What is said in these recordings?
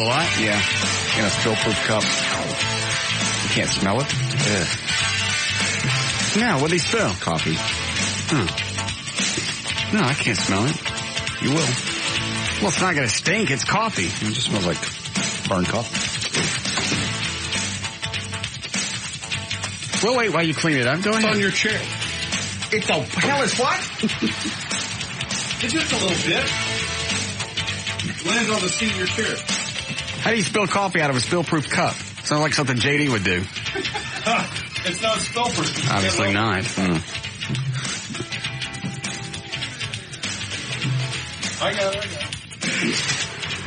spill a lot? Yeah. In a spill-proof cup. You can't smell it? Yeah. No, what did he spill? Coffee. No, I can't smell it. You will. Well, it's not going to stink. It's coffee. It just smells like burned coffee. We'll wait while you clean it up. Go ahead. It's on your chair. It's a hell is what? It's just a little bit. Lands on the seat of your chair. How do you spill coffee out of a spill-proof cup? Sounds like something JD would do. It's not spill-proof. Obviously not. I got it.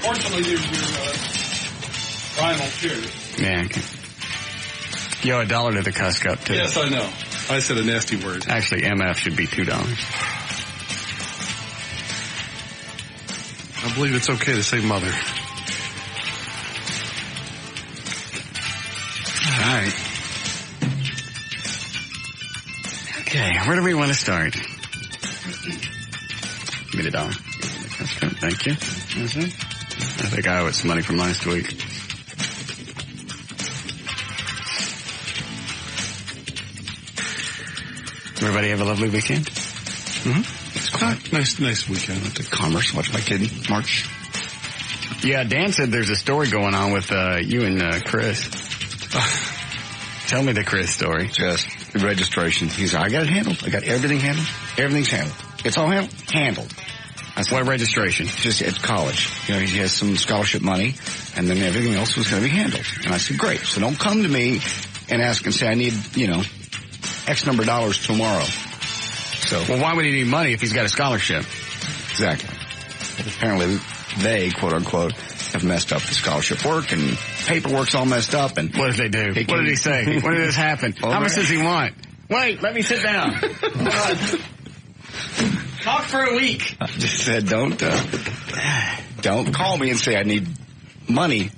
Fortunately, there's your vinyl chair. Yeah, okay. You owe $1 to the Cuss Cup, too. Yes, I know. I said a nasty word. Actually, MF should be $2. I believe it's okay to say mother. All right. Okay, where do we want to start? Give me $1. Thank you. I think I owe it some money from last week. Everybody have a lovely weekend? It's quite nice weekend. Went to Commerce, watched my kid march. Yeah, Dan said there's a story going on with you and Chris. Tell me the Chris story. Just the registration. He's like, I got it handled. I got everything handled. Everything's handled. It's all handled. I said, what registration? Just at college. You know, he has some scholarship money, and then everything else was going to be handled. And I said, great. So don't come to me and ask and say, I need, X number of dollars tomorrow. So, well, why would he need money if he's got a scholarship? Exactly. But apparently, they, quote unquote, have messed up the scholarship work, and paperwork's all messed up. And what did they do? What did he say? When did this happen? How much does he want? Wait, let me sit down. Talk for a week. I just said, don't call me and say I need money.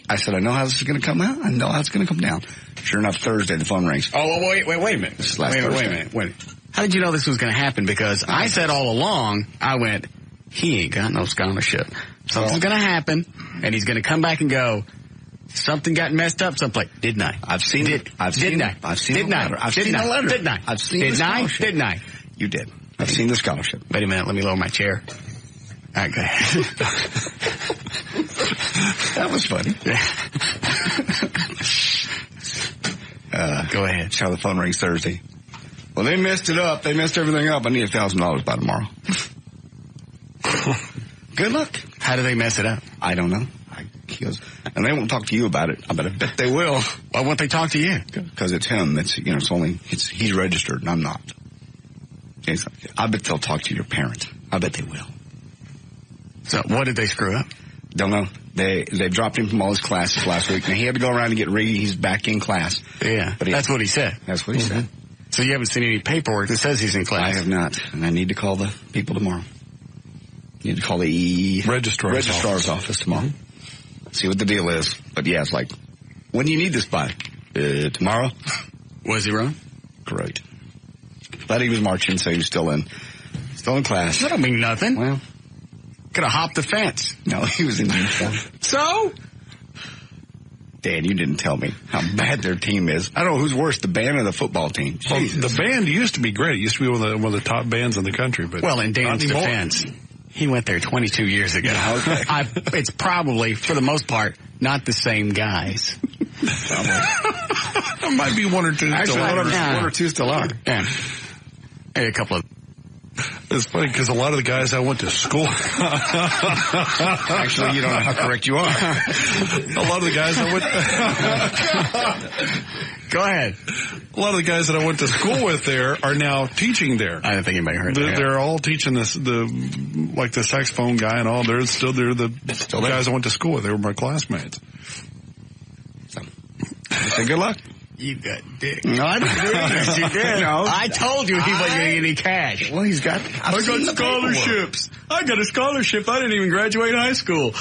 I said, I know how this is going to come out. I know how it's going to come down. Sure enough, Thursday, the phone rings. Oh, well, wait a minute. This is last Thursday. Wait a minute. How did you know this was going to happen? Because I said all along, I went, he ain't got no scholarship. Something's going to happen, and he's going to come back and go, something got messed up someplace. Didn't I? I've seen it. I've seen the letter. I've seen the letter. Didn't I? I've seen the scholarship. Didn't I? You did. I've seen the scholarship. Wait a minute. Let me lower my chair. All right, go ahead. That was funny. Go ahead. That's how the phone rings Thursday. Well, they messed it up. They messed everything up. I need $1,000 by tomorrow. Good luck. How do they mess it up? I don't know. He goes, and they won't talk to you about it. I bet they will. Why won't they talk to you? Because it's him. He's registered and I'm not. I bet they'll talk to your parent. I bet they will. So what did they screw up? Don't know. They dropped him from all his classes last week. Now he had to go around and get ready. He's back in class. Yeah, but that's what he said. That's what he said. So you haven't seen any paperwork that says he's in class? I have not, and I need to call the people tomorrow. Need to call the registrar's office tomorrow. See what the deal is. But yeah, it's like, when do you need this by? Tomorrow? Was he wrong? Great. But he was marching, so he was still in class. That don't mean nothing. Well, could have hopped the fence. No, he was in uniform. So? Dan, you didn't tell me how bad their team is. I don't know who's worse, the band or the football team. Well, the band used to be great. It used to be one of the top bands in the country. But well, in Dan's defense, he went there 22 years ago. Yeah, okay. It's probably, for the most part, not the same guys. There might be one or two. Actually, one or two still are. Yeah. Maybe a couple of. It's funny because a lot of the guys I went to school. Actually, you don't know how correct you are. A lot of the guys I went. Go ahead. A lot of the guys that I went to school with there are now teaching there. I don't think anybody heard that. They're all teaching the saxophone guy and all. They're the guys I went to school with. They were my classmates. So, good luck. You got dick. No, I didn't do anything. You did. No. I told you he wasn't going to get any cash. Well, he's got. I got scholarships. I got a scholarship. I didn't even graduate high school.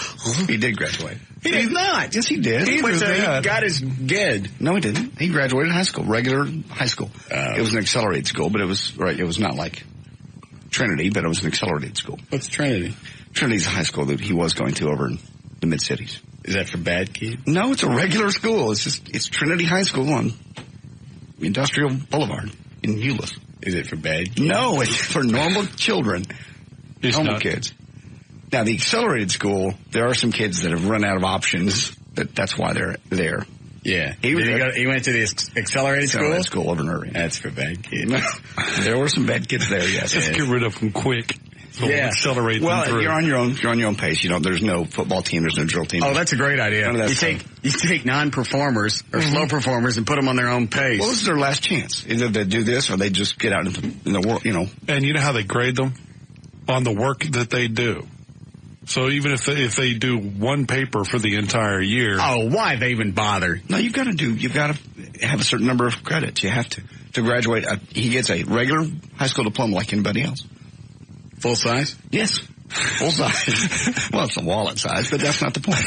He did graduate. He did not. Yes, he did. He got his GED. No, he didn't. He graduated high school, regular high school. It was an accelerated school, but it was right. It was not like Trinity, but it was an accelerated school. What's Trinity? Trinity's a high school that he was going to over in the mid-cities. Is that for bad kids? No, it's a regular school. It's Trinity High School on Industrial Boulevard in Euless. Is it for bad kids? No, it's for normal children. It's normal not. kids. Now, the accelerated school, there are some kids that have run out of options. That's why they're there. Yeah. He went to the accelerated school over in Irving. That's for bad kids. There were some bad kids there, yes. Just get rid of them quick. So Yeah. Accelerate them through. You're on your own pace. There's no football team, there's no drill team. Oh, that's a great idea. You take non-performers or slow performers and put them on their own pace. Well, this is their last chance. Either they do this or they just get out in the world, And you know how they grade them? On the work that they do. So even if they do one paper for the entire year. Oh, why they even bother? No, you've got to have a certain number of credits. You have to graduate. He gets a regular high school diploma like anybody else. Full size? Yes. Full size. Well, it's a wallet size, but that's not the point.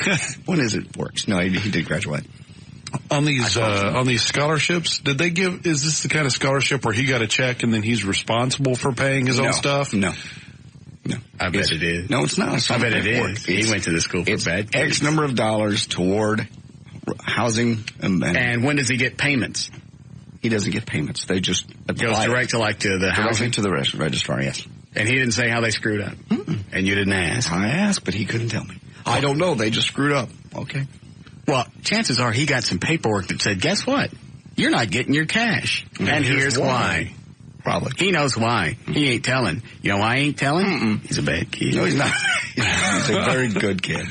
When is it works? No, he did graduate. On these scholarships, is this the kind of scholarship where he got a check and then he's responsible for paying his own stuff? No. I bet it is. No, it's not. I bet it is. He went to the school for bad kids. X number of dollars toward housing. And when does he get payments? He doesn't get payments. They just goes direct to the housing? To the registrar, yes. And he didn't say how they screwed up? Mm-mm. And you didn't ask? I asked, but he couldn't tell me. I don't know. They just screwed up. Okay. Well, chances are he got some paperwork that said, guess what? You're not getting your cash. And here's why. Probably. He knows why. He ain't telling. You know why he ain't telling? Mm-mm. He's a bad kid. No, he's not. He's a very good kid.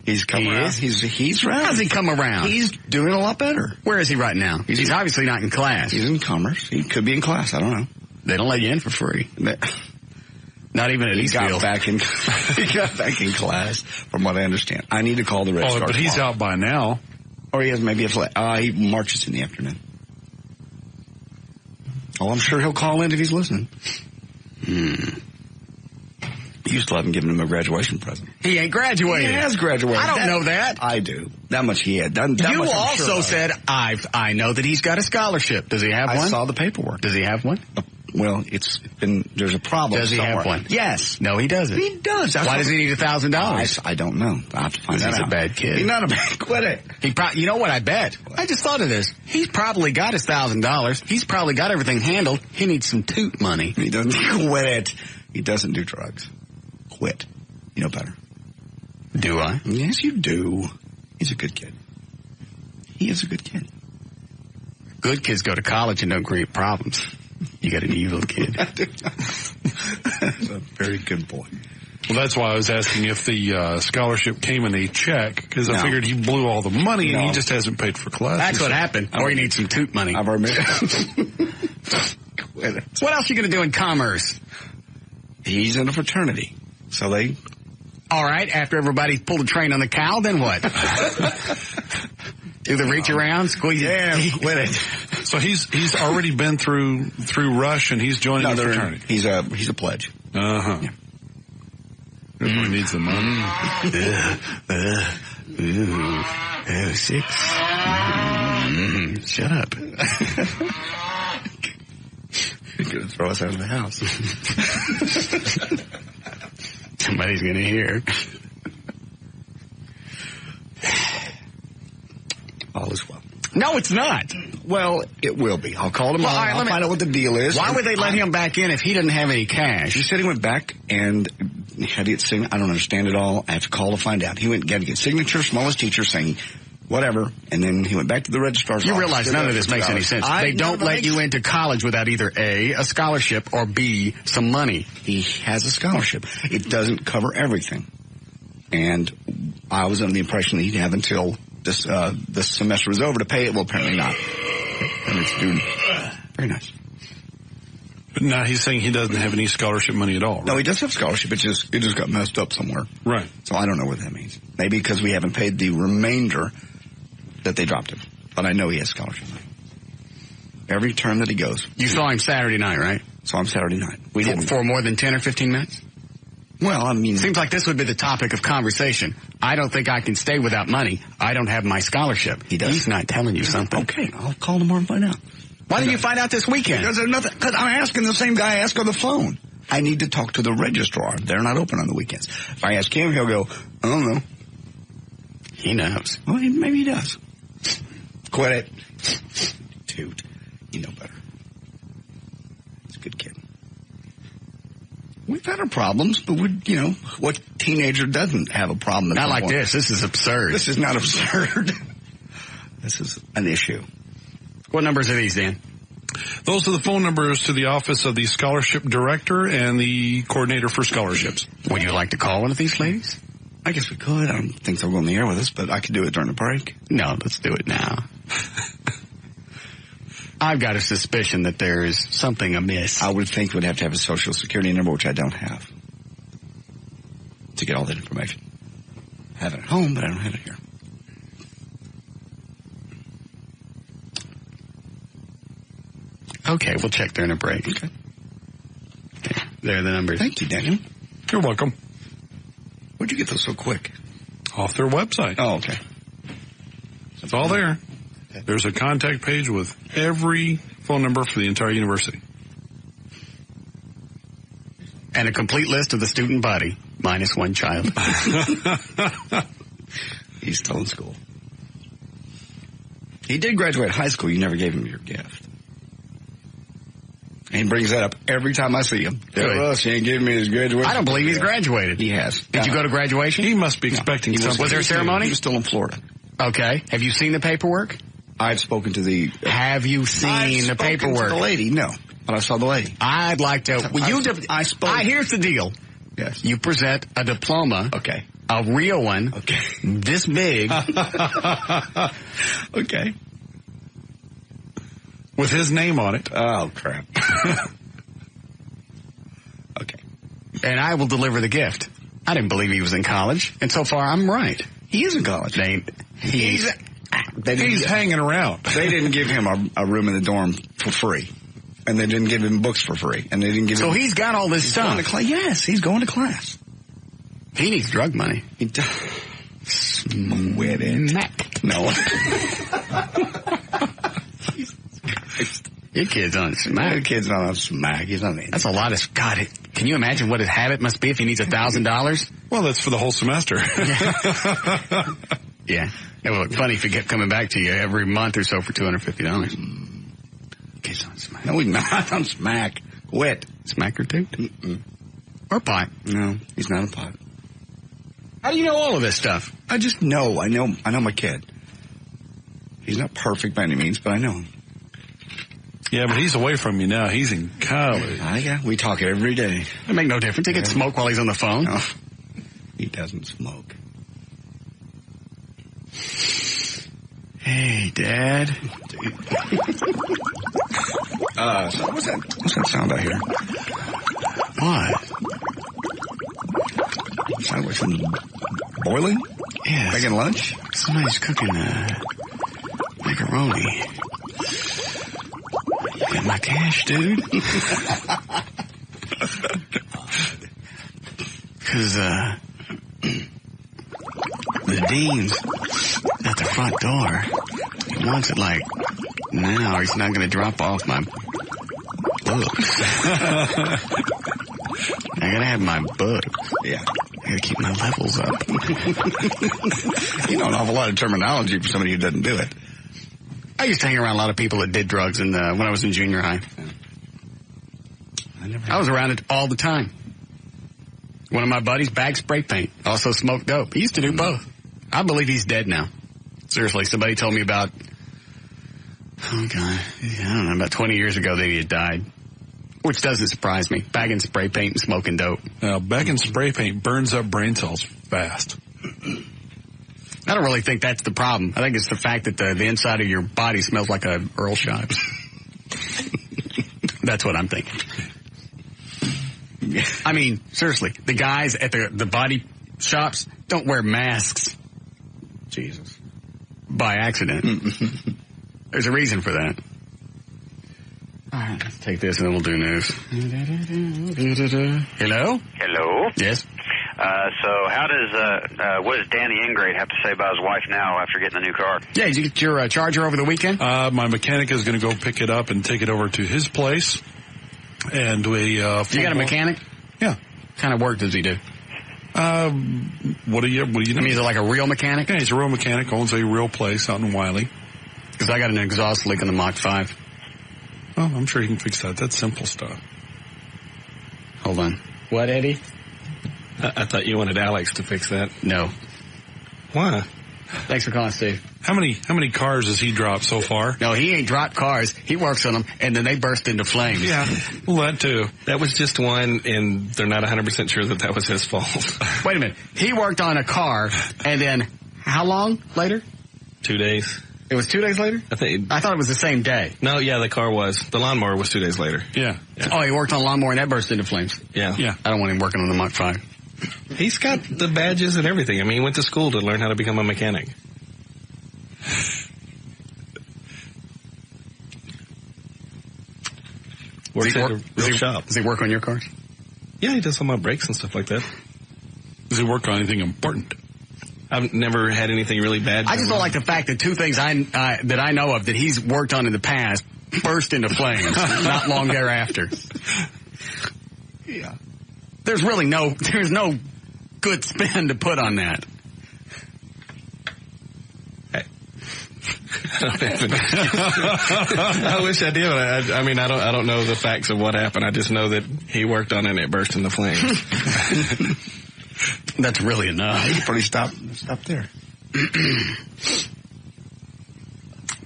He's come around. He's around. How's he come around? He's doing a lot better. Where is he right now? He's obviously not in class. He's in commerce. He could be in class. I don't know. They don't let you in for free. Not even at Eastville. He got back in class, from what I understand. I need to call the registrar. Oh, but he's out by now. Or he has maybe a flat. He marches in the afternoon. Oh, I'm sure he'll call in if he's listening. You still haven't given him a graduation present. He ain't graduated. He has graduated. I don't know that. I do. That much he had. You also said, I know that he's got a scholarship. Does he have one? I saw the paperwork. Does he have one? Well, there's a problem. Does he have one? Yes. No, he doesn't. He does. Why does he need $1,000? I don't know. I have to find that out. He's a bad kid. He's not a bad. Quit it. You know what I bet? I just thought of this. He's probably got his $1,000. He's probably got everything handled. He needs some toot money. He doesn't. Quit it. He doesn't do drugs. Quit. You know better. Do I? Yes, you do. He's a good kid. He is a good kid. Good kids go to college and don't create problems. You got an evil kid. That's a very good boy. Well, that's why I was asking if the scholarship came in a check, because I figured he blew all the money and he just hasn't paid for classes. That's what happened. Or he needs some toot money. I've already made it. What else are you going to do in commerce? He's in a fraternity. So they... All right, after everybody's pulled a train on the cow, then what? Do the reach around, squeeze it? Yeah, quit it. So he's already been through Rush and he's joining the fraternity. He's a pledge. Uh-huh. Yeah. Everybody needs the money. 6. Shut up. You're going to throw us out of the house. Somebody's going to hear. All is well. No, it's not. Well, it will be. I'll call him. I'll find out what the deal is. Why would they let him back in if he doesn't have any cash? He said he went back and had to get signatures. I don't understand it all. I have to call to find out. He got to get signatures from all his teachers saying whatever, and then he went back to the registrar's office. You realize none of this makes any sense. They don't let you into college without either A, a scholarship, or B, some money. He has a scholarship. It doesn't cover everything. And I was under the impression that he'd have until this semester was over to pay it. Well, apparently not. And it's doing very nice. But now he's saying he doesn't have any scholarship money at all, right? No, he does have scholarship. It just got messed up somewhere. Right. So I don't know what that means. Maybe because we haven't paid the remainder that they dropped him. But I know he has scholarship money. Every term that he goes. You saw him Saturday night, right? Saw him Saturday night. We didn't. For more than 10 or 15 minutes? Well, I mean... Seems like this would be the topic of conversation. I don't think I can stay without money. I don't have my scholarship. He does. He's not telling you something. Okay, I'll call tomorrow and find out. Why didn't you find out this weekend? Because I'm asking the same guy I ask on the phone. I need to talk to the registrar. They're not open on the weekends. If I ask him, he'll go, I don't know. He knows. Well, maybe he does. Quit it. Dude, you know better. He's a good kid. We've had our problems, but what teenager doesn't have a problem? Not like this. This is absurd. This is not absurd. This is an issue. What numbers are these, Dan? Those are the phone numbers to the office of the scholarship director and the coordinator for scholarships. Would you like to call one of these ladies? I guess we could. I don't think they'll go on the air with us, but I could do it during the break. No, let's do it now. I've got a suspicion that there is something amiss. I would think we'd have to have a social security number, which I don't have, to get all that information. I have it at home, but I don't have it here. Okay, we'll check during a break. Okay. There are the numbers. Thank you, Daniel. You're welcome. Where'd you get those so quick? Off their website. Oh, okay. It's all there. Okay. There's a contact page with every phone number for the entire university. And a complete list of the student body, minus one child. He's still in school. He did graduate high school. You never gave him your gift. And he brings that up every time I see him. Really? Russ, he ain't giving me his graduation. I don't believe he's graduated. He has. Did you go to graduation? He must be expecting something. Was there a ceremony? He was still in Florida. Okay. Have you seen the paperwork? I've spoken to the... Have you seen the paperwork? To the lady, no. But I saw the lady. I'd like to... I spoke... Here's the deal. Yes. You present a diploma. Okay. A real one. Okay. This big. Okay. With his name on it. Oh, crap. Okay. And I will deliver the gift. I didn't believe he was in college. And so far, I'm right. He is in college. He's hanging around. They didn't give him a room in the dorm for free. And they didn't give him books for free. And they didn't give him... So he's got all this stuff. Yes, he's going to class. He needs drug money. He does. With it. Mac. No. Your kid's on smack. Your kid's not on smack. He's on it. That's a lot of... God, can you imagine what his habit must be if he needs $1,000? Well, that's for the whole semester. Yeah. It would look funny if he kept coming back to you every month or so for $250. Kid's on smack. No, he's not on smack. Quit. Smack or toot? Or pot? No, he's not a pot. How do you know all of this stuff? I just know. I know my kid. He's not perfect by any means, but I know him. Yeah, but he's away from you now. He's in college. Yeah, we talk every day. It'll make no difference. He can smoke while he's on the phone. No, he doesn't smoke. Hey, Dad. So what's that sound I hear? What? Sound like something boiling? Yeah. Making lunch? Somebody's cooking macaroni. Got my cash, dude. Because the dean's at the front door. He wants it like now, or he's not going to drop off my books. I got to have my books. Yeah. I got to keep my levels up. You know an awful lot of terminology for somebody who doesn't do it. I used to hang around a lot of people that did drugs when I was in junior high. I was around it all the time. One of my buddies bagged spray paint, also smoked dope. He used to do both. I believe he's dead now. Seriously, somebody told me about, oh God, I don't know, about 20 years ago that he had died. Which doesn't surprise me. Bagging spray paint and smoking dope. Now, bagging spray paint burns up brain cells fast. I don't really think that's the problem. I think it's the fact that the inside of your body smells like a Earl shot. That's what I'm thinking. I mean, seriously, the guys at the body shops don't wear masks. Jesus. By accident. There's a reason for that. All right, let's take this and then we'll do news. Hello? Hello. Yes? What does Danny Ingrate have to say about his wife now after getting the new car? Yeah, did you get your charger over the weekend? My mechanic is going to go pick it up and take it over to his place. And we... you got a mechanic? Yeah. What kind of work does he do? What do you know? I mean, is it like a real mechanic? Yeah, he's a real mechanic, owns a real place out in Wiley. Because I got an exhaust leak in the Mach 5. Oh, I'm sure he can fix that. That's simple stuff. Hold on. What, Eddie? I thought you wanted Alex to fix that. No. Why? Thanks for calling, Steve. How many cars has he dropped so far? No, he ain't dropped cars. He works on them, and then they burst into flames. Yeah, well, that too. That was just one, and they're not 100% sure that was his fault. Wait a minute. He worked on a car, and then how long later? 2 days. It was 2 days later? I thought it was the same day. No, yeah, the car was. The lawnmower was 2 days later. Yeah. Oh, he worked on a lawnmower, and that burst into flames. Yeah. I don't want him working on the Mach 5. He's got the badges and everything. I mean, he went to school to learn how to become a mechanic. Works at a real shop. Does he work on your cars? Yeah, he does all my brakes and stuff like that. Does he work on anything important? I've never had anything really bad. I just don't like the fact that two things that I know of that he's worked on in the past burst into flames not long thereafter. Yeah. There's no good spin to put on that. I wish I did. But I mean, I don't know the facts of what happened. I just know that he worked on it and it burst into flames. That's really enough. He could probably stop there.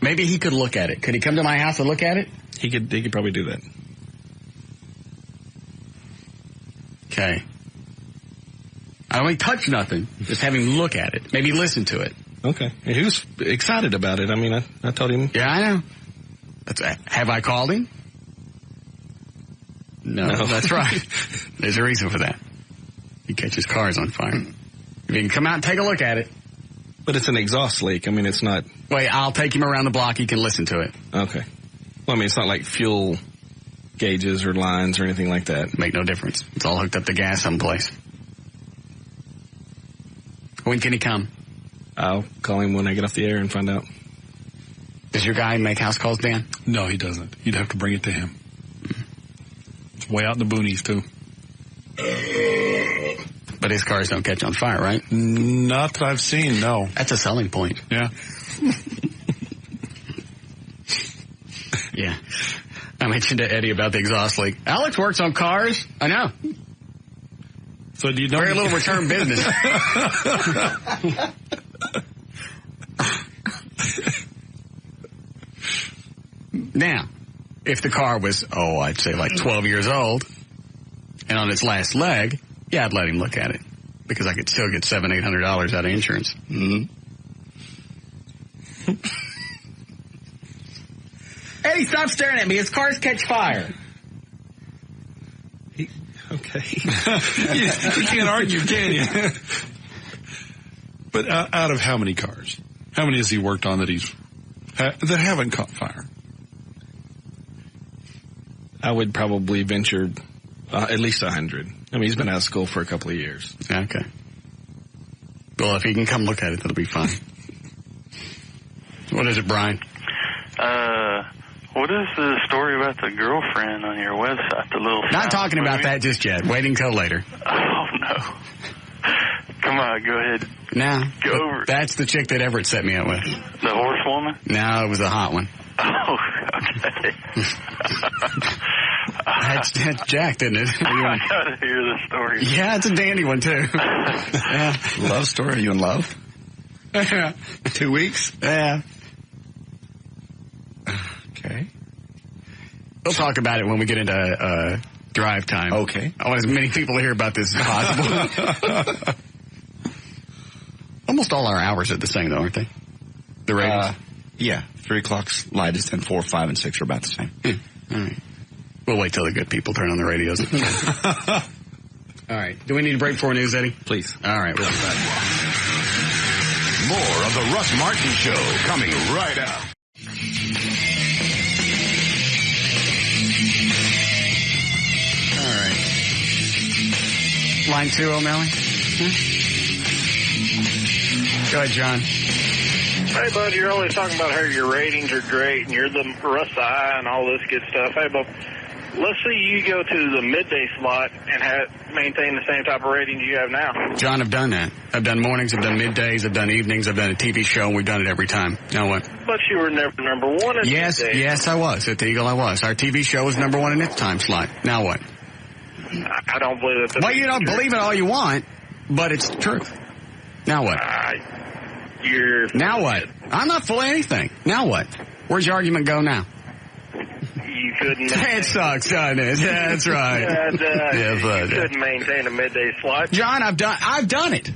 Maybe he could look at it. Could he come to my house and look at it? He could probably do that. Okay. I don't want to touch nothing. Just have him look at it. Maybe listen to it. Okay. He was excited about it. I mean, I told him. Yeah, I know. Have I called him? No, that's right. There's a reason for that. He catches cars on fire. If he can come out and take a look at it. But it's an exhaust leak. I mean, it's not. Wait, I'll take him around the block. He can listen to it. Okay. Well, I mean, it's not like fuel gauges or lines or anything like that. Make no difference. It's all hooked up to gas someplace. When can he come? I'll call him when I get off the air and find out. Does your guy make house calls, Dan? No, he doesn't. You'd have to bring it to him. It's way out in the boonies, too. But his cars don't catch on fire, right? Not that I've seen, no. That's a selling point. Yeah. Yeah. I mentioned to Eddie about the exhaust leak. Alex works on cars. I know. So do you know? Very little return business. Now, if the car was, I'd say like 12 years old and on its last leg, yeah, I'd let him look at it because I could still get $700-800 out of insurance. Mm-hmm. Eddie, stop staring at me. His cars catch fire. Okay. You can't argue, can you? But out of how many cars? How many has he worked on that that haven't caught fire? I would probably venture at least 100. I mean, he's been out of school for a couple of years. Okay. Well, if he can come look at it, that'll be fine. What is it, Brian? What is the story about the girlfriend on your website? The little. Not talking about that just yet. Waiting till later. Oh no! Come on, go ahead. No, go over. That's the chick that Everett set me up with. The horsewoman? No, it was a hot one. Oh, okay. That's jacked, isn't it? I gotta hear the story. Yeah, it's a dandy one too. Yeah. Love story. Are you in love? 2 weeks? Yeah. Okay. We'll talk about it when we get into drive time. Okay. I want as many people to hear about this as possible. Almost all our hours are the same, though, aren't they? The ratings? Yeah. 3 o'clock's lightest, and 4, 5, and 6 are about the same. Yeah. All right. We'll wait till the good people turn on the radios. All right. Do we need a break for news, Eddie? Please. All right. We'll be back. More of the Russ Martin Show coming right up. All right. Line 2, O'Malley. Go ahead, John. Hey, bud, you're always talking about how your ratings are great and you're the Russ I and all this good stuff. Hey, bud, let's say you go to the midday slot and maintain the same type of ratings you have now. John, I've done that. I've done mornings, I've done middays, I've done evenings, I've done a TV show, and we've done it every time. Now what? But you were never number one at midday. Yes, I was. At the Eagle, I was. Our TV show was number one in its time slot. Now what? I don't believe it. Well, you don't believe it all you want, but it's the truth. Now what? Now what? I'm not full of anything. Now what? Where's your argument go now? You couldn't. It sucks, doesn't it? Yeah, that's right. You couldn't maintain a midday slot. John, I've done it.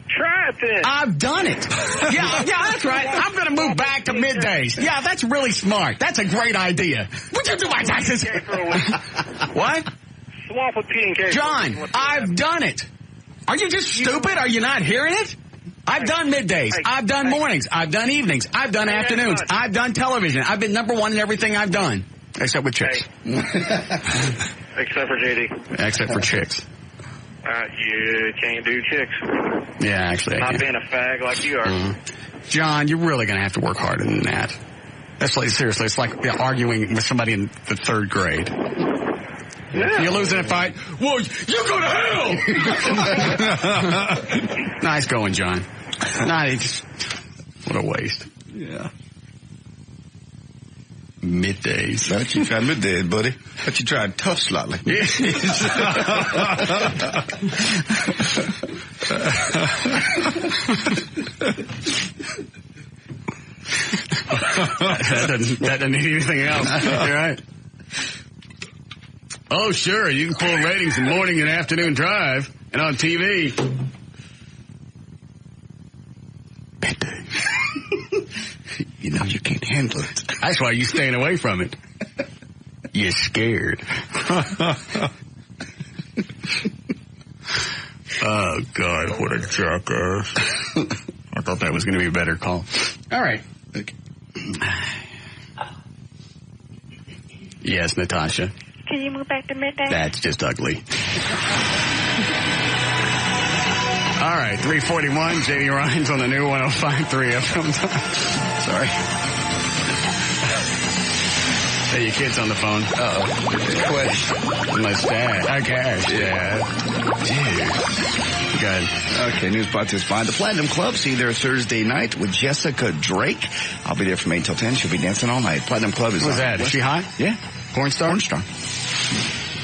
Try it then. I've done it. Yeah, that's right. I'm going to move back to middays. Yeah, that's really smart. That's a great idea. Would you do my taxes? What? Swap with P&K. John, I've done it. Are you just stupid? Are you not hearing it? I've done middays. I've done mornings. I've done evenings. I've done afternoons. I've done television. I've been number one in everything I've done. Except with chicks. Except for JD. Except for chicks. You can't do chicks. Yeah, actually I Not can. being a fag like you are. John, you're really going to have to work harder than that. That's like, seriously, it's like arguing with somebody in the third grade. Yeah. You're losing a fight. Well, you go to hell! Nice going, John. Nice. What a waste. Yeah. Middays. But you tried middays, buddy. But you tried tough slot like me. That doesn't need anything else. You're right. Oh, sure. You can pull ratings in morning and afternoon drive and on TV. You know you can't handle it. That's why you're staying away from it. You're scared. Oh, God, what a jackass. I thought that was going to be a better call. All right. Okay. Yes, Natasha. Can you move back to midday? That's just ugly. All right, 341, J.D. Ryan's on the new 105.3 FM. Sorry. Hey, your kid's on the phone. Uh-oh. Question. Mustache. Okay, yeah. Dude. Good. Okay, news brought to us by the Platinum Club. See you there Thursday night with Jessica Drake. I'll be there from 8 till 10. She'll be dancing all night. Platinum Club is... What's that? Is she hot? Yeah. Porn star? Porn star.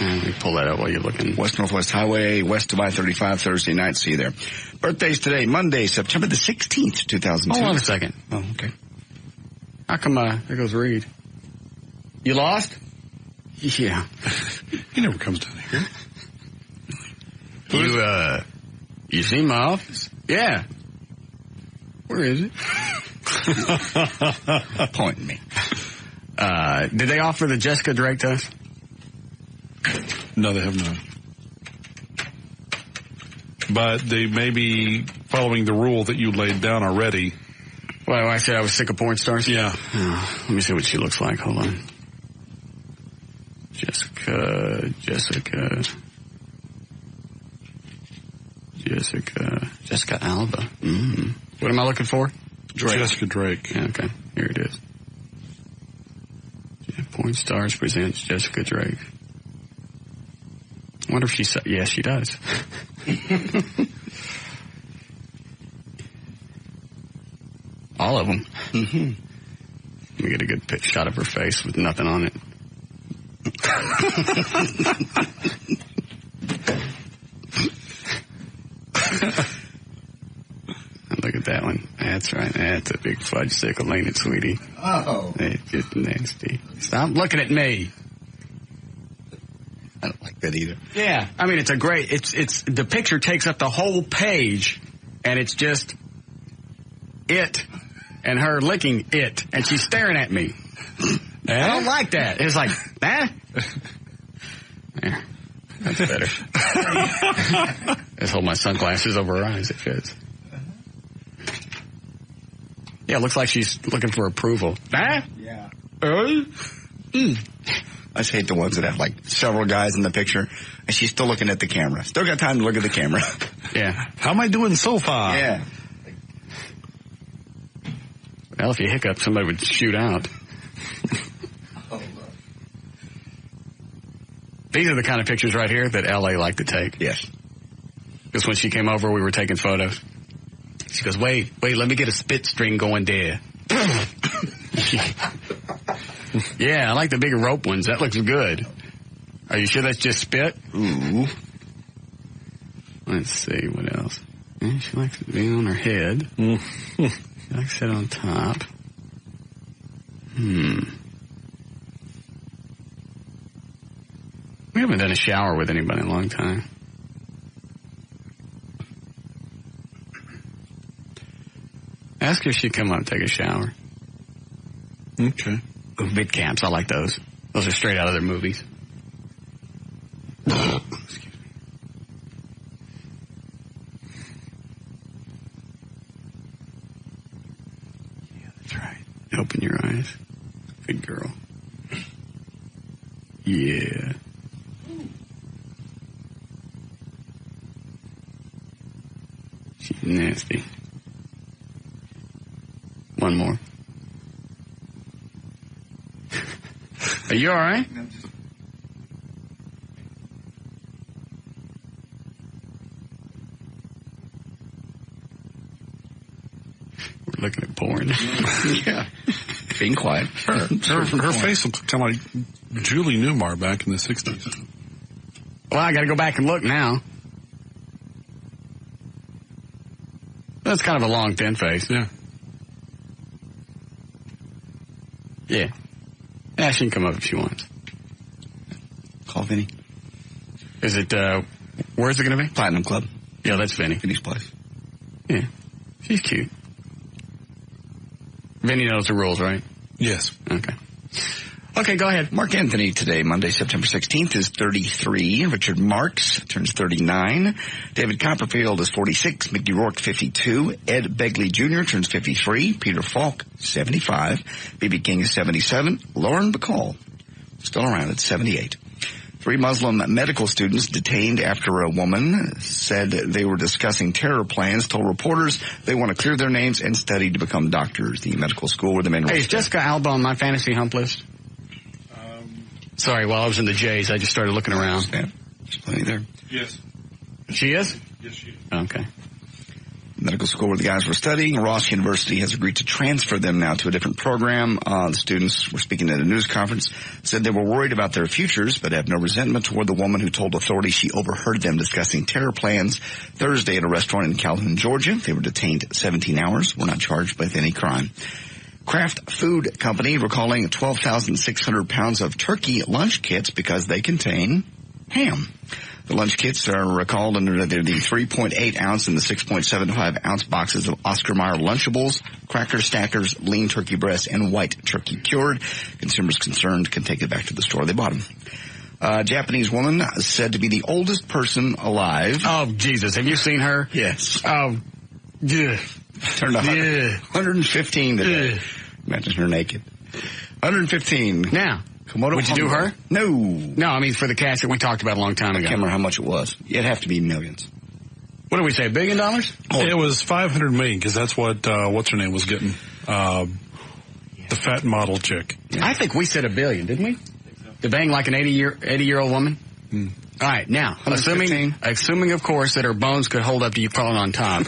Let me pull that up while you're looking. West Northwest Highway, west of I-35, Thursday night. See you there. Birthdays today, Monday, September the 16th, 2002. Hold on a second. Oh, okay. How come, there goes Reed. You lost? Yeah. He never comes down here. You seen my office? Yeah. Where is it? Pointing me. Did they offer the Jessica Drake to us? No, they have not. But they may be following the rule that you laid down already. Well, I said I was sick of porn stars? Yeah. Oh, let me see what she looks like. Hold on. Jessica Alba. What am I looking for? Drake. Jessica Drake. Yeah, okay, here it is. Yeah, Porn Stars presents Jessica Drake. I wonder if she said, yes, she does. All of them. Mm-hmm. Let me get a good shot of her face with nothing on it. Look at that one. That's right. That's a big fudge sickle, ain't it, sweetie? Oh. It's just nasty. Stop looking at me. I don't like that either. Yeah. I mean, it's a great, it's, the picture takes up the whole page, and it's just it and her licking it, and she's staring at me. I don't like that. It's like, eh? Yeah, that's better. Let's hold my sunglasses over her eyes. It fits. Yeah, it looks like she's looking for approval. Huh? Yeah. I just hate the ones that have like several guys in the picture, and she's still looking at the camera. Still got time to look at the camera. Yeah. How am I doing so far? Yeah. Well, if you hiccup, somebody would shoot out. These are the kind of pictures right here that L.A. like to take. Yes. Because when she came over, we were taking photos. She goes, wait, let me get a spit string going there. Yeah, I like the bigger rope ones. That looks good. Are you sure that's just spit? Ooh. Let's see, what else? Yeah, she likes to be on her head. She likes to sit on top. We haven't done a shower with anybody in a long time. Ask her if she'd come up and take a shower. Okay. Ooh, vid camps, I like those. Those are straight out of their movies. Excuse me. Yeah, that's right. Open your eyes. Good girl. Yeah. She's nasty. One more. Are you all right? We're looking at porn. Yeah. Being quiet. Her face looks kind of like Julie Newmar back in the 60s. Well, I got to go back and look now. That's kind of a long, thin face. Yeah. Yeah. Yeah, she can come up if she wants. Call Vinny. Is it, where's it going to be? Platinum Club. Yeah, that's Vinny. Vinny's place. Yeah. She's cute. Vinny knows the rules, right? Yes. Okay. Okay, go ahead. Mark Anthony today, Monday, September 16th, is 33. Richard Marks turns 39. David Copperfield is 46. Mickey Rourke, 52. Ed Begley Jr. turns 53. Peter Falk, 75. B.B. King is 77. Lauren Bacall, still around at 78. 3 Muslim medical students detained after a woman said they were discussing terror plans, told reporters they want to clear their names and study to become doctors. The medical school where the men were. Hey, is Jessica Alba on my fantasy hump list? Sorry, while I was in the Jays, I just started looking around. Yeah, there's plenty there. Yes. She is? Yes, she is. Okay. Medical school where the guys were studying. Ross University has agreed to transfer them now to a different program. The students were speaking at a news conference, said they were worried about their futures, but have no resentment toward the woman who told authorities she overheard them discussing terror plans Thursday at a restaurant in Calhoun, Georgia. They were detained 17 hours, were not charged with any crime. Kraft Food Company recalling 12,600 pounds of turkey lunch kits because they contain ham. The lunch kits are recalled under the 3.8 ounce and the 6.75 ounce boxes of Oscar Mayer Lunchables, Cracker Stackers, lean turkey breast, and white turkey cured. Consumers concerned can take it back to the store they bought them. A Japanese woman said to be the oldest person alive. Oh, Jesus. Have you seen her? Yes. Oh, yeah. Turned 115 today. Imagine her naked. 115. Now, Komodo would you do her? No. No, I mean for the cash that we talked about a long time I ago. can't remember how much it was. It'd have to be millions. What do we say, $1 billion? It was $500 million because that's what what's her name was getting. The fat model chick. Yeah. I think we said $1 billion, didn't we? To bang like an 80-year-old woman? All right, now, assuming, of course, that her bones could hold up to you crawling on top.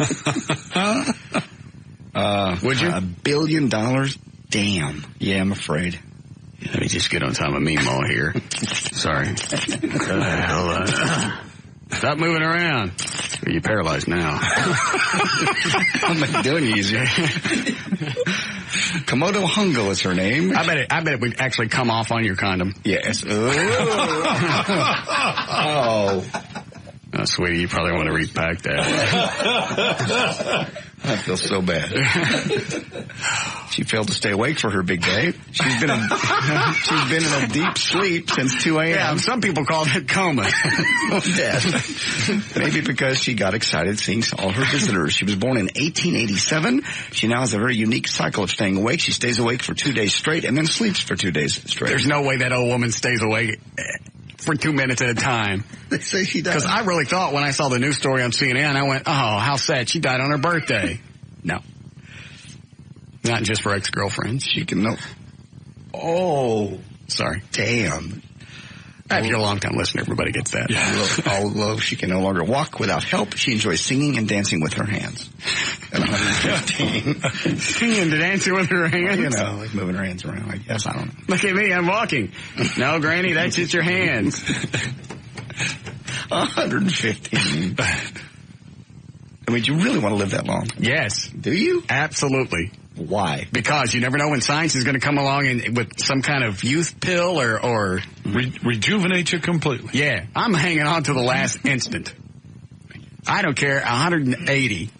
Would you? $1 billion? Damn. Yeah, I'm afraid. Let me just get on top of Meemaw here. Sorry. Stop moving around. You're paralyzed now. I'm not doing it easier. Komodo Hungo is her name. I bet it would actually come off on your condom. Yes. Oh. Oh, sweetie, you probably want to repack that. I feel so bad. She failed to stay awake for her big day. She's been in a deep sleep since 2 a.m. Yeah, some people call that coma. Death. Maybe because she got excited seeing all her visitors. She was born in 1887. She now has a very unique cycle of staying awake. She stays awake for 2 days straight and then sleeps for 2 days straight. There's no way that old woman stays awake for 2 minutes at a time. They say she does. Because I really thought when I saw the news story on CNN, I went, oh, how sad. She died on her birthday. No. Not just for ex-girlfriends. She can know. Oh. Sorry. Damn. If you're a long-time listener, everybody gets that. Yeah. Although she can no longer walk without help, she enjoys singing and dancing with her hands. At 115. Singing and dancing with her hands? You know, like moving her hands around, I guess. I don't know. Look at me, I'm walking. No, Granny, that's just your hands. 115. I mean, do you really want to live that long? Yes. Do you? Absolutely. Why? Because you never know when science is going to come along and with some kind of youth pill or rejuvenate you completely. Yeah, I'm hanging on to the last instant. I don't care. 180.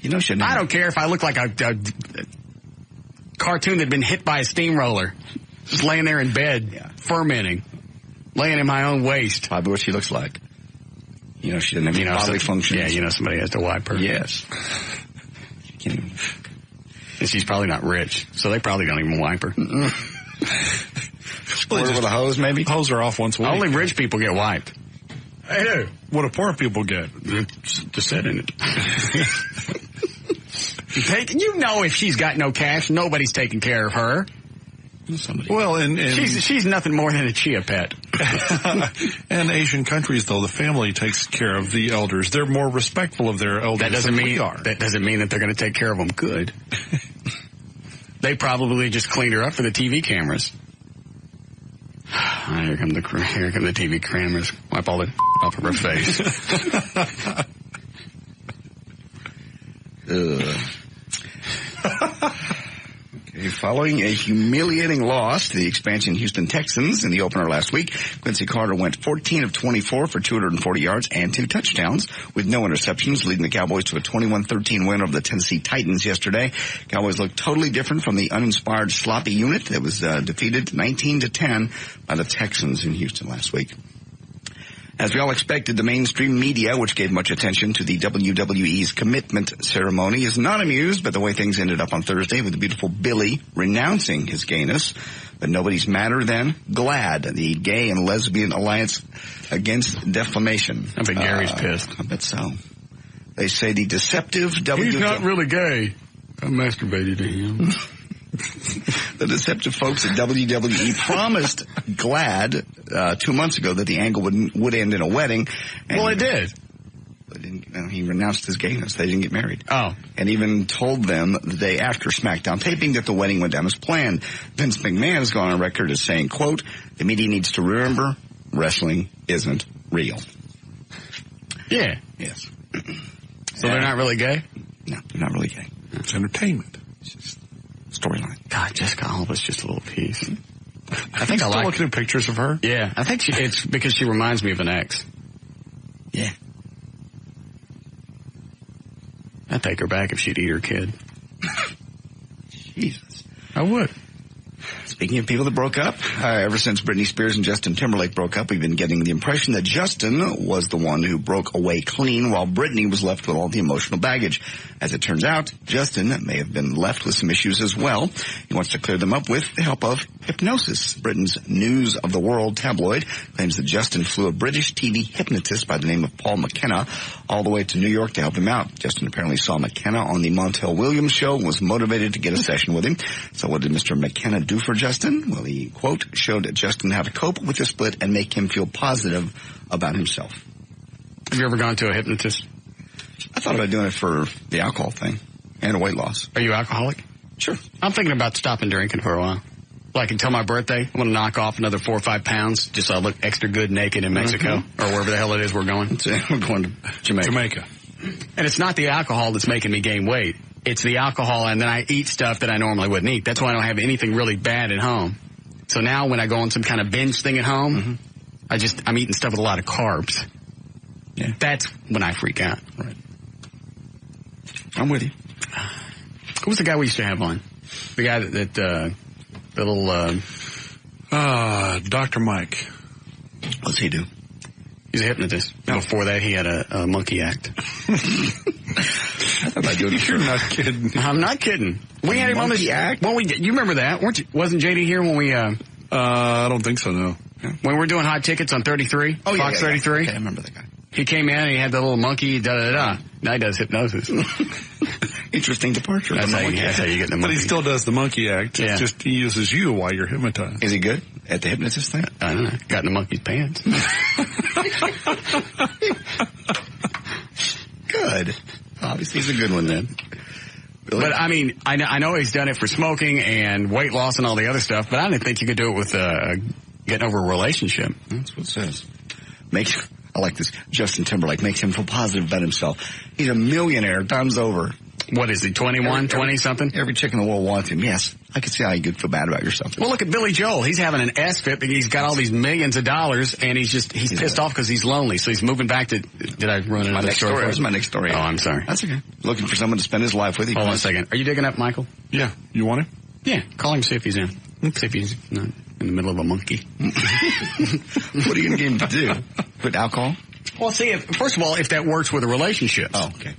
You know, I don't care if I look like a cartoon that had been hit by a steamroller, just laying there in bed, fermenting, laying in my own waste. Probably what she looks like. You know, she doesn't have any bodily functions. Yeah, you know, somebody has to wipe her. Yes. And she's probably not rich, so they probably don't even wipe her. Squirt her with a hose, maybe? Hose her off once a week. Only rich people get wiped. They do. What do poor people get? Just sit in it. You know, if she's got no cash, nobody's taking care of her. Somebody. Well, and she's nothing more than a chia pet. And Asian countries, though, the family takes care of the elders. They're more respectful of their elders than we are. That doesn't mean that they're going to take care of them good. They probably just cleaned her up for the TV cameras. Here come the TV cameras. Wipe all the off of her face. Following a humiliating loss to the expansion Houston Texans in the opener last week, Quincy Carter went 14 of 24 for 240 yards and 2 touchdowns with no interceptions, leading the Cowboys to a 21-13 win over the Tennessee Titans yesterday. Cowboys looked totally different from the uninspired, sloppy unit that was defeated 19-10 by the Texans in Houston last week. As we all expected, the mainstream media, which gave much attention to the WWE's commitment ceremony, is not amused by the way things ended up on Thursday with the beautiful Billy renouncing his gayness. But nobody's madder than GLAAD, the Gay and Lesbian Alliance Against Defamation. I bet Gary's pissed. I bet so. They say the deceptive He's not really gay. I masturbated to him. The deceptive folks at WWE promised GLAAD 2 months ago that the angle would end in a wedding. Well, it did. But he renounced his gayness. They didn't get married. Oh. And even told them the day after SmackDown taping that the wedding went down as planned. Vince McMahon has gone on record as saying, quote, "The media needs to remember wrestling isn't real." Yeah. Yes. So they're not really gay? No, they're not really gay. It's entertainment. It's just storyline. God, Jessica Alba's just a little piece. I think I like looking at pictures of her. Yeah, I think it's because she reminds me of an ex. Yeah. I'd take her back if she'd eat her kid. Jesus. I would. Speaking of people that broke up, ever since Britney Spears and Justin Timberlake broke up, we've been getting the impression that Justin was the one who broke away clean while Britney was left with all the emotional baggage. As it turns out, Justin may have been left with some issues as well. He wants to clear them up with the help of hypnosis. Britain's News of the World tabloid claims that Justin flew a British TV hypnotist by the name of Paul McKenna all the way to New York to help him out. Justin apparently saw McKenna on the Montel Williams show and was motivated to get a session with him. So what did Mr. McKenna do for Justin? Well, he, quote, showed Justin how to cope with the split and make him feel positive about himself. Have you ever gone to a hypnotist? I thought about doing it for the alcohol thing and weight loss. Are you alcoholic? Sure. I'm thinking about stopping drinking for a while. Like until my birthday, I'm going to knock off another 4 or 5 pounds just so I look extra good naked in Mexico or wherever the hell it is we're going. We're going to Jamaica. And it's not the alcohol that's making me gain weight. It's the alcohol, and then I eat stuff that I normally wouldn't eat. That's why I don't have anything really bad at home. So now when I go on some kind of binge thing at home, I'm eating stuff with a lot of carbs. Yeah. That's when I freak out. Right. I'm with you. Who was the guy we used to have on? The guy that little... Dr. Mike. What's he do? He's a hypnotist. No. Before that, he had a monkey act. You're not kidding. I'm not kidding. We had him on the act. Well, you remember that, weren't you? Wasn't JD here when we? I don't think so. No. When we were doing hot tickets on 33, Fox 33. Okay, I remember that guy. He came in and he had the little monkey. Now he does hypnosis. Interesting departure. That's how you get the monkey. But he still does the monkey act. Yeah. It's just he uses you while you're hypnotized. Is he good? At the hypnotist thing? I don't know. Got in the monkey's pants. Good. Obviously, he's a good one then. Really? But, I mean, I know he's done it for smoking and weight loss and all the other stuff, but I didn't think you could do it with getting over a relationship. That's what it says. I like this. Justin Timberlake makes him feel positive about himself. He's a millionaire times over. What is he, 21, 20-something? Every chick in the world wants him. Yes. I can see how you could feel bad about yourself. Well, look at Billy Joel. He's having an S-fit because he's got all these millions of dollars, and he's pissed off because he's lonely. So he's moving back to... Did I run another story? That was my next story. Oh, I'm sorry. That's okay. Looking for someone to spend his life with. Hold on a second. Are you digging up Michael? Yeah. You want him? Yeah. Call him, see if he's in. See if he's not in the middle of a monkey. What are you going to get him to do? Put alcohol? Well, see, first of all, if that works with a relationship. Oh, okay.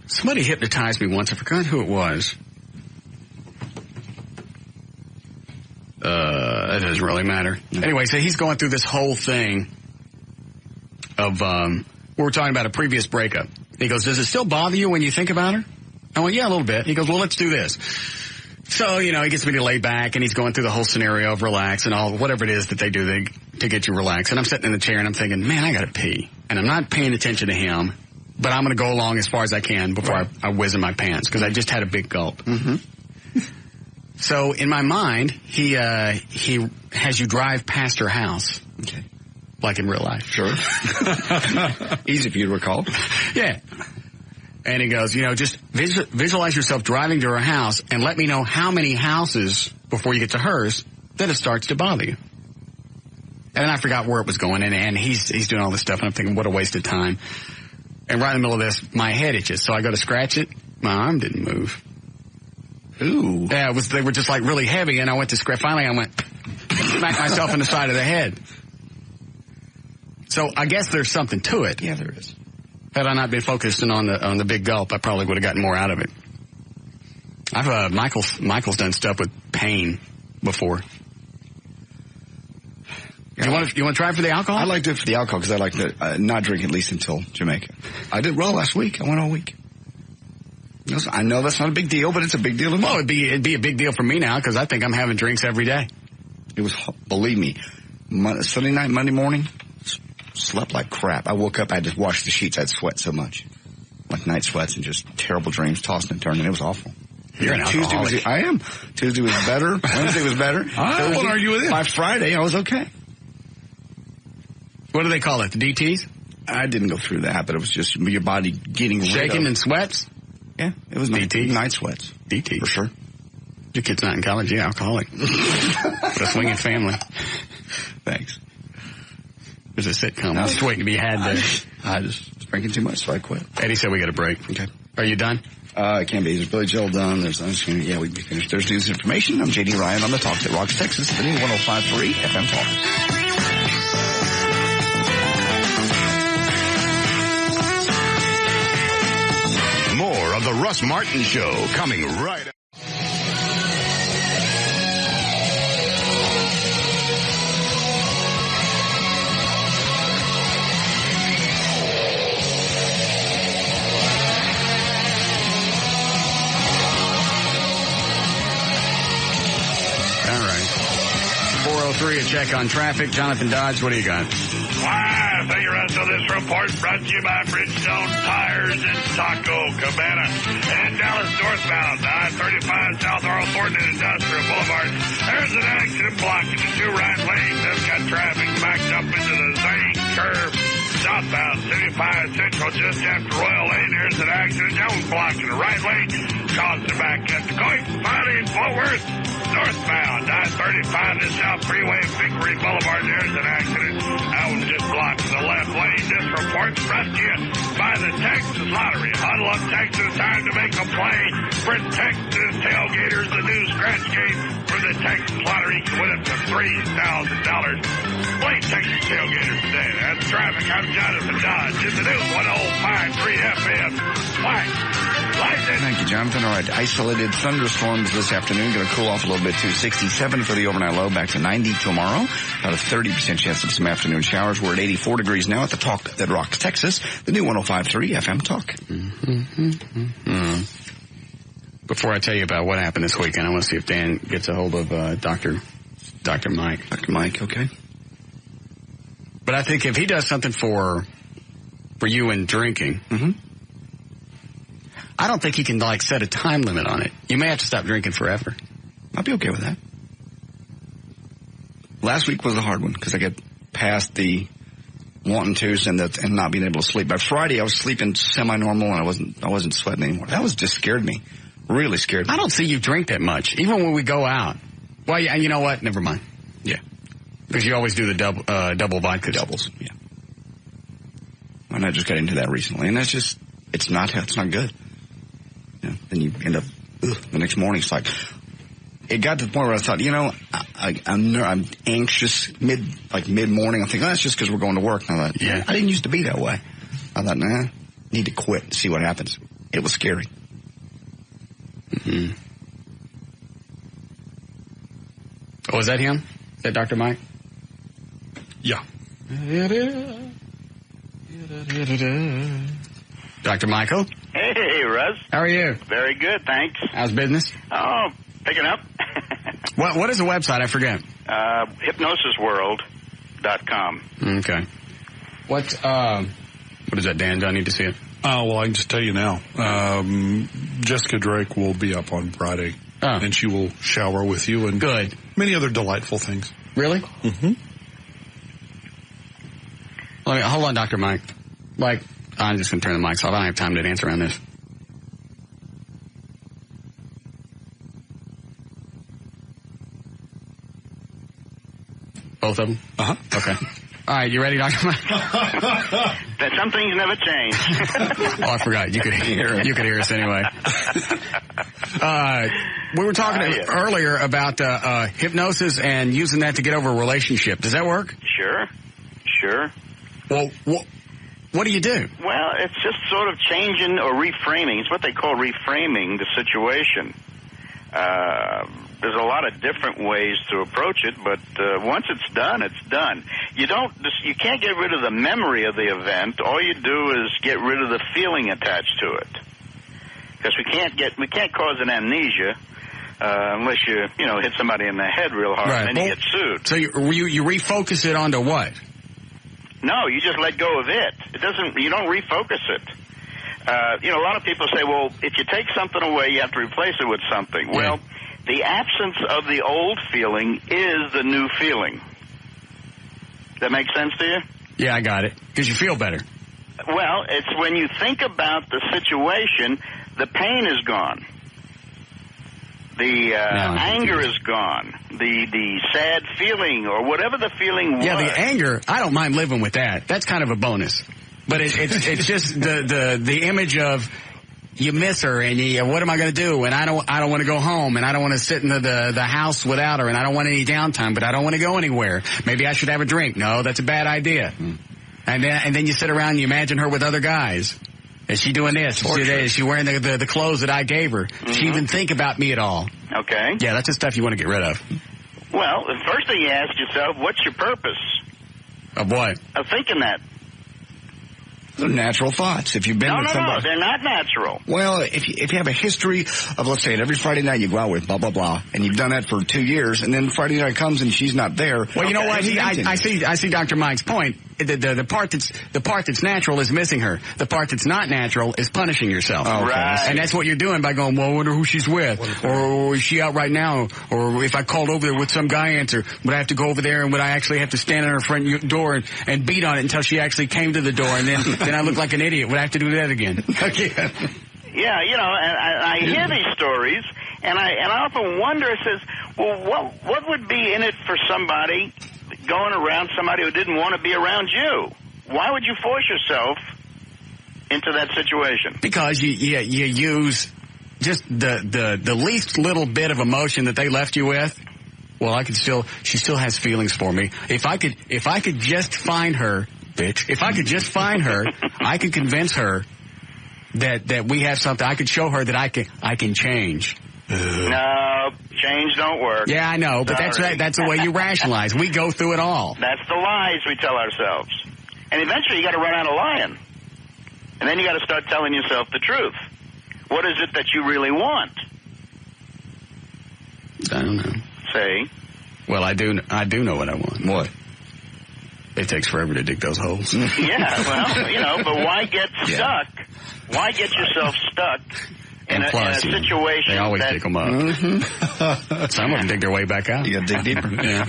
Somebody hypnotized me once. I forgot who it was. It doesn't really matter. Anyway, so he's going through this whole thing of, we were talking about a previous breakup. He goes, does it still bother you when you think about her? I went, yeah, a little bit. He goes, well, let's do this. So, he gets me to lay back, and he's going through the whole scenario of relax and all, whatever it is that they do to get you relaxed. And I'm sitting in the chair, and I'm thinking, man, I got to pee. And I'm not paying attention to him, but I'm going to go along as far as I can before I whiz in my pants, because I just had a big gulp. Mm-hmm. So, in my mind, he has you drive past her house. Okay. Like in real life. Sure. Easy for you to recall. Yeah. And he goes, just visualize yourself driving to her house and let me know how many houses before you get to hers that it starts to bother you. And then I forgot where it was going, and he's doing all this stuff, and I'm thinking, what a waste of time. And right in the middle of this, my head itches, so I go to scratch it. My arm didn't move. Ooh. Yeah, they were just like really heavy, and I went to scratch. Finally, I went, smacked myself in the side of the head. So I guess there's something to it. Yeah, there is. Had I not been focusing on the big gulp, I probably would have gotten more out of it. I've Michael's done stuff with pain before. You want to try for the alcohol? I like to do it for the alcohol because I like to not drink at least until Jamaica. I did well last week. I went all week. I know that's not a big deal, but it's a big deal to me. Well, it'd be a big deal for me now because I think I'm having drinks every day. It was, believe me, Sunday night, Monday morning, slept like crap. I woke up, I had to wash the sheets. I'd sweat so much. Like night sweats and just terrible dreams, tossing and turning. It was awful. You're an alcoholic. I am. Tuesday was better. Wednesday was better. I won't argue with it. By Friday, I was okay. What do they call it? The DTs? I didn't go through that, but it was just your body getting shaking and sweats? Yeah, it was DT. Night sweats. DT. For sure. Your kid's not in college, yeah, alcoholic. But a swinging family. Thanks. There's a sitcom. I was just waiting to be had there. I just was drinking too much, so I quit. Eddie said we got a break. Okay. Are you done? It can be. There's Billy Joel done. We'd be finished. There's news and information. I'm J.D. Ryan on the Talk that Rocks Texas, the new 105.3 FM Talk. More of the Russ Martin Show coming right up. All right. 403, a check on traffic. Jonathan Dodge, what do you got? Why, thank you, Russ. So this report brought to you by Bridgestone Tires in Taco Cabana and Dallas northbound, I-35 South Earl Thornton Industrial Boulevard. There's an accident blocking the two right lanes. That's got traffic backed up into the Zane curve. Southbound 75 Central just after Royal Lane. There's an accident. That was blocking the right lane. Causing the back at the going. Finally in Fort Worth. Northbound I-35 to South Freeway, Vickery Boulevard. There's an accident. That was just blocking the left lane. This report's brought to you by the Texas Lottery. Huddle up Texas, time to make a play. For Texas tailgaters, the new scratch game for the Texas Lottery can win up to $3,000. Play Texas tailgaters today. That's traffic. I'm Jonathan Dodge in the new 105.3 FM. Mike, lightning. Thank you, Jonathan. All right, isolated thunderstorms this afternoon. Going to cool off a little bit to 67 for the overnight low. Back to 90 tomorrow. About a 30% chance of some afternoon showers. We're at 84 degrees now at the Talk that Rocks Texas. The new 105.3 FM Talk. Before I tell you about what happened this weekend, I want to see if Dan gets a hold of Dr. Dr. Mike. Dr. Mike, okay. But I think if he does something for you in drinking, I don't think he can, like, set a time limit on it. You may have to stop drinking forever. I'd be okay with that. Last week was a hard one because I got past the wanting to and not being able to sleep. By Friday, I was sleeping semi-normal and I wasn't sweating anymore. That was just scared me. Really scared me. I don't see you drink that much, even when we go out. Well, yeah, you know what? Never mind. Yeah. Because you always do the double vodka. Doubles, yeah. And I just got into that recently, and that's just, it's not good. You know, then you end up, the next morning, it's like, it got to the point where I thought, you know, I'm anxious mid-morning. I'm thinking, that's just because we're going to work. And I thought, I didn't used to be that way. I thought, need to quit and see what happens. It was scary. Mm-hmm. Oh, is that him? Is that Dr. Mike? Yeah. Dr. Michael? Hey, Russ. How are you? Very good, thanks. How's business? Oh, picking up. What is the website? I forget. Hypnosisworld.com. Okay. What is that, Dan? Do I need to see it? Oh, well, I can just tell you now. Jessica Drake will be up on Friday. Oh. And she will shower with you and good. Many other delightful things. Really? Mm-hmm. Hold on, Dr. Mike. Like, I'm just going to turn the mics off. I don't have time to dance around this. Both of them? Uh-huh. Okay. All right, you ready, Dr. Mike? That some things never change. Oh, I forgot. You could hear us anyway. We were talking earlier about hypnosis and using that to get over a relationship. Does that work? Sure. Well, what do you do? Well, it's just sort of changing or reframing. It's what they call reframing the situation. There's a lot of different ways to approach it, but once it's done, it's done. You can't get rid of the memory of the event. All you do is get rid of the feeling attached to it. Because we can't cause an amnesia unless you hit somebody in the head real hard, and then you get sued. So you refocus it onto what? No, you just let go of it. You don't refocus it. A lot of people say, well, if you take something away, you have to replace it with something. Yeah. Well, the absence of the old feeling is the new feeling. That make sense to you? Yeah, I got it. Because you feel better. Well, it's when you think about the situation, the pain is gone. The anger is gone. The sad feeling or whatever the feeling was. Yeah, the anger, I don't mind living with that. That's kind of a bonus. But it's just the image of you miss her and what am I going to do? And I don't want to go home and I don't want to sit in the house without her and I don't want any downtime, but I don't want to go anywhere. Maybe I should have a drink. No, that's a bad idea. And then you sit around and you imagine her with other guys. Is she doing this? Is she wearing the clothes that I gave her? Does she even think about me at all? Okay. Yeah, that's the stuff you want to get rid of. Well, the first thing you ask yourself, what's your purpose? Of what? Of thinking that. They're natural thoughts. If you've been with somebody. No, they're not natural. Well, if you have a history of, let's say, every Friday night you go out with blah, blah, blah, and you've done that for 2 years, and then Friday night comes and she's not there. Well, you know what? I see Dr. Mike's point. The part that's natural is missing her. The part that's not natural is punishing yourself. Oh, okay. Right. And that's what you're doing by going, well, I wonder who she's with. Or is she out right now? Or if I called over there, would some guy answer? Would I have to go over there and would I actually have to stand at her front door and beat on it until she actually came to the door and then I look like an idiot? Would I have to do that again? Yeah, and I hear these stories and I often wonder, it says, well, what would be in it for somebody going around somebody who didn't want to be around you? Why would you force yourself into that situation? Because you use just the least little bit of emotion that they left you with. Well, she still has feelings for me. If I could just find her, bitch. If I could just find her, I could convince her that we have something. I could show her that I can change. No, change don't work. Yeah, I know, but that's right. That's the way you rationalize. We go through it all. That's the lies we tell ourselves. And eventually you got to run out of lying. And then you got to start telling yourself the truth. What is it that you really want? I don't know. Say. Well, I do know what I want. What? It takes forever to dig those holes. Yeah, well, but why get stuck? Why get yourself stuck in a situation they always that... dig them up. Mm-hmm. Some of them dig their way back out. You got to dig deeper. Yeah.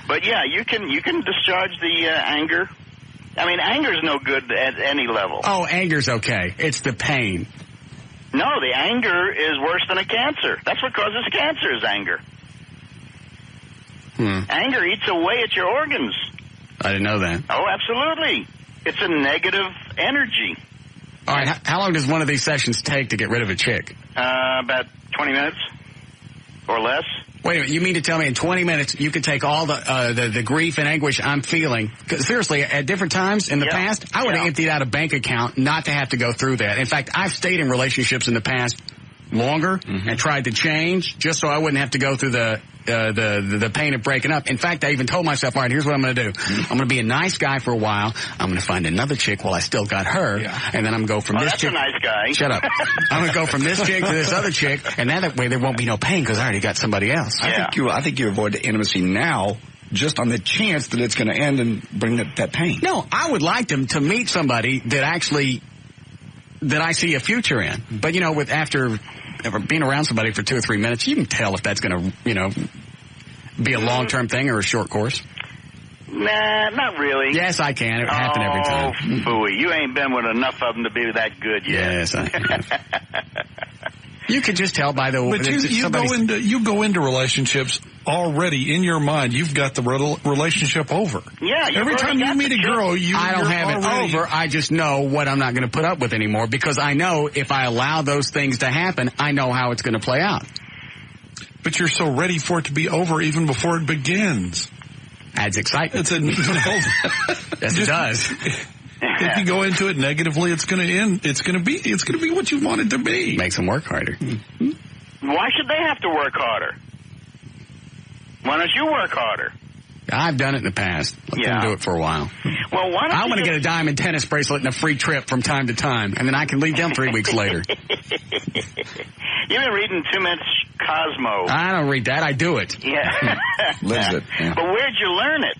But yeah, you can discharge the anger. I mean, anger's no good at any level. Oh, anger's okay. It's the pain. No, the anger is worse than a cancer. That's what causes cancer is anger. Anger eats away at your organs. I didn't know that. Oh, absolutely. It's a negative energy. All right, how long does one of these sessions take to get rid of a chick? About 20 minutes or less. Wait a minute, you mean to tell me in 20 minutes you could take all the grief and anguish I'm feeling? 'Cause seriously, at different times in the past, I would have emptied out a bank account not to have to go through that. In fact, I've stayed in relationships in the past longer and tried to change just so I wouldn't have to go through the pain of breaking up. In fact, I even told myself, all right, here's what I'm going to do. I'm going to be a nice guy for a while. I'm going to find another chick while I still got her, and then I'm going to go from this chick. That's a nice guy. Shut up. I'm going to go from this chick to this other chick, and that way there won't be no pain because I already got somebody else. I think you avoid the intimacy now just on the chance that it's going to end and bring that pain. No, I would like them to meet somebody that I see a future in. But, after being around somebody for 2 or 3 minutes, you can tell if that's going to, be a long-term thing or a short course. Nah, not really. Yes, I can. It happens every time. Oh, phooey. You ain't been with enough of them to be that good yet. Yes, I have. You could just tell by the way. But you go into relationships already in your mind. You've got the relationship over. Yeah. Every time you meet a girl, I don't have it over. I just know what I'm not going to put up with anymore because I know if I allow those things to happen, I know how it's going to play out. But you're so ready for it to be over even before it begins. Adds excitement. Yes, it does. If you go into it negatively, it's going to end. It's going to be what you want it to be. Makes them work harder. Why should they have to work harder? Why don't you work harder? I've done it in the past. Let them do it for a while. Well, why don't I want to get a diamond tennis bracelet and a free trip from time to time, and then I can leave them 3 weeks later. You've been reading too much Cosmo. I don't read that. I do it. Yeah. Lives it. Yeah. But where'd you learn it?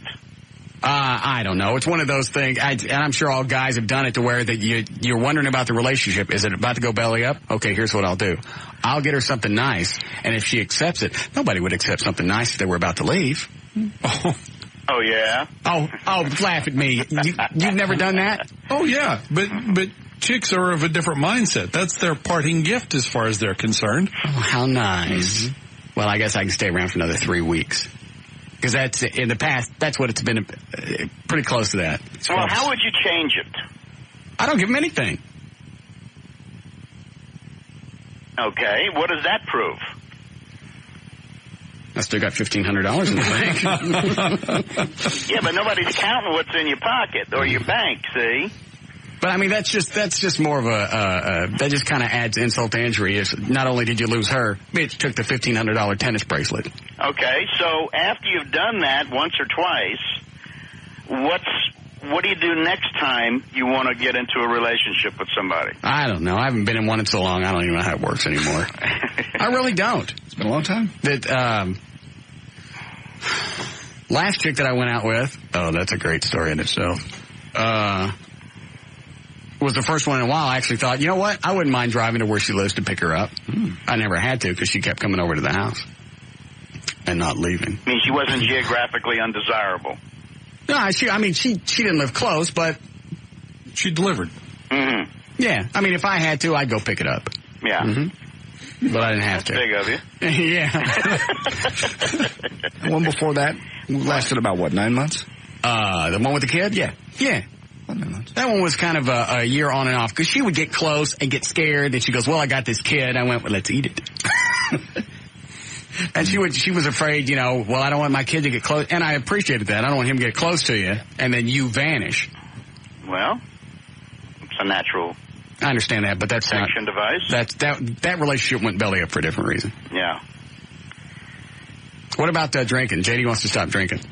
I don't know. It's one of those things, and I'm sure all guys have done it to where that you're wondering about the relationship. Is it about to go belly up? Okay, here's what I'll do. I'll get her something nice, and if she accepts it, nobody would accept something nice if they were about to leave. Oh yeah? Oh, laugh at me. You've never done that? Oh, yeah. But chicks are of a different mindset. That's their parting gift as far as they're concerned. Oh, how nice. Mm-hmm. Well, I guess I can stay around for another 3 weeks. Because that's, in the past, that's what it's been, pretty close to that. Well, how would you change it? I don't give them anything. Okay, what does that prove? I still got $1,500 in the bank. Yeah, but nobody's counting what's in your pocket or your bank, see? But I mean, that's just more of that just kind of adds insult to injury. Not only did you lose her, bitch took the $1,500 tennis bracelet. Okay, so after you've done that once or twice, what do you do next time you want to get into a relationship with somebody? I don't know. I haven't been in one in so long. I don't even know how it works anymore. I really don't. It's been a long time. Last chick that I went out with, oh, that's a great story in itself. Was the first one in a while. I actually thought, you know what? I wouldn't mind driving to where she lives to pick her up. I never had to because she kept coming over to the house and not leaving. I mean, she wasn't geographically undesirable. No, she didn't live close, but she delivered. Mm-hmm. Yeah. I mean, if I had to, I'd go pick it up. Yeah. Mm-hmm. But I didn't have to. Big of you. Yeah. The one before that lasted about, 9 months? The one with the kid? Yeah. Yeah. That one was kind of a year on and off because she would get close and get scared and she goes, well, I got this kid. I went, well, let's eat it. And she was afraid, well, I don't want my kid to get close. And I appreciated that. I don't want him to get close to you and then you vanish. Well, it's a natural. I understand that, but that's protection device. That relationship went belly up for a different reason. Yeah. What about drinking? JD wants to stop drinking.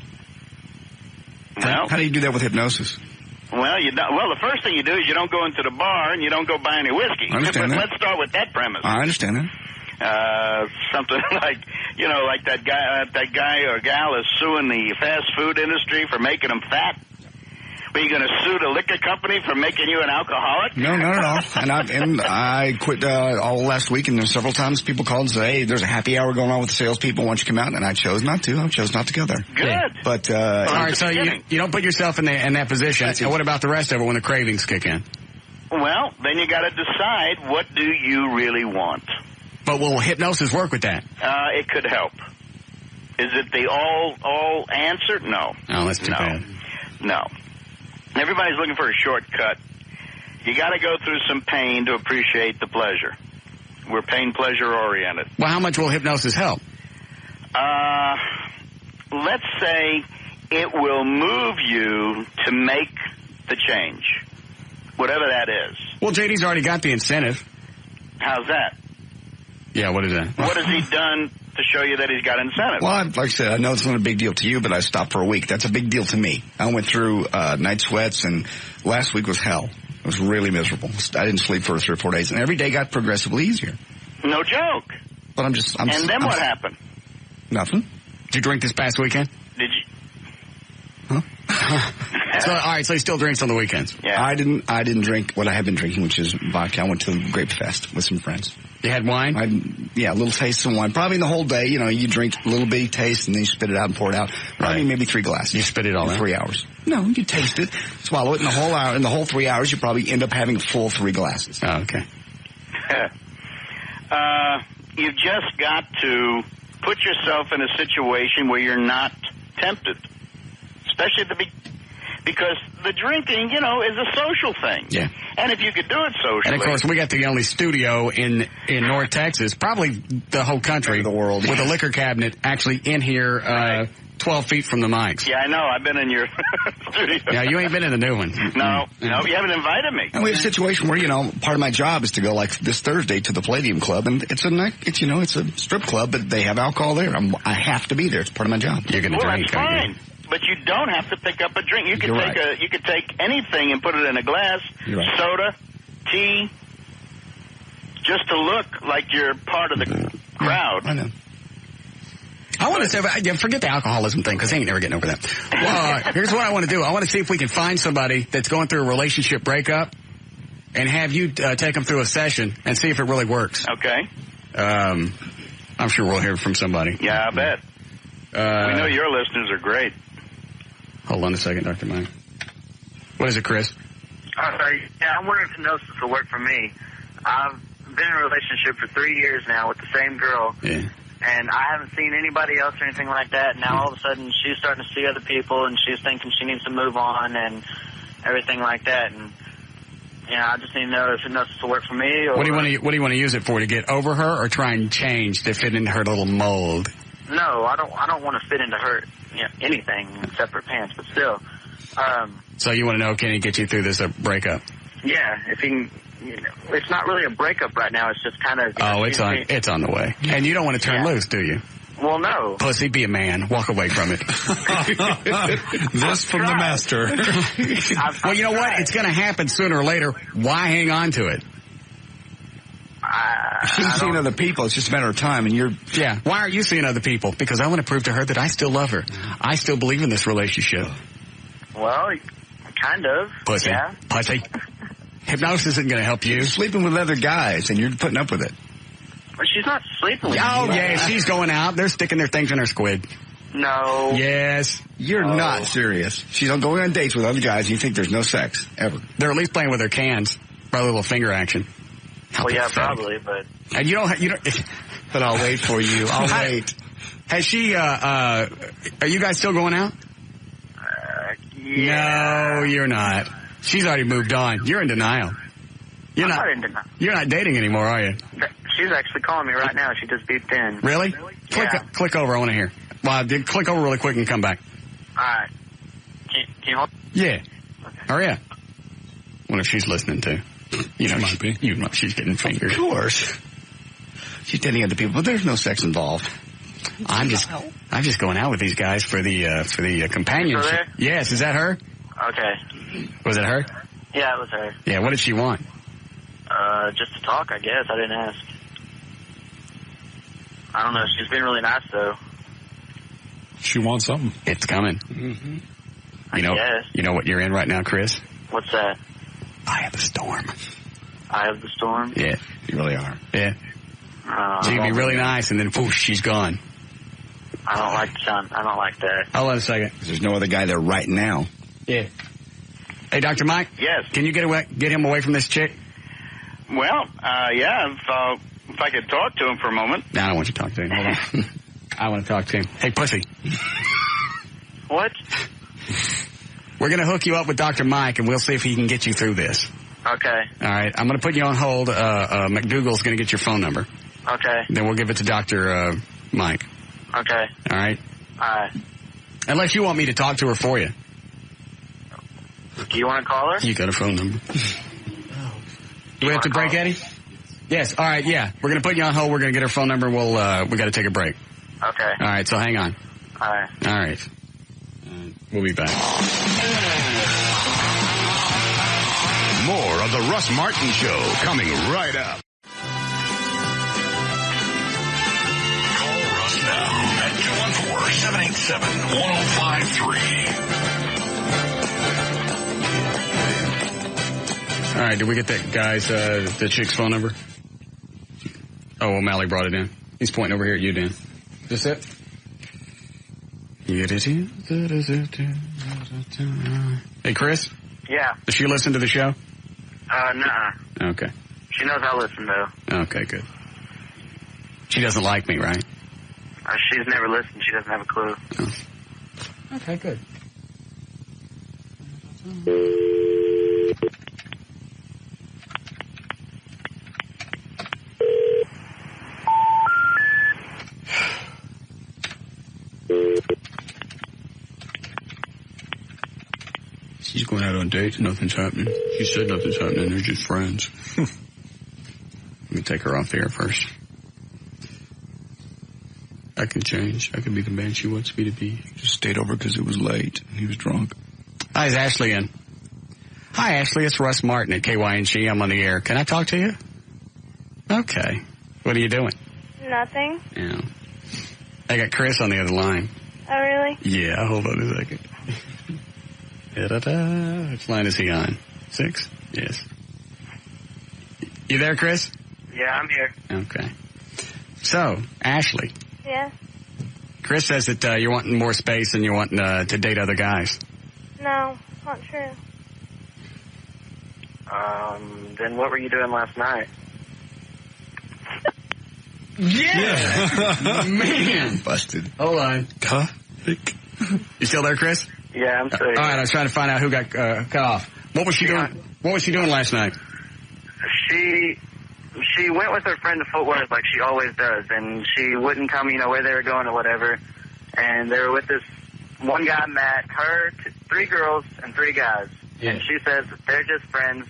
Well, how do you do that with hypnosis? Well, the first thing you do is you don't go into the bar and you don't go buy any whiskey. I understand that. Let's start with that premise. I understand that. Something like you know, like that guy or gal is suing the fast food industry for making them fat. Are you going to sue the liquor company for making you an alcoholic? No, not at all. And I quit all last week, and there's several times people called and said, hey, there's a happy hour going on with the salespeople. Why don't you come out? And I chose not to. I chose not to go there. Good. But all right, so you don't put yourself in that position. And what about the rest of it when the cravings kick in? Well, then you got to decide, what do you really want? But will hypnosis work with that? It could help. Is it the all answer? No. Oh, that's too bad. No. Everybody's looking for a shortcut. You got to go through some pain to appreciate the pleasure. We're pain-pleasure oriented. Well, how much will hypnosis help? Let's say it will move you to make the change, whatever that is. Well, JD's already got the incentive. How's that? Yeah, what is that? What has he done to show you that he's got incentive? Well, like I said, I know it's not a big deal to you, but I stopped for a week. That's a big deal to me. I went through night sweats, and last week was hell. It was really miserable. I didn't sleep for 3 or 4 days, and every day got progressively easier. No joke. But and then what happened? Nothing. Did you drink this past weekend? Did you? So, all right, so he still drinks on the weekends. Yeah. I didn't drink what I have been drinking, which is vodka. I went to the Grape Fest with some friends. You had wine? A little taste of wine. Probably the whole day, you know, you drink a little bitty taste and then you spit it out and pour it out. Probably maybe 3 glasses. You spit it all in out? 3 hours. No, you taste it, swallow it, in the whole 3 hours, you probably end up having a full 3 glasses. Oh, okay. You've just got to put yourself in a situation where you're not tempted, especially at the beginning. Because the drinking, you know, is a social thing. Yeah. And if you could do it socially. And, of course, we got the only studio in North Texas, probably the whole country, the world, with a liquor cabinet actually in here 12 feet from the mics. Yeah, I know. I've been in your studio. Yeah, you ain't been in the new one. No, you haven't invited me. And we have a situation where, you know, part of my job is to go, like, this Thursday to the Palladium Club, and it's a strip club, but they have alcohol there. I have to be there. It's part of my job. You're going to drink. That's fine. But you don't have to pick up a drink. You could take anything and put it in a glass, soda, tea, just to look like you're part of the crowd. I know. I want to say, forget the alcoholism thing, because I ain't never getting over that. Well, here's what I want to do. I want to see if we can find somebody that's going through a relationship breakup and have you take them through a session and see if it really works. Okay. I'm sure we'll hear from somebody. Yeah, I bet. We know your listeners are great. Hold on a second, Dr. Mike. What is it, Chris? Sorry. Yeah, I'm wondering if hypnosis will work for me. I've been in a relationship for 3 years now with the same girl. Yeah. And I haven't seen anybody else or anything like that. Now all of a sudden she's starting to see other people and she's thinking she needs to move on and everything like that. And I just need to know if hypnosis will work for me. Or what do you want to use it for? To get over her or try and change to fit into her little mold? No, I don't want to fit into her anything except her pants, but still. So you want to know, can he get you through this breakup? Yeah, if he can. It's not really a breakup right now. It's just kind of. It's on the way. And you don't want to turn loose, do you? Well, no. Pussy, be a man. Walk away from it. This from the master. Well, you know what? It's going to happen sooner or later. Why hang on to it? She's seeing other people. It's just a matter of time, and you're... Yeah. Why are you seeing other people? Because I want to prove to her that I still love her. I still believe in this relationship. Well, kind of. Pussy. Yeah. Pussy. Hypnosis isn't going to help you. You're sleeping with other guys, and you're putting up with it. Well, she's not sleeping with Oh, me. yeah. She's going out. They're sticking their things in her squid. No. Yes. You're not serious. She's going on dates with other guys, and you think there's no sex, ever. They're at least playing with their cans. Probably a little finger action. Well, yeah, probably, but... And you don't... But I'll wait for you. I'll wait. Has she, are you guys still going out? Yeah. No, you're not. She's already moved on. You're in denial. I'm not in denial. You're not dating anymore, are you? She's actually calling me right now. She just beeped in. Really? Yeah. Click over. I want to hear. Well, click over really quick and come back. All right. Can you hold? Yeah. Okay. Hurry up. Wonder if she's listening too. You know, might be. You know, she's getting fingered. Of course. She's dating other people, but there's no sex involved. I'm just going out with these guys for the companionship. Yes, is that her? Okay. Was it her? Yeah, it was her. Yeah, what did she want? Just to talk, I guess. I didn't ask. I don't know. She's been really nice, though. She wants something. It's coming. Mm-hmm. You know what you're in right now, Chris? What's that? Eye of the storm. Eye of the storm? Yeah. You really are. Yeah. She'd be really nice, and then poof, she's gone. I don't like John. I don't like that. Hold on a second. There's no other guy there right now. Yeah. Hey, Dr. Mike? Yes. Can you get him away from this chick? Well, yeah, if I could talk to him for a moment. No, I don't want you to talk to him. Hold on. I want to talk to him. Hey, pussy. What? We're going to hook you up with Dr. Mike, and we'll see if he can get you through this. Okay. All right. I'm going to put you on hold. McDougal's going to get your phone number. Okay. Then we'll give it to Dr. Mike. Okay. All right? All right. Unless you want me to talk to her for you. Do you want to call her? You got a phone number. Do we have to break, Eddie? Yes. All right, yeah. We're going to put you on hold. We're going to get her phone number. We got to take a break. Okay. All right, so hang on. All right. All right. We'll be back. More of the Russ Martin Show coming right up. Call Russ now at 214-787-1053. All right, did we get that guy's, the chick's phone number? Oh, O'Malley brought it in. He's pointing over here at you, Dan. Is this it? Hey, Chris? Yeah. Does she listen to the show? Nuh-uh. Okay. She knows I listen, though. Okay, good. She doesn't like me, right? She's never listened. She doesn't have a clue. Oh. Okay, good. She's going out on dates. Nothing's happening. She said nothing's happening. They're just friends. Let me take her off the air first. I can change. I can be the man she wants me to be. Just stayed over because it was late and he was drunk. Hi, is Ashley in? Hi, Ashley. It's Russ Martin at KYNG. I'm on the air. Can I talk to you? Okay. What are you doing? Nothing. Yeah. I got Chris on the other line. Oh, really? Yeah, hold on a second. Da-da-da. Which line is he on? 6? Yes. You there, Chris? Yeah, I'm here. Okay. So, Ashley. Yeah? Chris says that you're wanting more space and you're wanting to date other guys. No, not true. Then what were you doing last night? Yeah! Man! Busted. Hold on. You still there, Chris? Yeah, I'm still here. All right, I was trying to find out who got cut off. What was she doing? What was she doing last night? She went with her friend to Fort Worth like she always does, and she wouldn't tell me, where they were going or whatever. And they were with this one guy, Matt, her, 3 girls and 3 guys. Yeah. And she says that they're just friends.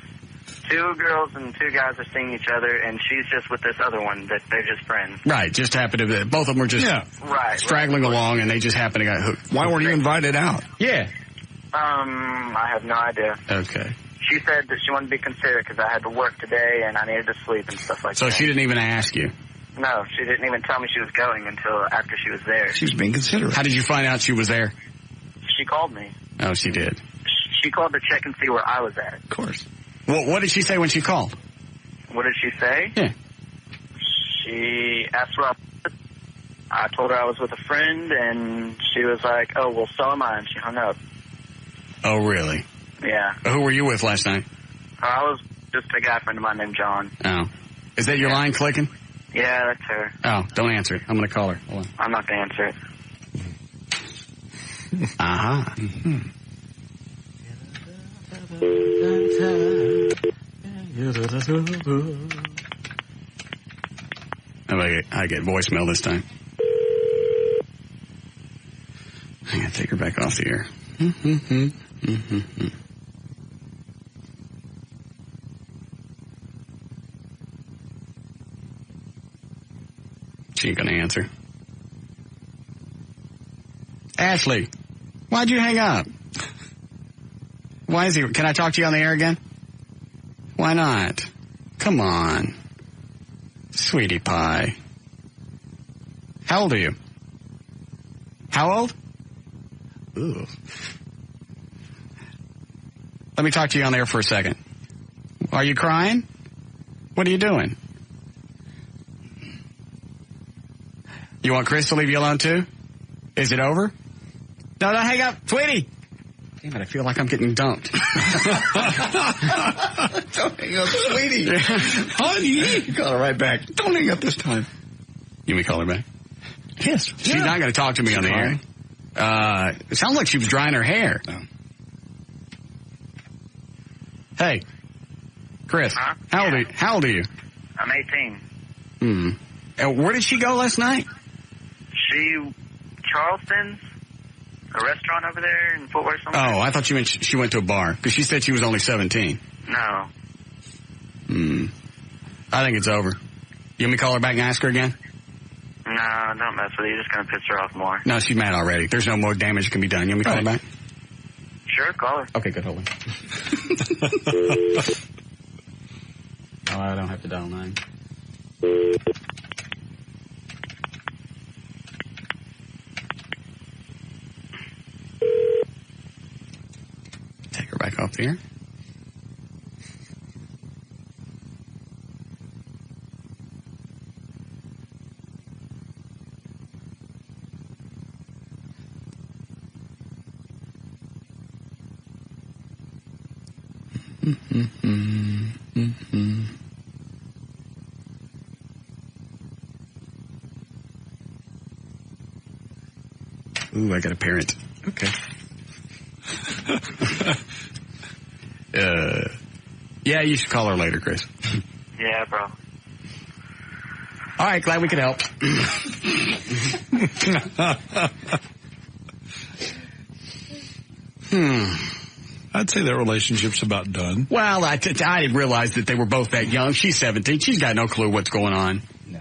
2 girls and 2 guys are seeing each other, and she's just with this other one that they're just friends. Right, just happened to be, both of them were just straggling along, and they just happened to get hooked. Why weren't you invited out? Yeah. I have no idea. Okay. She said that she wanted to be considerate because I had to work today and I needed to sleep and stuff like that. So she didn't even ask you? No, she didn't even tell me she was going until after she was there. She was being considerate. How did you find out she was there? She called me. Oh, she did. She called to check and see where I was at. Of course. Well, what did she say when she called? What did she say? Yeah. She asked where I was. I told her I was with a friend, and she was like, oh, well, so am I, and she hung up. Oh, really? Yeah. Who were you with last night? I was just a guy friend of mine named John. Oh. Is that your line clicking? Yeah, that's her. Oh, don't answer it. I'm going to call her. Hold on. I'm not going to answer it. Uh-huh. Mm-hmm. I get voicemail this time. I'm going to take her back off the air. She ain't going to answer. Ashley, why'd you hang up? Why is he? Can I talk to you on the air again? Why not? Come on. Sweetie pie. How old are you? How old? Ooh. Let me talk to you on there for a second. Are you crying? What are you doing? You want Chris to leave you alone too? Is it over? No, hang up. Sweetie! Damn it, I feel like I'm getting dumped. Don't hang up, sweetie. Honey. Call her right back. Don't hang up this time. You may call her back? Yes. She's not going to talk to me on the air. It sounds like she was drying her hair. No. Hey, Chris, Huh? how old are you? I'm 18. And where did she go last night? Charleston's, a restaurant over there in Fort Worth somewhere. Oh, I thought you meant she went to a bar, because she said she was only 17. No. I think it's over. You want me to call her back and ask her again? No, don't mess with her. You're just going to piss her off more. No, she's mad already. There's no more damage that can be done. You want me to call her back? Sure, call her. Okay, good. Hold on. Oh, I don't have to dial 9. Take her back off the air. Ooh, I got a parent. Okay. Yeah, you should call her later, Chris. Yeah, bro. All right, glad we could help. I'd say that relationship's about done. Well, I didn't realize that they were both that young. She's 17. She's got no clue what's going on. No.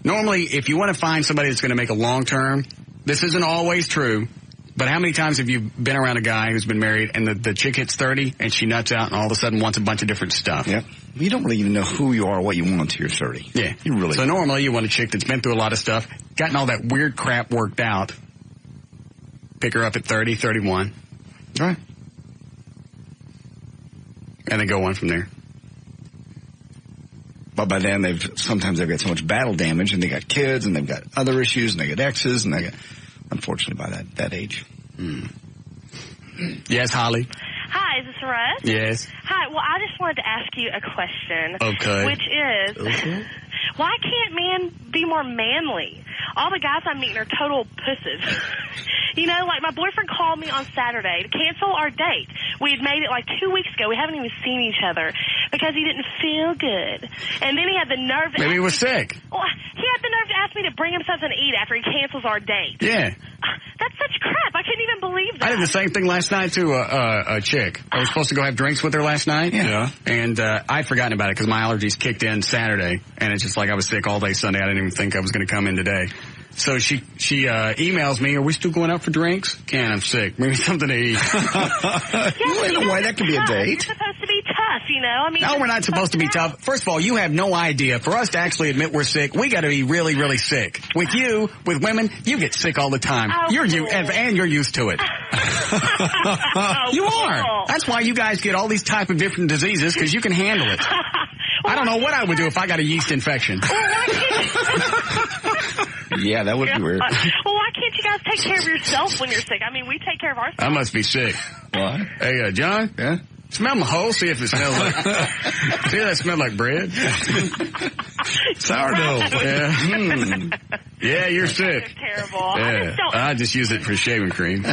Normally, if you want to find somebody that's going to make a long term, this isn't always true, but how many times have you been around a guy who's been married and the chick hits 30 and she nuts out and all of a sudden wants a bunch of different stuff? Yep. You don't really even know who you are or what you want until you're 30. Yeah. You really So normally you want a chick that's been through a lot of stuff, gotten all that weird crap worked out, pick her up at 30, 31. All right. And then go on from there. But by then sometimes they've got so much battle damage and they got kids and they've got other issues and they got exes and they got, unfortunately by that age. Yes, Holly? Hi, is this Russ? Yes. Hi, well, I just wanted to ask you a question. Okay. Which is, why can't men be more manly? All the guys I'm meeting are total pusses. You know, like my boyfriend called me on Saturday to cancel our date. We had made it like 2 weeks ago. We haven't even seen each other because he didn't feel good. And then he had the nerve to Maybe he was sick. Well, he had the nerve to ask me to bring him something to eat after he cancels our date. Yeah. That's such crap. I couldn't even believe that. I did the same thing last night to a chick. I was supposed to go have drinks with her last night. Yeah. And I'd forgotten about it because my allergies kicked in Saturday. And it's just like I was sick all day Sunday. I didn't even think I was going to come in today. So she emails me, are we still going out for drinks? Can't, I'm sick. Bring me something to eat. Well, in a way, that could be a date. You're supposed to be tough, you know? I mean, No, we're not supposed to be tough. First of all, you have no idea. For us to actually admit we're sick, we got to be really, really sick. With you, with women, you get sick all the time. Oh, You're cool. and you're used to it. You are. Cool. That's why you guys get all these type of different diseases, because you can handle it. I don't know what I would do if I got a yeast infection. Yeah, that would be weird. Well, why can't you guys take care of yourself when you're sick? I mean, we take care of ourselves. I must be sick. What? Hey, John? Yeah? Smell my hole, see if it smells like... See if that smells like bread? Sourdough. Yeah. Yeah, you're sick. It's terrible. Yeah. I just use it for shaving cream.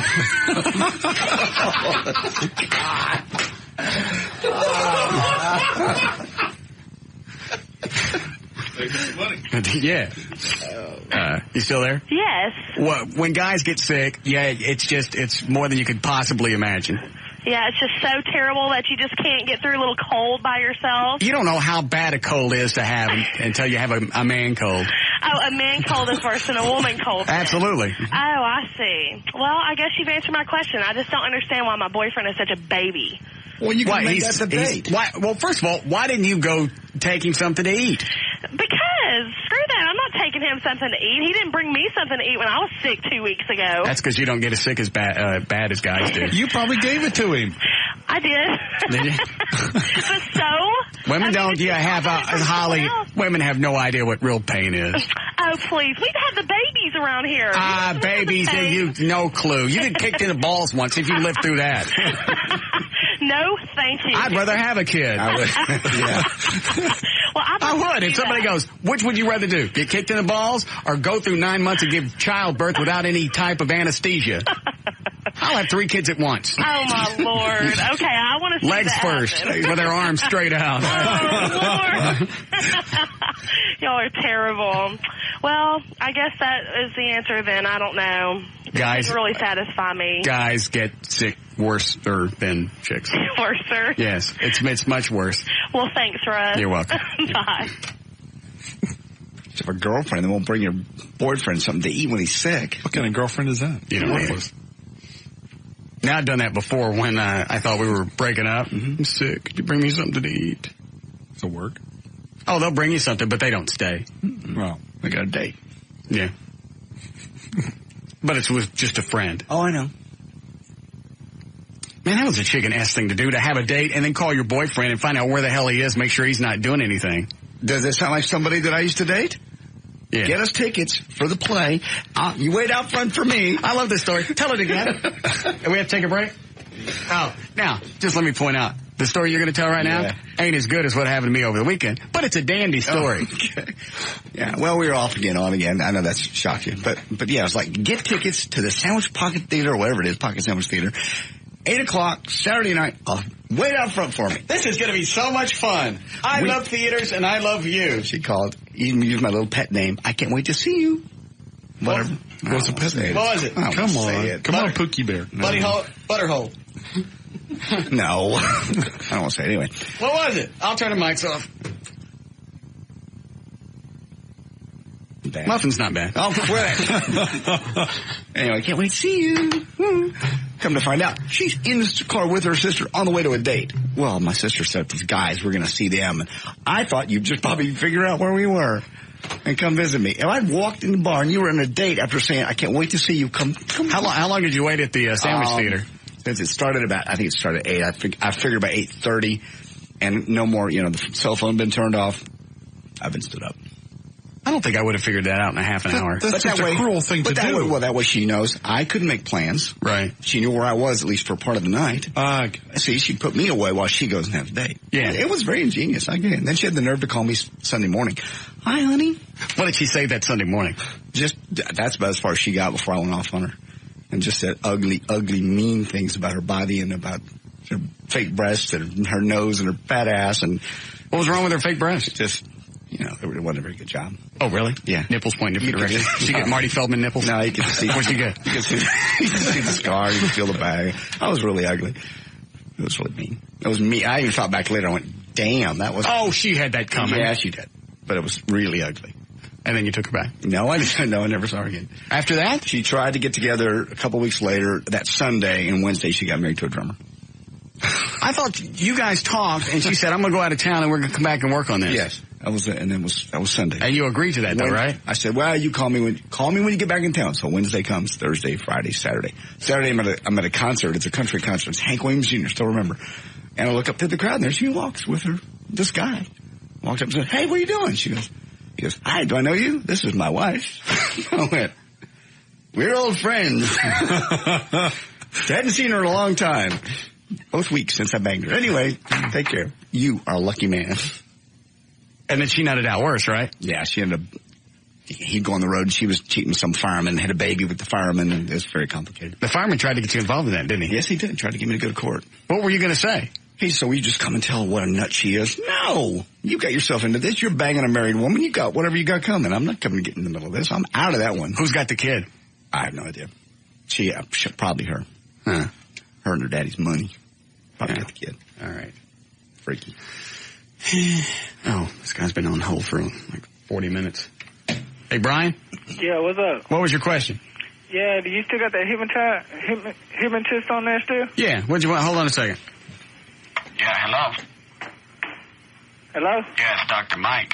Yeah. You still there? Yes. Well, when guys get sick, yeah, it's more than you could possibly imagine. Yeah, it's just so terrible that you just can't get through a little cold by yourself. You don't know how bad a cold is to have until you have a man cold. Oh, a man cold is worse than a woman cold. Absolutely. Oh, I see. Well, I guess you've answered my question. I just don't understand why my boyfriend is such a baby. Well, you can make that debate. Well, first of all, why didn't you go take him something to eat? Because, screw that, I'm not taking him him something to eat. He didn't bring me something to eat when I was sick 2 weeks ago. That's because you don't get as sick as bad as guys do. You probably gave it to him. I did. Did you? But so? Women Holly, women have no idea what real pain is. Oh, please. We've had the babies around here. Babies, you no clue. You get kicked in the balls once if you lived through that. No, thank you. I'd rather have a kid. I would. Yeah. Well, I would. If somebody goes, which would you rather do? Get kicked in the balls or go through 9 months and give childbirth without any type of anesthesia? I'll have 3 kids at once. Oh, my Lord. Okay, I want to see legs that first, happen. with their arms straight out. Oh, Lord. Y'all are terrible. Well, I guess that is the answer then. I don't know. Guys, it doesn't really satisfy me. Guys get sick worse than chicks. Worser? Yes, it's much worse. Well, thanks, Russ. You're welcome. Bye. If a girlfriend that won't bring your boyfriend something to eat when he's sick. What kind of girlfriend is that? You know, worthless. Now, I've done that before when I thought we were breaking up. Mm-hmm. I'm sick. Could you bring me something to eat? To work? Oh, they'll bring you something, but they don't stay. Mm-hmm. Well, they got a date. Yeah. But it's with just a friend. Oh, I know. Man, that was a chicken ass thing to do, to have a date and then call your boyfriend and find out where the hell he is, make sure he's not doing anything. Does that sound like somebody that I used to date? Yeah. Get us tickets for the play. You wait out front for me. I love this story. Tell it again. We have to take a break? Oh, now, just let me point out. The story you're going to tell right now ain't as good as what happened to me over the weekend, but it's a dandy story. Oh, okay. Yeah, well, we were off again, on again. I know that's shocked you. But yeah, it's like, get tickets to the Sandwich Pocket Theater, or whatever it is, Pocket Sandwich Theater, 8 o'clock, Saturday night. Wait out front for me. This is going to be so much fun. I love theaters, and I love you. She called, even used my little pet name. I can't wait to see you. Whatever. What's the pet name? What was it? Come on, Pookie Bear. Buddy Hole, Butterhole. No. I don't want to say it anyway. What was it? I'll turn the mics off. Bad. Muffin's not bad. Oh, quit. Anyway, I can't wait to see you. Come to find out, she's in the car with her sister on the way to a date. Well, my sister said these guys, we're going to see them. And I thought you'd just probably figure out where we were and come visit me. And I walked in the bar and you were on a date after saying, I can't wait to see you. Come. How long did you wait at the sandwich theater? Since it started I think it started at 8. I figured about 8:30 and no more, the cell phone been turned off. I've been stood up. I don't think I would have figured that out in a half an hour. That's such a cruel thing to do. Well, that way she knows I couldn't make plans. Right. She knew where I was, at least for part of the night. See, she put me away while she goes and has a date. Yeah. It was very ingenious. I get it. And then she had the nerve to call me Sunday morning. Hi, honey. What did she say that Sunday morning? That's about as far as she got before I went off on her. And just said ugly, mean things about her body and about her fake breasts and her nose and her fat ass. And what was wrong with her fake breasts? Just, it wasn't a very good job. Oh, really? Yeah. Nipples pointing different directions. She get Marty Feldman nipples? No, you can see. What'd she get? You can see the scar. You can feel the bag. I was really ugly. It was really mean. It was me. I even thought back later. I went, damn, that was. Oh, she had that coming. Yeah, she did. But it was really ugly. And then you took her back? No, I never saw her again. After that? She tried to get together a couple weeks later. That Sunday and Wednesday, she got married to a drummer. I thought you guys talked, and she said, I'm going to go out of town, and we're going to come back and work on this. Yes. That was Sunday. And you agreed to that, though, right? I said, well, you call me when you get back in town. So Wednesday comes, Thursday, Friday, Saturday. Saturday, I'm at a concert. It's a country concert. It's Hank Williams Jr., still remember. And I look up to the crowd, and there she walks with this guy. Walked up and said, hey, what are you doing? He goes, hi, do I know you? This is my wife. I went, we're old friends. Hadn't seen her in a long time. Both weeks since I banged her. Anyway, take care. You are a lucky man. And then she nutted out worse, right? Yeah, she ended up, he'd go on the road and she was cheating some fireman, had a baby with the fireman, and it was very complicated. The fireman tried to get you involved in that, didn't he? Yes, he did. Tried to get me to go to court. What were you going to say? Hey, so you just come and tell what a nut she is? No! You got yourself into this. You're banging a married woman. You got whatever you got coming. I'm not coming to get in the middle of this. I'm out of that one. Who's got the kid? I have no idea. Probably her. Huh. Her and her daddy's money. Probably got the kid. All right. Freaky. Oh, this guy's been on hold for like 40 minutes. Hey, Brian? Yeah, what's up? What was your question? Yeah, do you still got that hypnotist on there still? Yeah, what'd you want? Hold on a second. Yeah, hello? Hello? Yeah, it's Dr. Mike.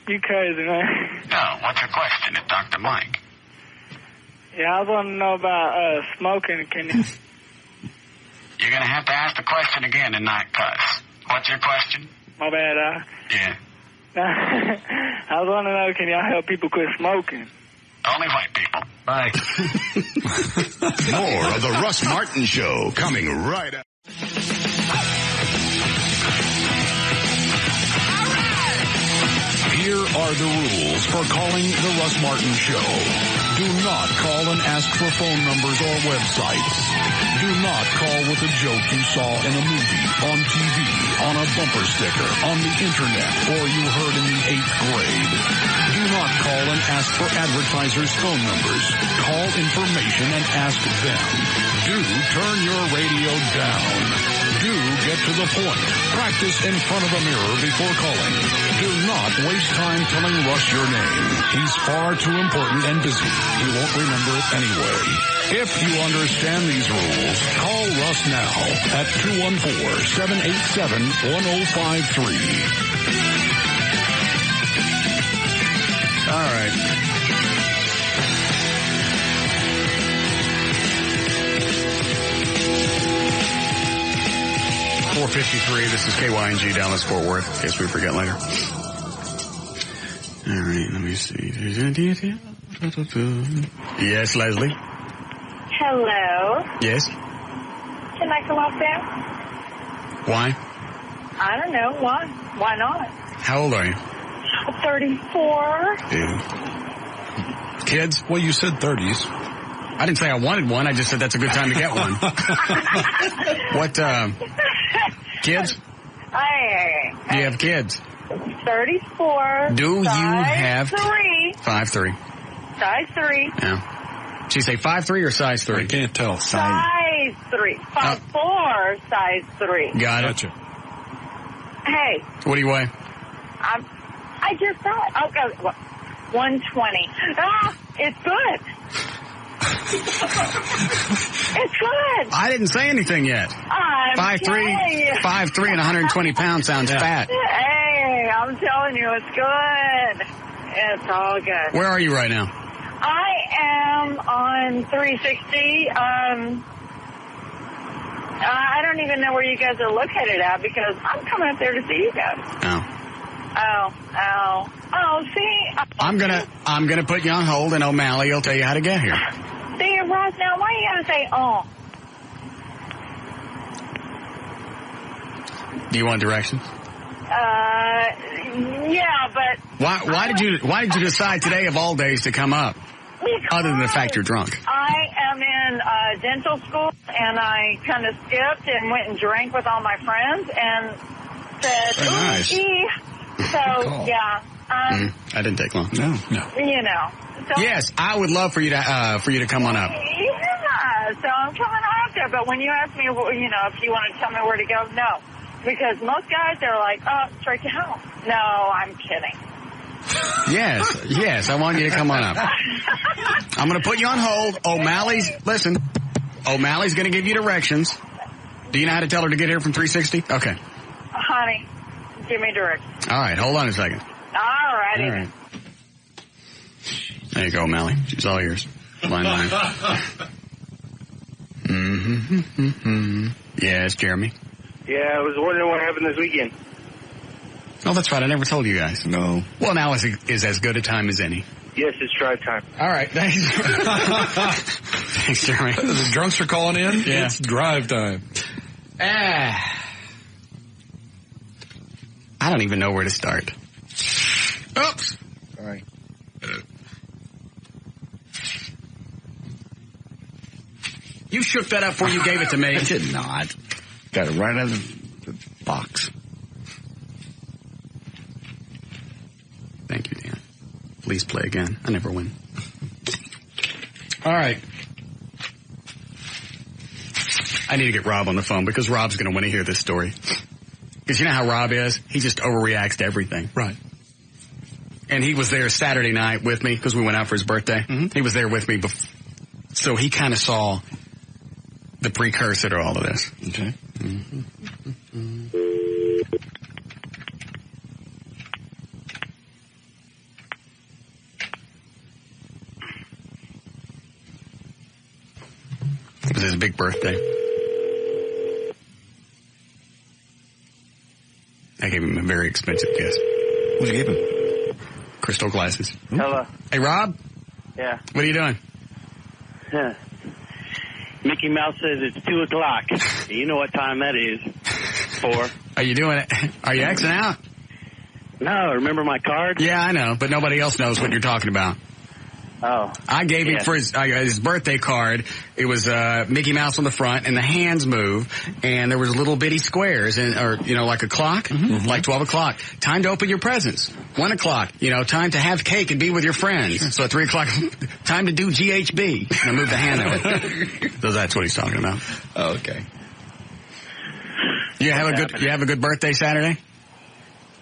You crazy, man. No, what's your question? It's Dr. Mike. Yeah, I want to know about smoking. Can you... You're going to have to ask the question again and not cuss. What's your question? My bad, Yeah. I was want to know, can y'all help people quit smoking? Only white people. Bye. More of the Russ Martin Show coming right up. Here are the rules for calling the Russ Martin Show. Do not call and ask for phone numbers or websites. Do not call with a joke you saw in a movie, on TV, on a bumper sticker, on the internet, or you heard in the 8th grade. Do not call and ask for advertisers' phone numbers. Call information and ask them. Do turn your radio down. Do get to the point. Practice in front of a mirror before calling. Do not waste time telling Russ your name. He's far too important and busy. He won't remember it anyway. If you understand these rules, call Russ now at 214-787-1053. All right. .453, this is KYNG Dallas Fort Worth, in case we forget later. All right, let me see. Yes, Leslie? Hello. Yes? Can I come up there? Why? I don't know. Why? Why not? How old are you? 34. Yeah. Kids? Well, you said 30s. I didn't say I wanted one. I just said that's a good time to get one. What, kids? Do you have kids? 34. Do you have... 5'3". 5'3". Size 3. Yeah. Did you say 5'3" or size 3? I can't tell. Size 3. 5'4", size 3. Got it. Gotcha. Hey. What do you weigh? I just thought. Okay, 120. Ah, it's good. It's good. I didn't say anything yet. 5'3", 5'3" and 120 pounds sounds fat. Hey, I'm telling you, it's good. It's all good. Where are you right now? I am on 360. I don't even know where you guys are located at because I'm coming up there to see you guys. Oh, see? I'm gonna put you on hold and O'Malley will tell you how to get here. See, Ross, now why you gotta say, oh? Do you want directions? Yeah, but... Why did you decide today of all days to come up? Other than the fact you're drunk. I am in dental school, and I kind of skipped and went and drank with all my friends and said, nice. So, yeah. I didn't take long. No. You know. So, yes, I would love for you to come on up. Yeah, so I'm coming out there, but when you ask me, if you want to tell me where to go, no. Because most guys, they're like, oh, straight to hell. No, I'm kidding. Yes, I want you to come on up. I'm going to put you on hold. O'Malley's going to give you directions. Do you know how to tell her to get here from 360? Okay. Honey, give me directions. All right, hold on a second. All righty. There you go, O'Malley. She's all yours. Line. Yes, Jeremy? Yeah, I was wondering what happened this weekend. Oh, that's right. I never told you guys. No. Well, now is as good a time as any. Yes, it's drive time. All right. Thanks. Thanks, Jeremy. The drunks are calling in. Yeah. It's drive time. I don't even know where to start. Oops. Sorry. You shook that up before you gave it to me. I did not. Got it right out of the box. Thank you, Dan. Please play again. I never win. All right. I need to get Rob on the phone because Rob's going to want to hear this story. Because you know how Rob is? He just overreacts to everything. Right. And he was there Saturday night with me because we went out for his birthday. Mm-hmm. He was there with me. So he kind of saw the precursor to all of this. Okay. was his big birthday. I gave him a very expensive gift. What'd you give him? Crystal glasses. Hello. Hey, Rob? Yeah. What are you doing? Mickey Mouse says it's 2 o'clock. You know what time that is. 4. Are you doing it? Are you Xing out? No, remember my card? Yeah, I know, but nobody else knows what you're talking about. Oh. I gave him for his birthday card. It was Mickey Mouse on the front, and the hands move, and there was little bitty squares, like a clock, like 12 o'clock. Time to open your presents. 1 o'clock, time to have cake and be with your friends. Sure. So at 3 o'clock, time to do GHB. And I moved the hand over. So that's what he's talking about. Oh, okay. You have a good birthday Saturday?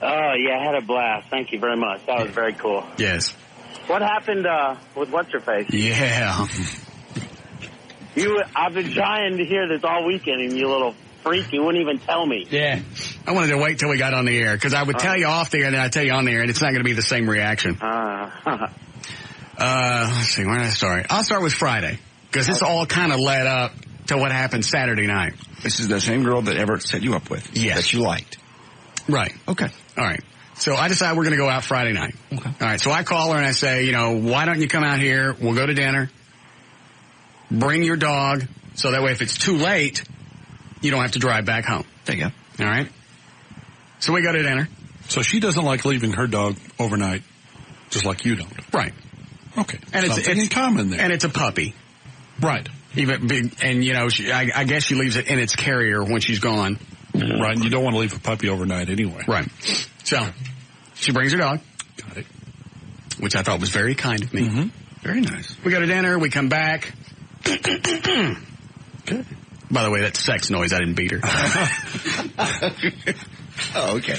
Oh, yeah, I had a blast. Thank you very much. That was very cool. Yes. What happened with What's-Her-Face? Yeah. I've been trying to hear this all weekend, and you little freak, you wouldn't even tell me. Yeah. I wanted to wait till we got on the air, because I would tell you off the air, and then I'd tell you on the air, and it's not going to be the same reaction. Let's see, where did I start? I'll start with Friday, because this all kind of led up to what happened Saturday night. This is the same girl that Everett set you up with? Yes. That you liked? Right. Okay. All right. So I decide we're going to go out Friday night. Okay. All right. So I call her and I say, why don't you come out here? We'll go to dinner. Bring your dog. So that way if it's too late, you don't have to drive back home. There you go. All right. So we go to dinner. So she doesn't like leaving her dog overnight, just like you don't. Right. Okay. And something in common there. And it's a puppy. Right. I guess she leaves it in its carrier when she's gone. Right. And you don't want to leave a puppy overnight anyway. Right. So she brings her dog. Got it. Which I thought was very kind of me. Mm-hmm. Very nice. We go to dinner. We come back. Good. By the way, that's sex noise. I didn't beat her. Oh, okay.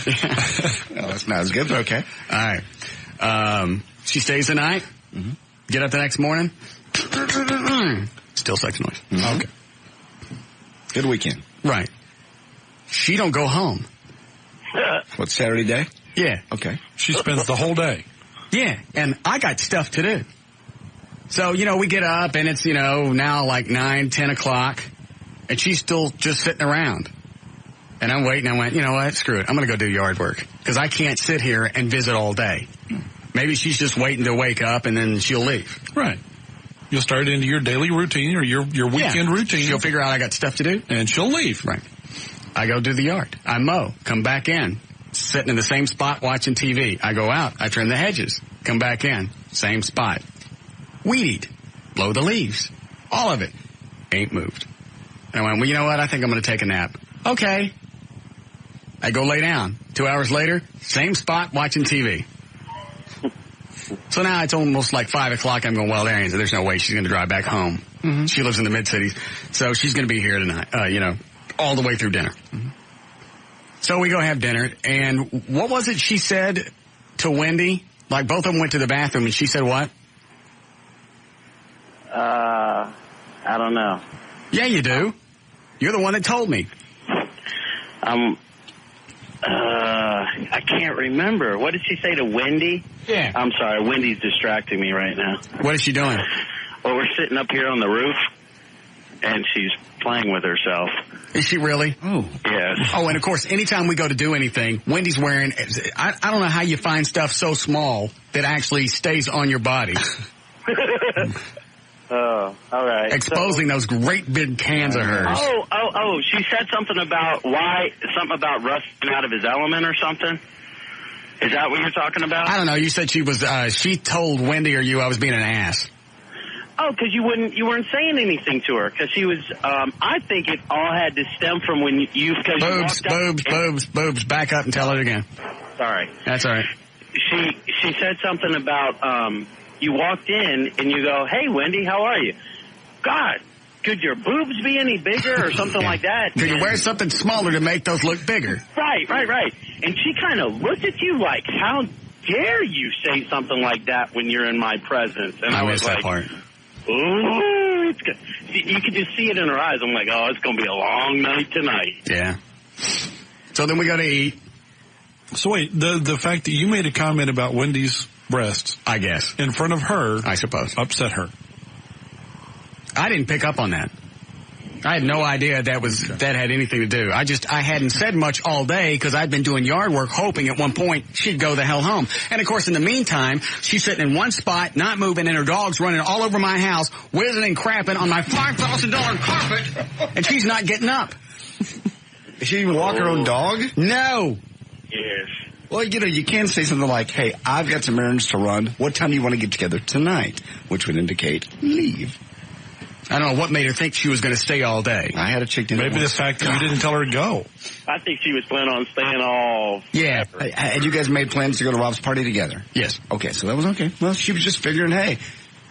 No, that's not as good, but okay. All right. She stays the night. Mm-hmm. Get up the next morning. Still sex noise. Mm-hmm. Okay. Good weekend. Right. She don't go home. What, Saturday day? Yeah. Okay. She spends the whole day. Yeah. And I got stuff to do. So, we get up and it's, now like 9, 10 o'clock. And she's still just sitting around. And I'm waiting. I went, you know what? Screw it. I'm going to go do yard work. Because I can't sit here and visit all day. Maybe she's just waiting to wake up and then she'll leave. Right. You'll start into your daily routine or your weekend routine. She'll figure out I got stuff to do. And she'll leave. Right. I go do the yard. I mow. Come back in. Sitting in the same spot watching TV. I go out. I trim the hedges. Come back in. Same spot. Weed eat. Blow the leaves. All of it. Ain't moved. And I went, well, you know what? I think I'm going to take a nap. Okay. I go lay down. 2 hours later, same spot watching TV. So now it's almost like 5 o'clock. I'm going, well, there's no way she's going to drive back home. Mm-hmm. She lives in the mid-cities. So she's going to be here tonight, all the way through dinner. Mm-hmm. So we go have dinner. And what was it she said to Wendy? Like both of them went to the bathroom and she said what? I don't know. Yeah, you do. You're the one that told me. I can't remember. What did she say to Wendy? Yeah. I'm sorry. Wendy's distracting me right now. What is she doing? Well, we're sitting up here on the roof, and she's playing with herself. Is she really? Oh. Yes. Oh, and of course, anytime we go to do anything, Wendy's wearing, I don't know how you find stuff so small that actually stays on your body. Oh, all right. Exposing those great big cans of hers. Oh, she said something about Russ being out of his element or something. Is that what you're talking about? I don't know. You said she told Wendy or you I was being an ass. Oh, because you weren't saying anything to her. Because she was, I think it all had to stem from when you boobs. Back up and tell it again. Sorry. That's all right. She said something about, you walked in and you go, hey, Wendy, how are you? God, could your boobs be any bigger or something like that? Could you wear something smaller to make those look bigger? Right. And she kind of looked at you like, how dare you say something like that when you're in my presence? And I was missed that part. Ooh, it's good. You could just see it in her eyes. I'm like, oh, it's going to be a long night tonight. Yeah. So then we go to eat. So wait, the fact that you made a comment about Wendy's breasts, I guess, in front of her, I suppose, upset her. I didn't pick up on that. I had no idea that had anything to do. I hadn't said much all day because I'd been doing yard work, hoping at one point she'd go the hell home. And of course, in the meantime, she's sitting in one spot, not moving, and her dog's running all over my house, whizzing and crapping on my $5,000 carpet, and she's not getting up. Does she even walk her own dog? No. Yes. Well, you can say something like, hey, I've got some errands to run. What time do you want to get together tonight? Which would indicate leave. I don't know what made her think she was going to stay all day. I had a chick. Maybe the fact that you didn't tell her to go. I think she was planning on staying all. Yeah. Had you guys made plans to go to Rob's party together? Yes. Okay, so that was okay. Well, she was just figuring, hey,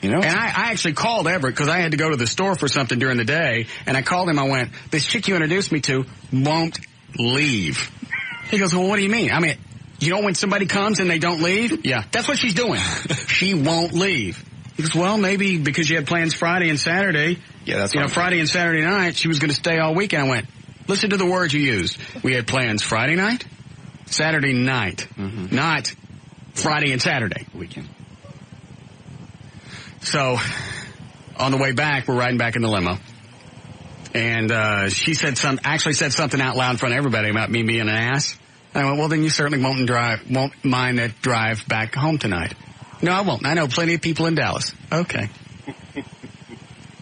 you know. And I actually called Everett because I had to go to the store for something during the day, and I called him. I went, this chick you introduced me to won't leave. He goes, well, what do you mean? I mean, you know when somebody comes and they don't leave? Yeah, that's what she's doing. She won't leave. He goes, well, maybe because you had plans Friday and Saturday. Yeah, that's Friday and Saturday night, she was going to stay all weekend. I went, listen to the words you used. We had plans Friday night, Saturday night, not Friday and Saturday. Weekend. So, on the way back, we're riding back in the limo. And she said something out loud in front of everybody about me being an ass. And I went, well, then you certainly won't mind that drive back home tonight. No, I won't. I know plenty of people in Dallas. Okay.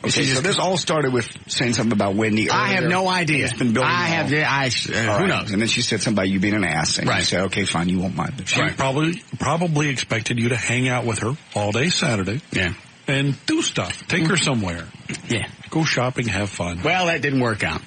Okay, so this all started with saying something about Wendy earlier. I have no idea. It's been building. Who knows? And then she said something about you being an ass. And right. You said, okay, fine, you won't mind. She probably expected you to hang out with her all day Saturday. Yeah. And do stuff. Take her somewhere. Yeah. Go shopping, have fun. Well, that didn't work out.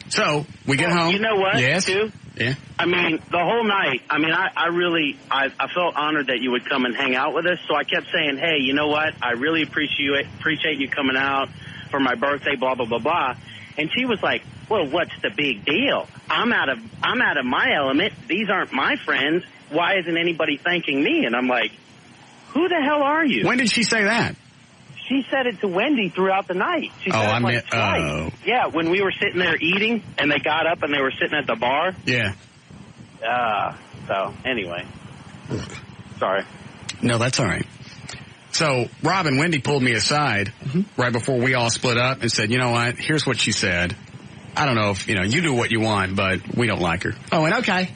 So, we get home. You know what, yes. too? Yeah. I mean, the whole night, I felt honored that you would come and hang out with us, so I kept saying, hey, you know what, I really appreciate you coming out for my birthday, blah, blah, blah, blah. And she was like, well, what's the big deal? I'm out of my element. These aren't my friends. Why isn't anybody thanking me? And I'm like, who the hell are you? When did she say that? She said it to Wendy throughout the night. She said it twice. Yeah, when we were sitting there eating, and they got up and they were sitting at the bar. Yeah. So, anyway. Sorry. No, that's all right. So, Rob and Wendy pulled me aside right before we all split up and said, you know what, here's what she said. I don't know if, you do what you want, but we don't like her. I went, okay.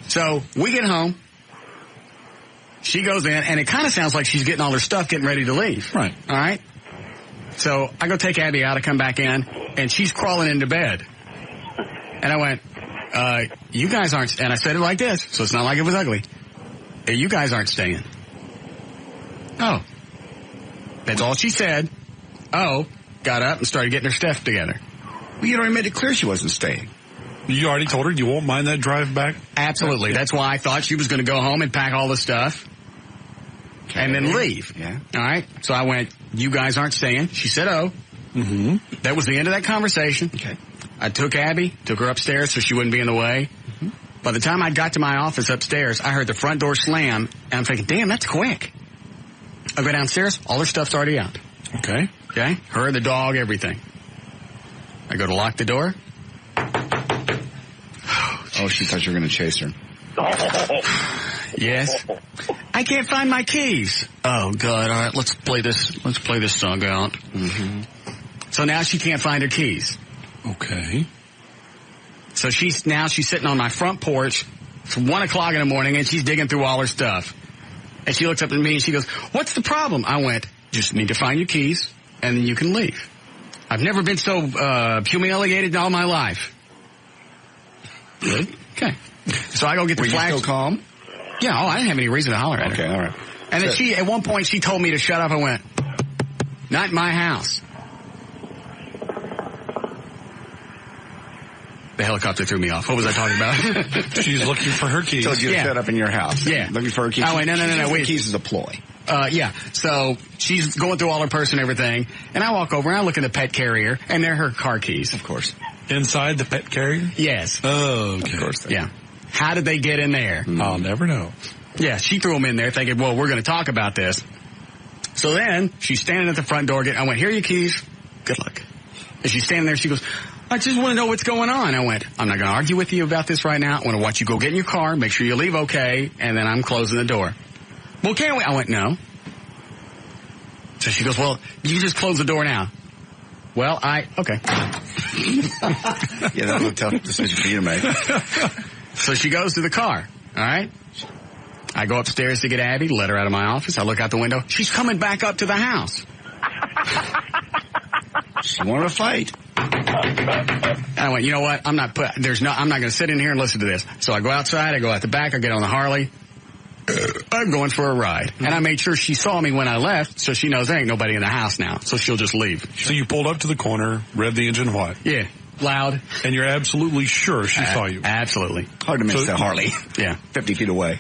So, we get home. She goes in, and it kind of sounds like she's getting all her stuff, getting ready to leave. Right. All right? So I go take Abby out, I come back in, and she's crawling into bed. And I went, you guys aren't, and I said it like this, so it's not like it was ugly. Hey, you guys aren't staying. Oh. That's all she said. Oh, got up and started getting her stuff together. Well, you already made it clear she wasn't staying. You already told her you won't mind that drive back? Absolutely. That's why I thought she was going to go home and pack all the stuff. Okay. And then leave. Yeah. All right. So I went, you guys aren't staying. She said, oh. Mm-hmm. That was the end of that conversation. Okay. I took Abby, took her upstairs so she wouldn't be in the way. Mm-hmm. By the time I got to my office upstairs, I heard the front door slam, and I'm thinking, damn, that's quick. I go downstairs, all her stuff's already out. Okay. Okay? Her, the dog, everything. I go to lock the door. Oh, she thought you were going to chase her. Yes. I can't find my keys. Oh, God. All right, let's play this song out. Mm-hmm. So now she can't find her keys. Okay. So she's sitting on my front porch. It's 1 o'clock in the morning, and she's digging through all her stuff. And she looks up at me, and she goes, what's the problem? I went, just need to find your keys, and then you can leave. I've never been so humiliated in all my life. Good. Okay. So I go get the flash. Were you still calm? Yeah, I didn't have any reason to holler at her. Okay, all right. And then at one point, she told me to shut up. I went, not in my house. The helicopter threw me off. What was I talking about? She's looking for her keys. Told you to shut up in your house. Yeah. Looking for her keys. Oh, wait, no. Wait. Keys is a ploy. Yeah. So she's going through all her purse and everything. And I walk over and I look in the pet carrier, and they're her car keys. Of course. Inside the pet carrier? Yes. Oh, okay. Of course. Yeah. How did they get in there? I'll never know. Yeah, she threw them in there thinking, well, we're going to talk about this. So then she's standing at the front door. I went, here are your keys. Good luck. And she's standing there. She goes, I just want to know what's going on. I went, I'm not going to argue with you about this right now. I want to watch you go get in your car, make sure you leave okay, and then I'm closing the door. Well, can't we? I went, no. So she goes, well, you just close the door now. Well, okay. Yeah, that was a tough decision for you to make. So she goes to the car, all right? I go upstairs to get Abby, let her out of my office. I look out the window. She's coming back up to the house. She wanted to fight. And I went, you know what? I'm not going to sit in here and listen to this. So I go outside, I go out the back, I get on the Harley. I'm going for a ride. And I made sure she saw me when I left, so she knows there ain't nobody in the house now, so she'll just leave. So you pulled up to the corner, revved the engine what? Yeah. Loud. And you're absolutely sure she saw you? Absolutely. Hard to miss that Harley. Yeah. 50 feet away.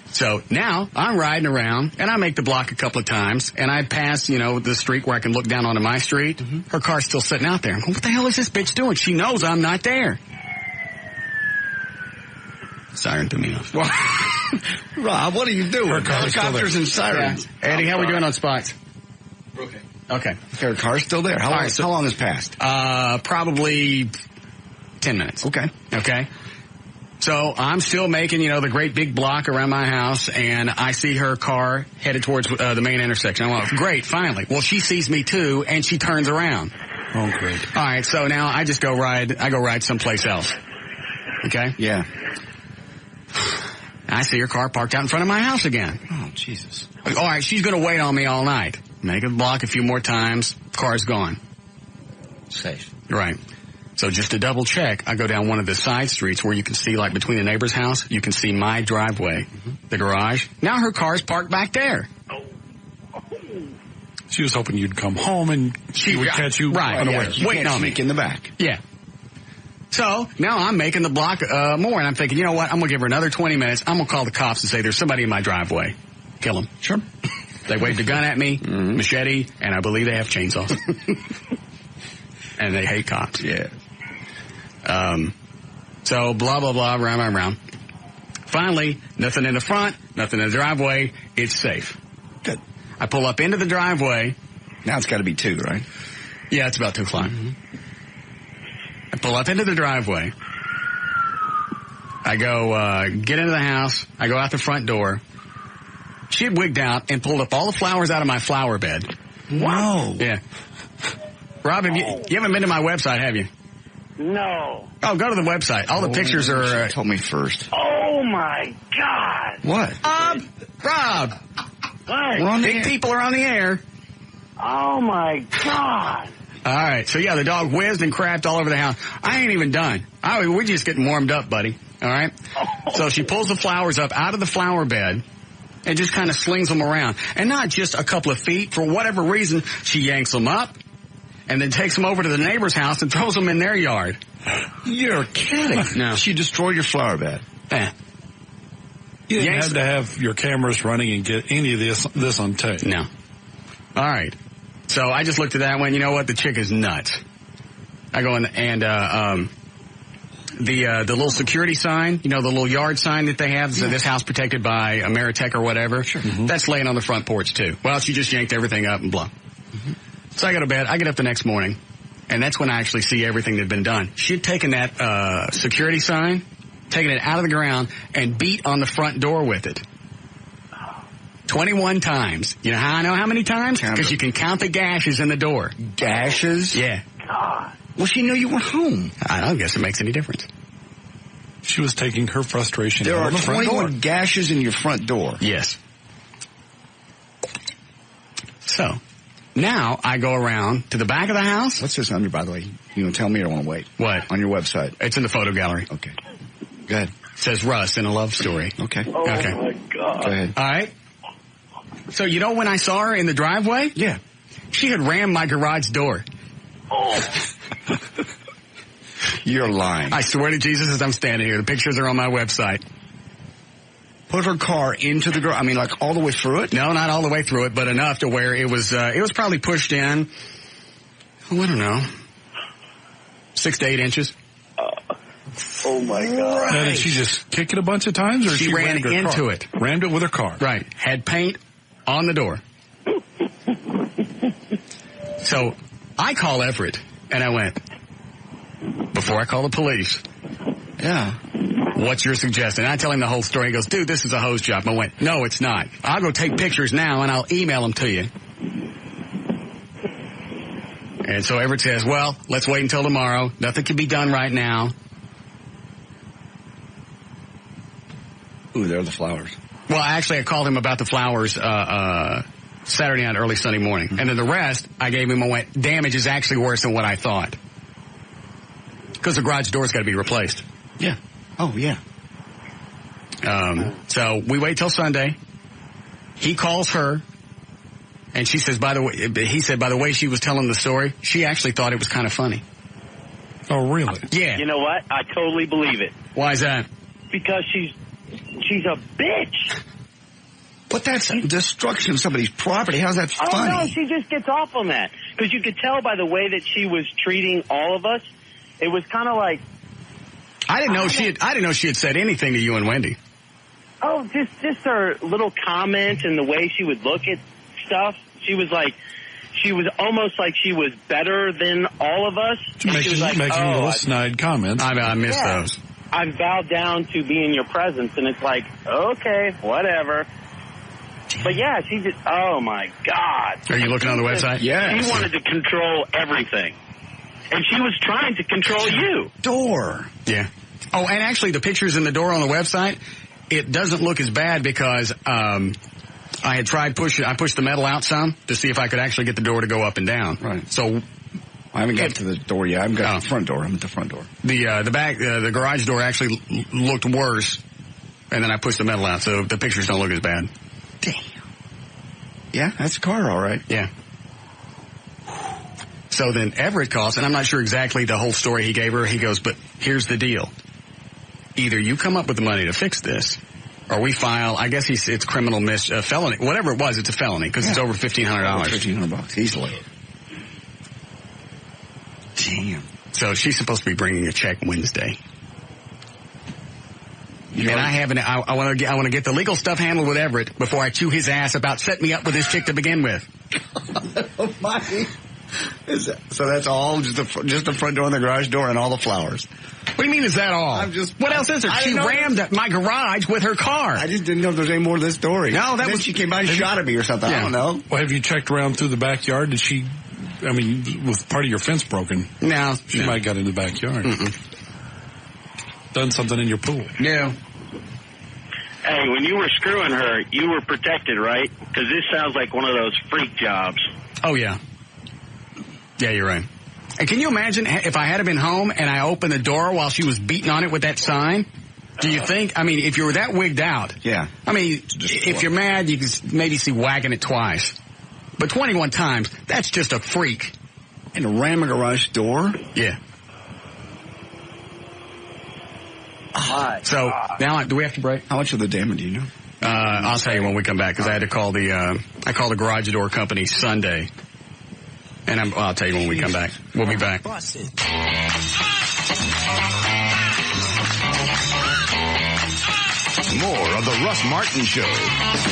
So now I'm riding around, and I make the block a couple of times, and I pass, the street where I can look down onto my street. Mm-hmm. Her car's still sitting out there. I'm going, what the hell is this bitch doing? She knows I'm not there. Siren threw me off. Rob, what are you doing? Her car's Helicopters and sirens. Yeah. Eddie, how we doing on spots? Okay. Her car's still there. How long has passed? Probably 10 minutes. Okay. So I'm still making, the great big block around my house, and I see her car headed towards the main intersection. I'm like, great, finally. Well, she sees me too, and she turns around. Oh, great. All right, so now I just go ride someplace else. Okay? Yeah. I see her car parked out in front of my house again. Oh, Jesus. All right, she's going to wait on me all night. Make a block a few more times. Car's gone. Safe. Right. So just to double check, I go down one of the side streets where you can see, like, between the neighbor's house, you can see my driveway, the garage. Now her car's parked back there. She was hoping you'd come home and she would catch you unaware. Waiting on me in the back. Yeah. So now I'm making the block more, and I'm thinking, you know what? I'm going to give her another 20 minutes. I'm going to call the cops and say there's somebody in my driveway. Kill them. Sure. They waved a gun at me, machete, and I believe they have chainsaws. And they hate cops. Yeah. So blah, blah, blah, round. Finally, nothing in the front, nothing in the driveway. It's safe. Good. I pull up into the driveway. Now it's got to be 2, right? Yeah, it's about 2 o'clock. Mm-hmm. I pull up into the driveway. I go get into the house. I go out the front door. She had wigged out and pulled up all the flowers out of my flower bed. Wow. Yeah. Rob, you haven't been to my website, have you? No. Oh, go to the website. All the pictures are... told me first. Oh, my God. What? Rob. What? Big people are on the air. Oh, my God. All right. So, yeah, the dog whizzed and crapped all over the house. I ain't even done. We're just getting warmed up, buddy. All right? So she pulls the flowers up out of the flower bed and just kind of slings them around. And not just a couple of feet. For whatever reason, she yanks them up and then takes them over to the neighbor's house and throws them in their yard. You're kidding. No. She destroyed your flower bed. You didn't have to have your cameras running and get any of this on tape. No. All right. So I just looked at that and went, you know what? The chick is nuts. I go in and the little security sign, the little yard sign that they have, so this house protected by Ameritech or whatever, that's laying on the front porch too. Well, she just yanked everything up and blah. So I go to bed. I get up the next morning, and that's when I actually see everything that had been done. She had taken that security sign, taken it out of the ground, and beat on the front door with it. 21 times. You know how I know how many times? Because you can count the gashes in the door. Gashes? Yeah. God. Well, she knew you were home. I don't guess it makes any difference. She was taking her frustration There out are on the front door. 21 gashes in your front door. Yes. So, now I go around to the back of the house. What's this under, by the way? You going to tell me or I want to wait? What? On your website. It's in the photo gallery. Okay. Go ahead. It says Russ in a love story. Okay. Oh, Okay. my God. Go ahead. All right. So, you know when I saw her in the driveway? Yeah. She had rammed my garage door. Oh. You're lying. I swear to Jesus as I'm standing here. The pictures are on my website. Put her car into the garage. I mean, like all the way through it? No, not all the way through it, but enough to where it was probably pushed in, I don't know, 6 to 8 inches. Oh, my God. Now, did she just kick it a bunch of times? Or She ran rammed her into car? it. Rammed it with her car. Right. Had paint on the door. So I call Everett, and I went, before I call the police, Yeah. what's your suggestion? I tell him the whole story. He goes, dude, this is a hose job. I went, no, it's not. I'll go take pictures now, and I'll email them to you. And so Everett says, well, let's wait until tomorrow. Nothing can be done right now. Ooh, there are the flowers. Well, actually, I called him about the flowers Saturday night, early Sunday morning. And then the rest, I gave him and went, damage is actually worse than what I thought. Because the garage door's got to be replaced. Yeah. Oh, yeah. So we wait till Sunday. He calls her. And she says, he said, by the way she was telling the story, she actually thought it was kind of funny. Oh, really? Yeah. You know what? I totally believe it. Why is that? Because she's a bitch. But that's destruction of somebody's property. How's that funny? Oh, no, she just gets off on that. Because you could tell by the way that she was treating all of us, it was kind of like... I didn't know she had said anything to you and Wendy. Oh, just her little comments and the way she would look at stuff. She was almost like she was better than all of us. She was like, making little snide comments. I miss those. I've bowed down to be in your presence, and it's like, okay, whatever. But yeah, she just, oh my God. Are you looking on the website? Yeah. She wanted to control everything. And she was trying to control you. Door. Yeah. Oh, and actually the pictures in the door on the website, it doesn't look as bad because I had tried I pushed the metal out some to see if I could actually get the door to go up and down. Right. So I haven't got to the door yet. I haven't got to the front door. I'm at the front door. The garage door actually looked worse, and then I pushed the metal out, so the pictures don't look as bad. Damn. Yeah, that's a car, all right. Yeah. So then Everett calls, and I'm not sure exactly the whole story he gave her. He goes, but here's the deal. Either you come up with the money to fix this, or we file, I guess it's criminal felony. Whatever it was, it's a felony, because it's over $1,500. $1,500, easily. Damn. So she's supposed to be bringing a check Wednesday. And I haven't. I want to get the legal stuff handled with Everett before I chew his ass about setting me up with this chick to begin with. Oh my! So that's all just the front door and the garage door and all the flowers. What do you mean? Is that all? What else is there? She rammed my garage with her car. I just didn't know if there was any more to this story. No, that was she came by and shot at me or something. Yeah. I don't know. Well, have you checked around through the backyard? Did she? I mean, with part of your fence broken. No, she might have got in the backyard. Done something in your pool. No. Hey, when you were screwing her, you were protected, right? Because this sounds like one of those freak jobs. Oh, yeah. Yeah, you're right. And can you imagine if I had been home and I opened the door while she was beating on it with that sign? Do you think, I mean, if you were that wigged out, yeah. I mean, if you're mad, you can maybe see whacking it twice. But 21 times, that's just a freak. And a ram a garage door? Yeah. So, now, do we have to break? How much of the damage do you know? I'll tell you when we come back, because I had to call I called the garage door company Sunday. And I'll tell you when we come back. We'll be back. More of the Russ Martin Show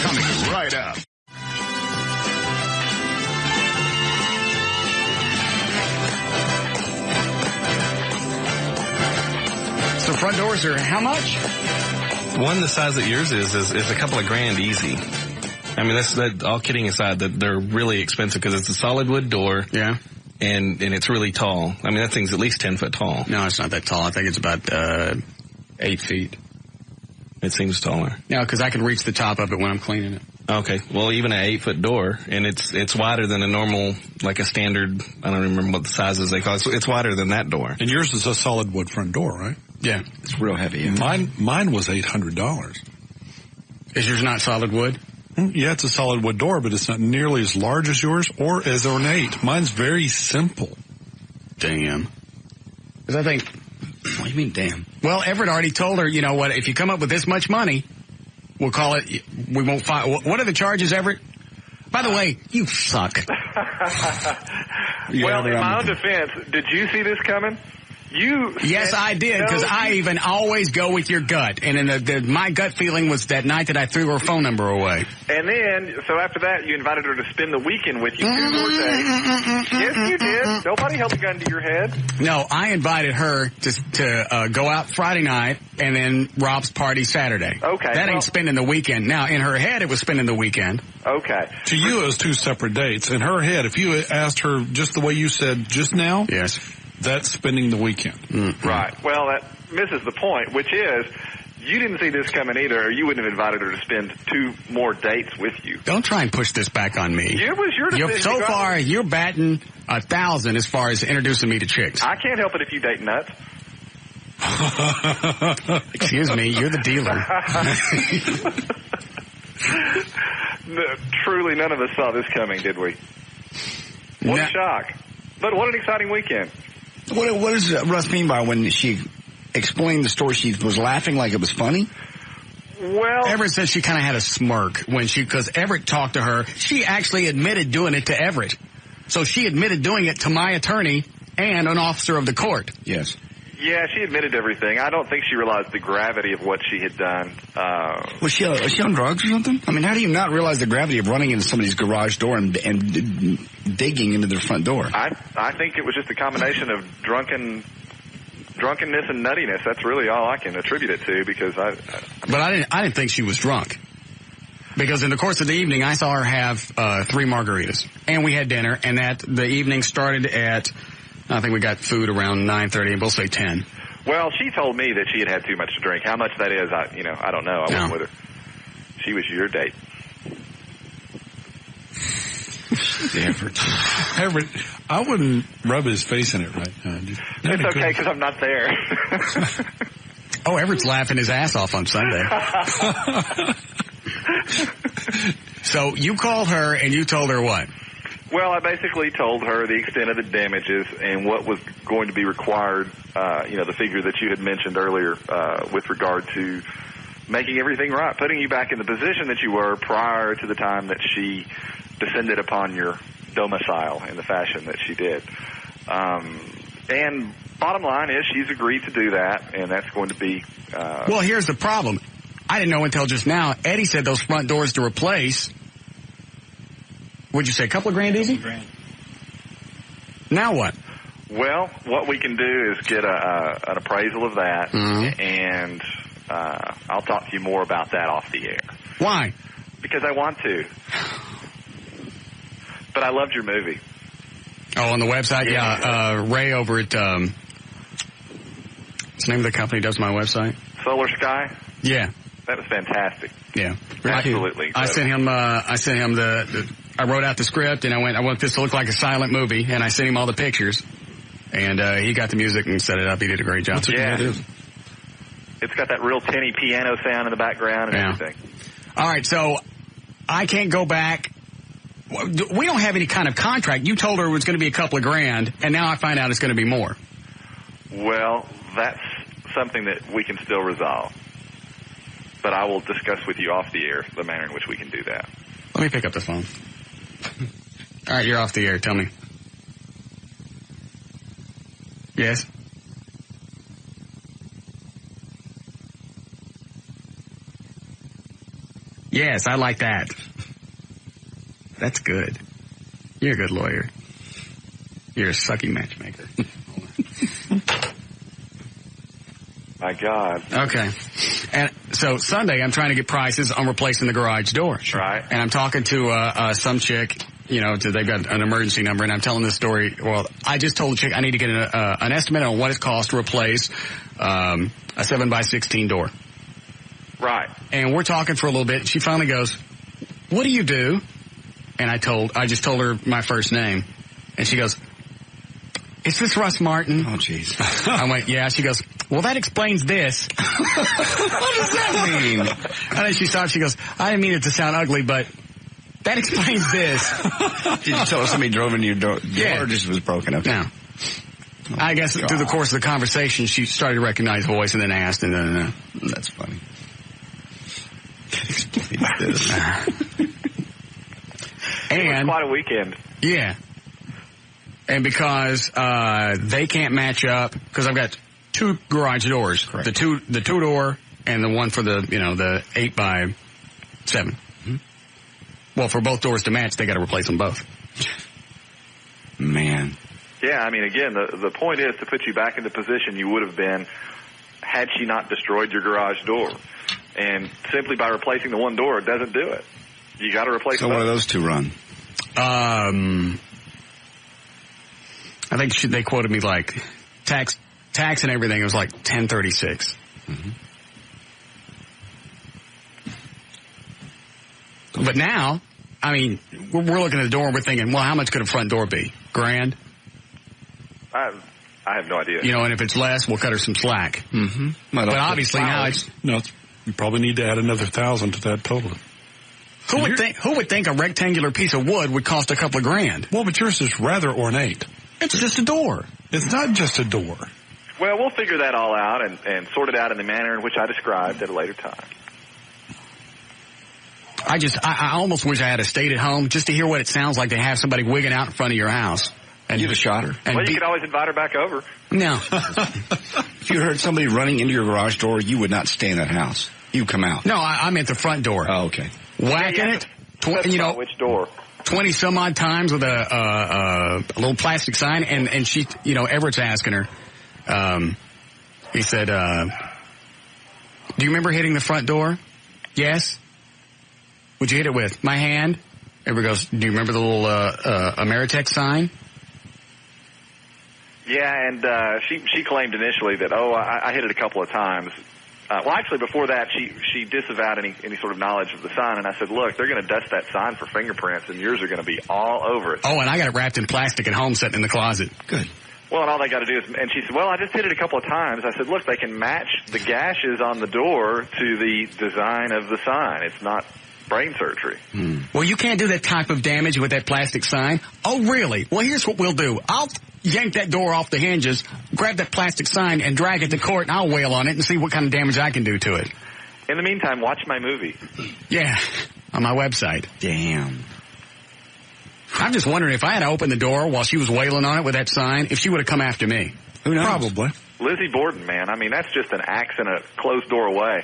coming right up. So front doors are how much? One the size that yours is a couple of grand easy. I mean, that's all kidding aside, that they're really expensive because it's a solid wood door. Yeah. And it's really tall. I mean, that thing's at least 10 foot tall. No, it's not that tall. I think it's about 8 feet. It seems taller. No, because I can reach the top of it when I'm cleaning it. Okay. Well, even an 8 foot door, and it's wider than a normal, like a standard, I don't remember what the sizes they call it. It's wider than that door. And yours is a solid wood front door, right? Yeah. It's real heavy. Yeah. Mine was $800. Is yours not solid wood? Yeah, it's a solid wood door, but it's not nearly as large as yours or as ornate. Mine's very simple. Damn. Because I think... What do you mean, damn? Well, Everett already told her, you know what, if you come up with this much money, we'll call it, we won't file. What are the charges, Everett? By the way, you suck. Well, in my own defense, did you see this coming? Yes, I did, because I even always go with your gut. And then my gut feeling was that night that I threw her phone number away. And then, so after that, you invited her to spend the weekend with you 2 more days. Yes, you did. Nobody held a gun to your head. No, I invited her to go out Friday night and then Rob's party Saturday. Okay. That ain't spending the weekend. Now, in her head, it was spending the weekend. Okay. To you, it was 2 separate dates. In her head, if you asked her just the way you said just now, yes, that's spending the weekend. Mm-hmm. Right. Well, that misses the point, which is you didn't see this coming either, or you wouldn't have invited her to spend 2 more dates with you. Don't try and push this back on me. It was your decision. So far, you're batting 1,000 as far as introducing me to chicks. I can't help it if you date nuts. Excuse me, you're the dealer. Truly, none of us saw this coming, did we? What a shock. But what an exciting weekend. What does Russ mean by when she explained the story? She was laughing like it was funny? Well, Everett said she kind of had a smirk because Everett talked to her. She actually admitted doing it to Everett. So she admitted doing it to my attorney and an officer of the court. Yes. Yeah, she admitted everything. I don't think she realized the gravity of what she had done. Was she on drugs or something? I mean, how do you not realize the gravity of running into somebody's garage door and digging into their front door? I think it was just a combination of drunkenness and nuttiness. That's really all I can attribute it to, because But I didn't think she was drunk. Because in the course of the evening, I saw her have 3 margaritas. And we had dinner, and the evening started at, I think we got food around 9:30, and we'll say 10. Well, she told me that she had had too much to drink. How much that is, I don't know. I wasn't with her. She was your date. Everett, I wouldn't rub his face in it right now. It's okay, because I'm not there. Oh, Everett's laughing his ass off on Sunday. So you called her and you told her what? Well, I basically told her the extent of the damages and what was going to be required, the figure that you had mentioned earlier with regard to making everything right, putting you back in the position that you were prior to the time that she descended upon your domicile in the fashion that she did. And bottom line is she's agreed to do that, and that's going to be... Well, here's the problem. I didn't know until just now. Eddie said those front doors to replace... What'd you say, a couple of grand easy? $2,000. Now what? Well, what we can do is get an appraisal of that, and I'll talk to you more about that off the air. Why? Because I want to. But I loved your movie. Oh, on the website? Yeah. Ray over at, what's the name of the company that does my website? Solar Sky? Yeah. That was fantastic. Yeah. Absolutely. I sent him I wrote out the script and I want this to look like a silent movie, and I sent him all the pictures, and he got the music and set it up. He did a great job. Yeah. It's got that real tinny piano sound in the background and everything. All right, so I can't go back. We don't have any kind of contract. You told her it was going to be a couple of grand, and now I find out it's going to be more. Well, that's something that we can still resolve. But I will discuss with you off the air the manner in which we can do that. Let me pick up the phone. All right, you're off the air. Tell me. Yes? Yes, I like that. That's good. You're a good lawyer. You're a sucky matchmaker. My God. Okay. And so Sunday, I'm trying to get prices on replacing the garage door. Right. And I'm talking to some chick, they've got an emergency number, and I'm telling this story. Well, I just told the chick I need to get an estimate on what it costs to replace a 7x16 door. Right. And we're talking for a little bit. She finally goes, "What do you do?" And I just told her my first name. And she goes, "Is this Russ Martin?" Oh, jeez. I went, "Yeah." She goes, "Well, that explains this." What does that mean? And then she stopped. She goes, "I didn't mean it to sound ugly, but that explains this." Did you tell us somebody drove into your door Yeah. or just was broken up? No. Oh, I guess through the course of the conversation, she started to recognize voice and then asked, and then... That's funny. That explains this. It was quite a weekend. Yeah. And because they can't match up, because I've got 2 garage doors, correct. the two door and the one for the 8x7. Mm-hmm. Well, for both doors to match, they got to replace them both. Man. Yeah, I mean, again, the point is to put you back in the position you would have been had she not destroyed your garage door. And simply by replacing the one door, it doesn't do it. You got to replace. So both. what do those 2 run? I think they quoted me like tax and everything. It was like $1,036. Mm-hmm. But now, I mean, we're looking at the door and we're thinking, well, how much could a front door be? $1,000? I have no idea. And if it's less, we'll cut her some slack. Mm-hmm. But obviously now it's... No, you probably need to add another $1,000 to that total. Who would think a rectangular piece of wood would cost a couple of grand? Well, but yours is rather ornate. It's just a door. It's not just a door. Well, we'll figure that all out and sort it out in the manner in which I described at a later time. I almost wish I had a stayed at home just to hear what it sounds like to have somebody wigging out in front of your house. And you'd have shot her. Well, you could always invite her back over. No. If you heard somebody running into your garage door, you would not stay in that house. You come out. No, I meant the front door. Oh, okay. Whacking it. Which door? 20 some odd times with a little plastic sign, and she, Everett's asking her. He said, "Do you remember hitting the front door?" Yes. What'd you hit it with? My hand. Everett goes, "Do you remember the little Ameritech sign?" Yeah, and she claimed initially that I hit it a couple of times. Well, actually, before that, she disavowed any sort of knowledge of the sign, and I said, look, they're going to dust that sign for fingerprints, and yours are going to be all over it. Oh, and I got it wrapped in plastic at home, sitting in the closet. Good. Well, and all they got to do is, and she said, well, I just hit it a couple of times. I said, look, they can match the gashes on the door to the design of the sign. It's not brain surgery. Well, you can't do that type of damage with that plastic sign. Oh, really? Well, here's what we'll do. I'll yank that door off the hinges, grab that plastic sign, and drag it to court, and I'll wail on it and see what kind of damage I can do to it. In the meantime, watch my movie. Yeah, on my website. Damn. I'm just wondering if I had opened the door while she was wailing on it with that sign, if she would have come after me. Who knows? Probably. Lizzie Borden, man. I mean, that's just an axe in a closed door away.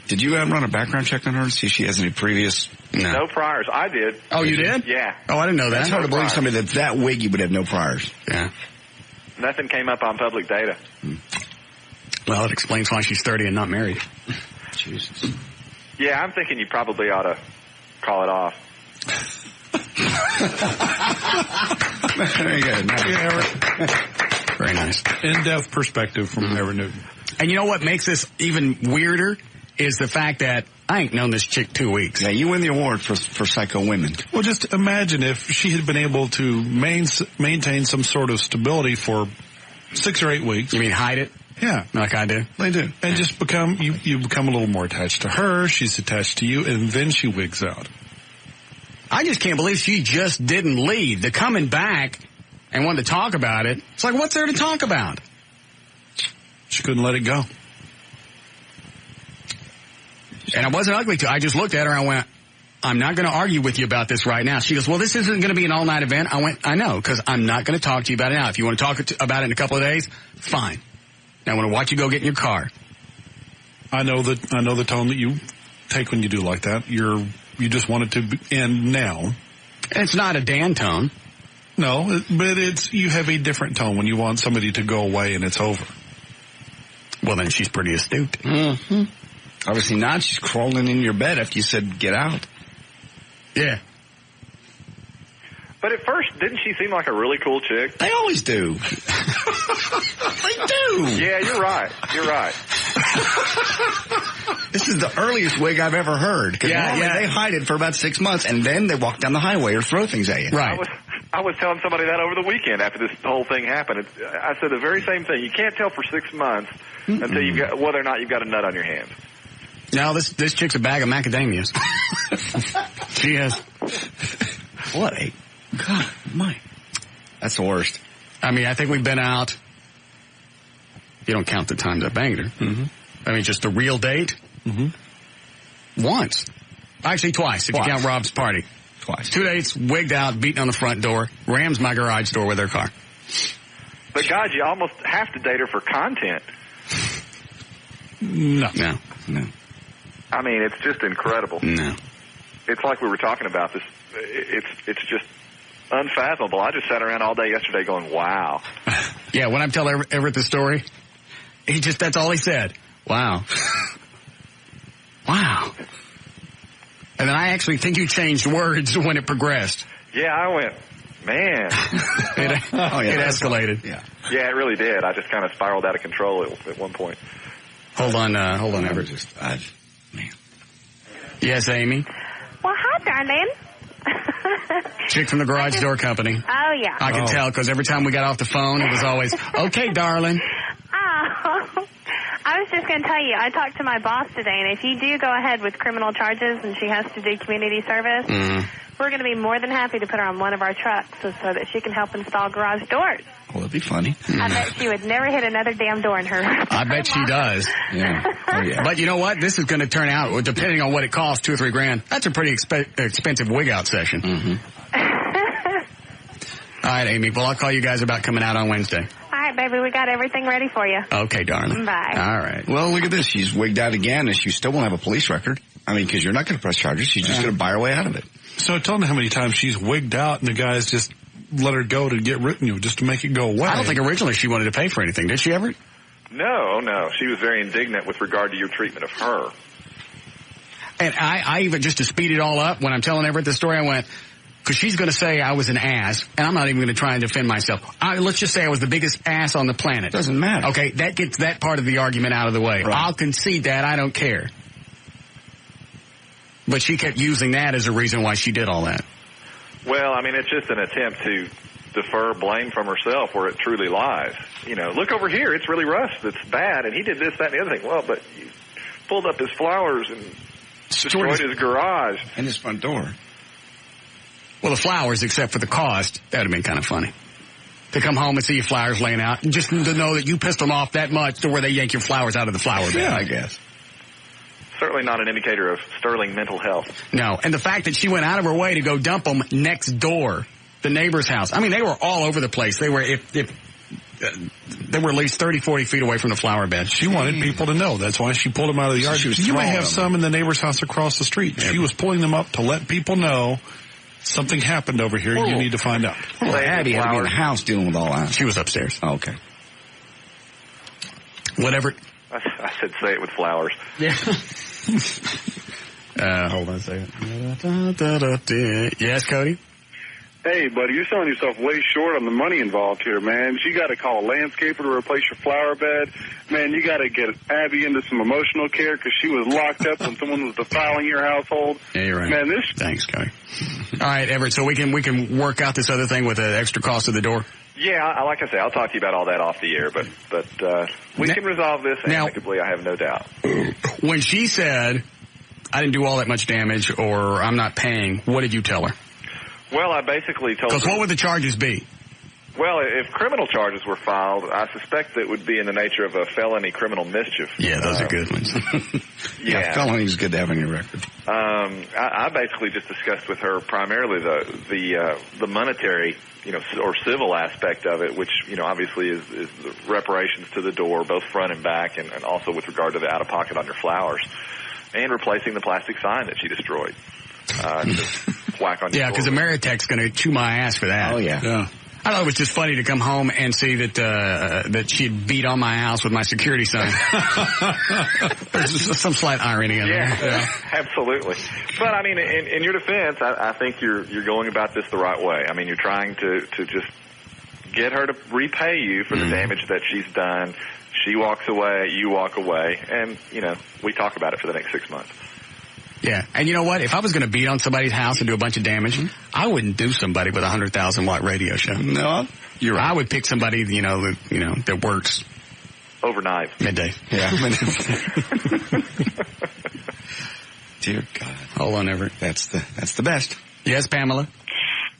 Did you run a background check on her to see if she has any previous... No priors. I did. Oh, you did? Yeah. Oh, I didn't know that. It's hard to believe somebody that wiggy would have no priors. Yeah. Nothing came up on public data. Well, it explains why she's 30 and not married. Jesus. Yeah, I'm thinking you probably ought to call it off. Very good. Very nice. In-depth perspective from Everett Newton. And you know what makes this even weirder is the fact that I ain't known this chick 2 weeks. Yeah, you win the award for psycho women. Well, just imagine if she had been able to maintain some sort of stability for 6 or 8 weeks. You mean hide it? Yeah. Like I do? They do. And just you become a little more attached to her, she's attached to you, and then she wigs out. I just can't believe she just didn't leave. The coming back and wanted to talk about it. It's like, what's there to talk about? She couldn't let it go. And I wasn't ugly to her. I just looked at her and I went, I'm not going to argue with you about this right now. She goes, well, this isn't going to be an all-night event. I went, I know, because I'm not going to talk to you about it now. If you want to talk about it in a couple of days, fine. Now, I want to watch you go get in your car. I know the tone that you take when you do like that. You just want it to end now. It's not a Dan tone. No, but you have a different tone when you want somebody to go away and it's over. Well, then she's pretty astute. Mm-hmm. Obviously not. She's crawling in your bed after you said get out. Yeah. But at first, didn't she seem like a really cool chick? They always do. They do. Yeah, you're right. You're right. This is the earliest wig I've ever heard. Yeah. They hide it for about 6 months, and then they walk down the highway or throw things at you. Right. I was telling somebody that over the weekend after this whole thing happened. I said the very same thing. You can't tell for 6 months until you've got whether or not you've got a nut on your hands. No, this chick's a bag of macadamias. She is. What a... God, my... That's the worst. I mean, I think we've been out... You don't count the times I banged her. Mm-hmm. I mean, just the real date? Mm-hmm. Once. Actually, twice, if you count Rob's party. Twice. 2 dates, wigged out, beating on the front door, rams my garage door with her car. But God, you almost have to date her for content. No. I mean, it's just incredible. No. It's like we were talking about this. It's just unfathomable. I just sat around all day yesterday going, wow. Yeah, when I tell Everett the story, that's all he said. Wow. Wow. And then I actually think you changed words when it progressed. Yeah, I went, man. It escalated. Yeah, it really did. I just kind of spiraled out of control at one point. Hold on, Everett. Man. Yes, Amy? Well, hi, darling. Chick from the garage door company. Oh, yeah. I can tell because every time we got off the phone, it was always, okay, darling. Oh, I was just going to tell you, I talked to my boss today, and if you do go ahead with criminal charges and she has to do community service, we're going to be more than happy to put her on one of our trucks so that she can help install garage doors. Well, that'd be funny. I bet she would never hit another damn door in her. I bet she does. Yeah. Oh, yeah. But you know what? This is going to turn out, depending on what it costs, $2 or $3 grand. That's a pretty expensive wig out session. All right, Amy. Well, I'll call you guys about coming out on Wednesday. All right, baby. We got everything ready for you. Okay, darling. Bye. All right. Well, look at this. She's wigged out again, and she still won't have a police record. I mean, because you're not going to press charges. She's just going to buy her way out of it. So I told him how many times she's wigged out, and the guys just let her go to get written, just to make it go away. I don't think originally she wanted to pay for anything. Did she ever? No. She was very indignant with regard to your treatment of her. And I even, just to speed it all up, when I'm telling Everett the story, I went, because she's going to say I was an ass, and I'm not even going to try and defend myself. Let's just say I was the biggest ass on the planet. Doesn't matter. Okay, that gets that part of the argument out of the way. Right. I'll concede that. I don't care. But she kept using that as a reason why she did all that. Well, I mean, it's just an attempt to defer blame from herself where it truly lies. You know, look over here. It's really Russ that's bad, and he did this, that, and the other thing. Well, but you pulled up his flowers and destroyed his garage. And his front door. Well, the flowers, except for the cost, that would have been kind of funny. To come home and see your flowers laying out, and just to know that you pissed them off that much to where they yank your flowers out of the flower bed. Yeah, I guess. Certainly not an indicator of sterling mental health. No, and the fact that she went out of her way to go dump them next door, the neighbor's house. I mean, they were all over the place. They were, they were at least 30, 40 feet away from the flower bed. She wanted people to know. That's why she pulled them out of the yard. You may have some in the neighbor's house across the street. Yeah. She was pulling them up to let people know something happened over here. You need to find out. Well, Abby had to be in the house dealing with all that. She was upstairs. Oh, okay. Whatever. I said say it with flowers. Yeah. Hold on a second. Yes, Cody? Hey, buddy, you're selling yourself way short on the money involved here, man. You got to call a landscaper to replace your flower bed. Man, you got to get Abby into some emotional care because she was locked up when someone was defiling your household. Yeah, you're right. Man, Thanks, Cody. All right, Everett, so we can work out this other thing with the extra cost of the door? Yeah, like I say, I'll talk to you about all that off the air, but we can resolve this amicably, I have no doubt. When she said, I didn't do all that much damage or I'm not paying, what did you tell her? Well, I basically told her... Because what would the charges be? Well, if criminal charges were filed, I suspect that would be in the nature of a felony criminal mischief. Yeah, those are good ones. Yeah, felony is good to have on your record. I basically just discussed with her primarily the monetary, or civil aspect of it, which, obviously is the reparations to the door, both front and back, and also with regard to the out-of-pocket on your flowers, and replacing the plastic sign that she destroyed. Whack on your yeah, because Ameritech's going to chew my ass for that. Oh, yeah. I thought it was just funny to come home and see that she had beat on my house with my security sign. There's some slight irony in there. Yeah, absolutely. But, I mean, in your defense, I think you're going about this the right way. I mean, you're trying to just get her to repay you for the damage that she's done. She walks away, you walk away, and, we talk about it for the next 6 months. Yeah, and you know what? If I was going to beat on somebody's house and do a bunch of damage, I wouldn't do somebody with a 100,000-watt radio show. No, you're right. I would pick somebody, that works overnight, midday. Yeah. Dear God, hold on, Everett. That's the best. Yes, Pamela.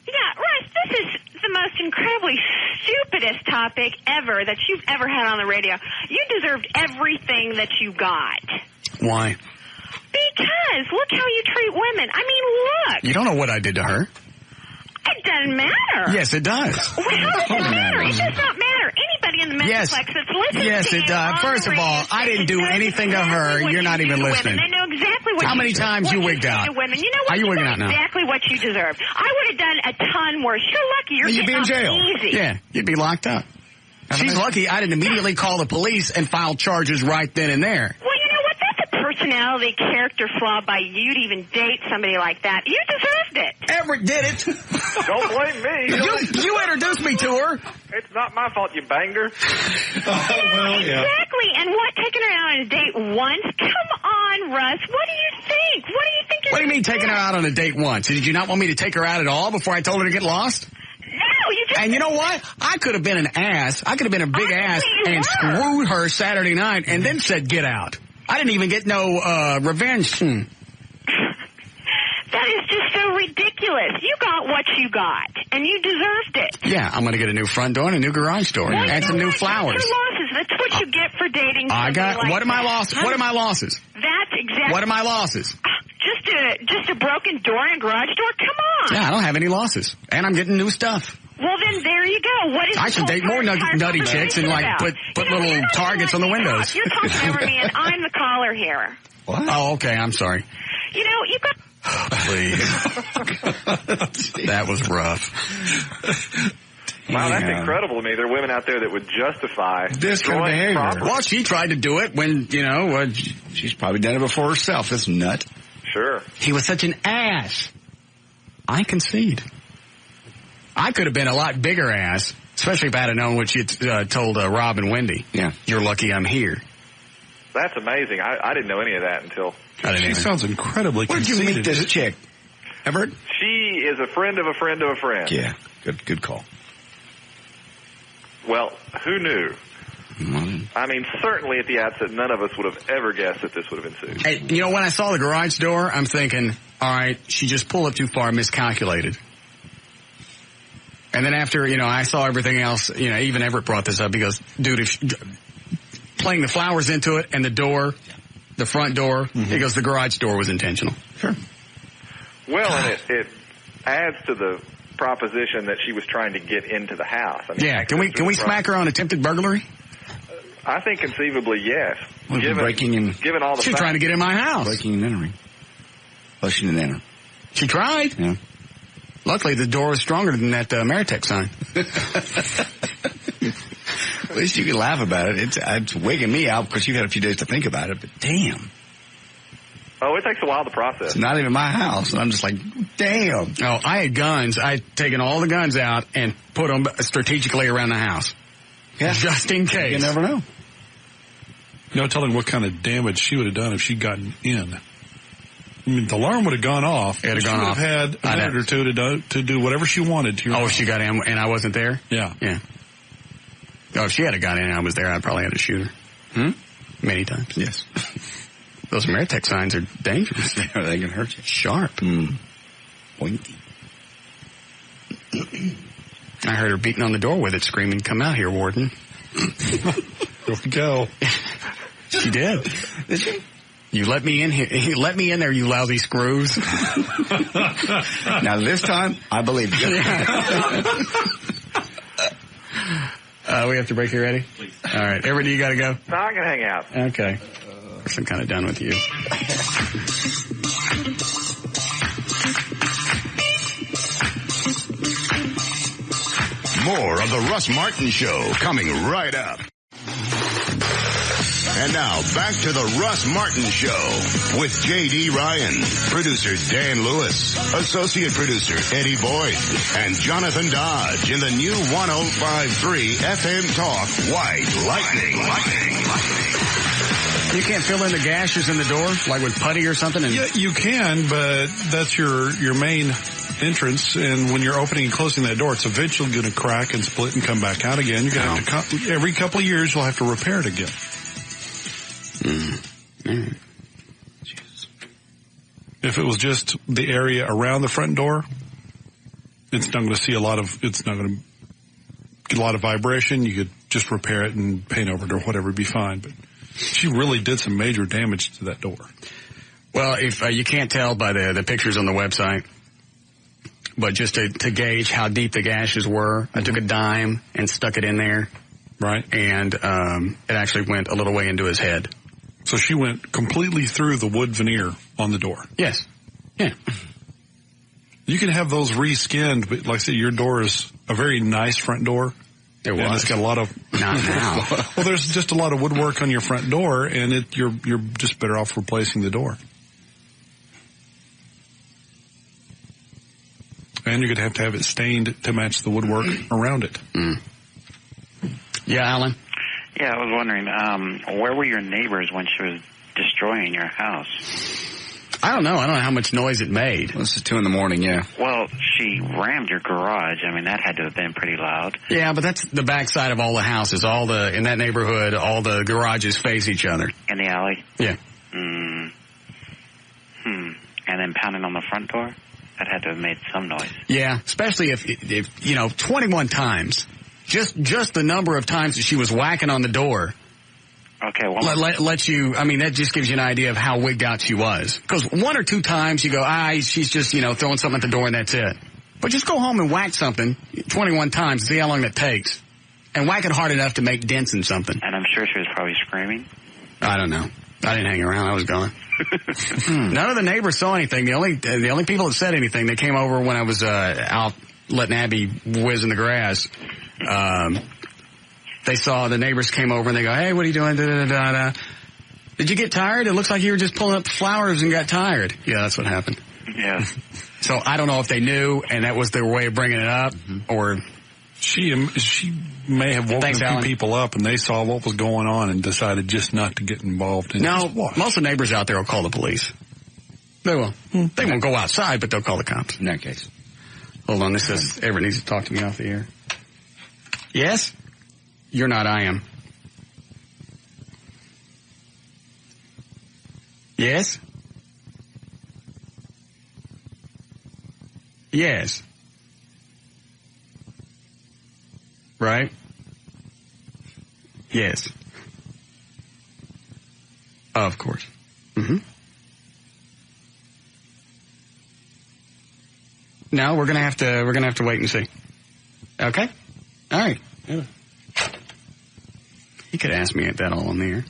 Yeah, Russ, this is the most incredibly stupidest topic ever that you've ever had on the radio. You deserved everything that you got. Why? Because is. Look how you treat women. I mean, look. You don't know what I did to her. It doesn't matter. Yes, it does. Well, how does it matter? It does not matter. Anybody in the Metroplex that's listening Yes, to it does. First of all, I didn't do anything to her. You're not even listening. They know exactly what How many times you wigged out? Women. You know what? Are you wigging out now? Exactly what you deserve. I would have done a ton worse. You're lucky. You'd be in jail. Easy. Yeah, you'd be locked up. She's lucky I didn't immediately call the police and file charges right then and there. Well, you know what? That's a personality character flaw by you to even date somebody like that. You deserved it. Everett did it. Don't blame me. You introduced me to her. It's not my fault you banged her. Well, yeah. Exactly. And what, taking her out on a date once? Come on, Russ. What do you think? What do you think you're What do you mean taking her out on a date once? Did you not want me to take her out at all before I told her to get lost? No, you just... And you know what? I could have been an ass. I could have been a big ass and screwed her Saturday night and then said, get out. I didn't even get no revenge. That is just so ridiculous. You got what you got, and you deserved it. Yeah, I'm going to get a new front door and a new garage door and some new flowers. Your losses. That's what you get for dating I got. like What are my that. losses? What are my losses? That's exactly. What are my losses? Just a broken door and a garage door? Come on. Yeah, I don't have any losses, and I'm getting new stuff. Well, then there you go. What is I should date more nutty chicks and like put little targets on the windows. You're talking over me, and I'm the caller here. What? Oh, okay. I'm sorry. You know, you got. Please. That was rough. Wow, that's incredible to me. There are women out there that would justify this kind of behavior. Property. Well, she tried to do it when, she's probably done it before herself, this nut. Sure. He was such an ass. I concede. I could have been a lot bigger ass, especially if I had known what you told Rob and Wendy. Yeah. You're lucky I'm here. That's amazing. I didn't know any of that until... She sounds incredibly conceited. Where did you meet this chick? Everett? She is a friend of a friend of a friend. Yeah, good call. Well, who knew? I mean, certainly at the outset, none of us would have ever guessed that this would have ensued. Hey, when I saw the garage door, I'm thinking, all right, she just pulled up too far, miscalculated. And then after, I saw everything else, even Everett brought this up. He goes, dude, playing the flowers into it and the door, the front door, he goes, the garage door was intentional. Sure. Well, and it adds to the proposition that she was trying to get into the house. I mean, yeah, can we smack her on attempted burglary? I think conceivably, yes. Given all the she's trying to get in my house. Breaking and entering. Well, she didn't enter. She tried. Yeah. Luckily, the door was stronger than that Ameritech sign. At least you can laugh about it. It's wigging me out because you've had a few days to think about it, but damn. Oh, it takes a while to process. It's not even my house. And I'm just like, damn. Oh, I had guns. I'd taken all the guns out and put them strategically around the house. Yeah. Just in case. You never know. No telling what kind of damage she would have done if she'd gotten in. I mean, the alarm would have gone off. It would have gone off. She would have had a minute or two to do whatever she wanted to. Oh, she got in and I wasn't there? Yeah. Yeah. Oh, if she had got in and I was there, I'd probably had to shoot her. Many times. Yes. Those Ameritech signs are dangerous. They can hurt you. Sharp. Pointy. I heard her beating on the door with it, screaming, "Come out here, Warden." Here we go. She did. Did she? You let me in here. You let me in there, you lousy screws. Now this time, I believe you. We have to break here, Eddie? Please. All right. Everett, you got to go? No, I can hang out. Okay. I'm kind of done with you. More of the Russ Martin Show coming right up. And now, back to the Russ Martin Show with J.D. Ryan, producer Dan Lewis, associate producer Eddie Boyd, and Jonathan Dodge in the new 105.3 FM Talk White Lightning. You can't fill in the gashes in the door, like with putty or something? Yeah, you can, but that's your main entrance, and when you're opening and closing that door, it's eventually going to crack and split and come back out again. You're going to have to, every couple of years, you'll have to repair it again. If it was just the area around the front door, it's not going to see it's not going to get a lot of vibration. You could just repair it and paint over it or whatever, it'd be fine. But she really did some major damage to that door. Well, if you can't tell by the pictures on the website, but just to gauge how deep the gashes were, I took a dime and stuck it in there. Right. And it actually went a little way into his head. So she went completely through the wood veneer on the door? Yes. Yeah. You can have those reskinned, but like I said, your door is a very nice front door. It was. And it's got a lot of... Not now. Well, there's just a lot of woodwork on your front door, and you're just better off replacing the door. And you're going to have it stained to match the woodwork around it. Mm. Yeah, Alan? Yeah, I was wondering, where were your neighbors when she was destroying your house? I don't know. I don't know how much noise it made. Well, this is 2 in the morning, yeah. Well, she rammed your garage. I mean, that had to have been pretty loud. Yeah, but that's the backside of all the houses. In that neighborhood, all the garages face each other. In the alley? Yeah. And then pounding on the front door? That had to have made some noise. Yeah, especially if 21 times. Just the number of times that she was whacking on the door. Okay, well. That just gives you an idea of how wigged out she was. Because 1 or 2 times you go, she's just, throwing something at the door and that's it. But just go home and whack something 21 times and see how long that takes. And whack it hard enough to make dents in something. And I'm sure she was probably screaming. I don't know. I didn't hang around. I was gone. None of the neighbors saw anything. The only people that said anything, they came over when I was out letting Abby whiz in the grass. They saw the neighbors came over and they go, "Hey, what are you doing? Da, da, da, da. Did you get tired? It looks like you were just pulling up the flowers and got tired." Yeah, that's what happened. Yeah. So I don't know if they knew and that was their way of bringing it up, or she may have woken a few people up and they saw what was going on and decided just not to get involved. No, most of the neighbors out there will call the police. They will. They won't go outside, but they'll call the cops. In that case. Hold on, this says Everett needs to talk to me off the air. Yes? You're not, I am. Yes? Yes. Right? Yes. Of course. Mm-hmm. No, we're gonna have to wait and see. Okay? All right. Yeah. You could ask me at that all on the air.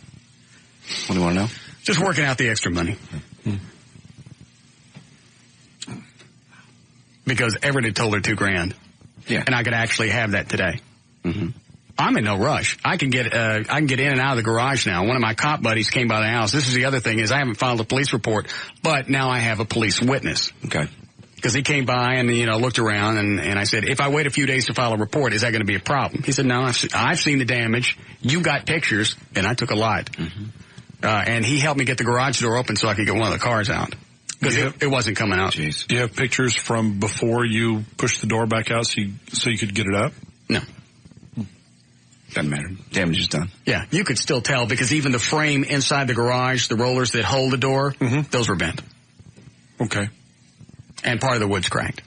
What do you want to know? Just working out the extra money. Because Everett had told her $2,000. Yeah. And I could actually have that today. Mm-hmm. I'm in no rush. I can get in and out of the garage now. One of my cop buddies came by the house. This is the other thing is I haven't filed a police report, but now I have a police witness. Okay. Because he came by and, looked around and I said, if I wait a few days to file a report, is that going to be a problem? He said, no, I've seen the damage. You got pictures, and I took a lot. Mm-hmm. And he helped me get the garage door open so I could get one of the cars out. Because it wasn't coming out. Jeez. Do you have pictures from before you pushed the door back out so you could get it up? No. Doesn't matter. Damage is done. Yeah, you could still tell because even the frame inside the garage, the rollers that hold the door, those were bent. Okay. And part of the wood's cracked.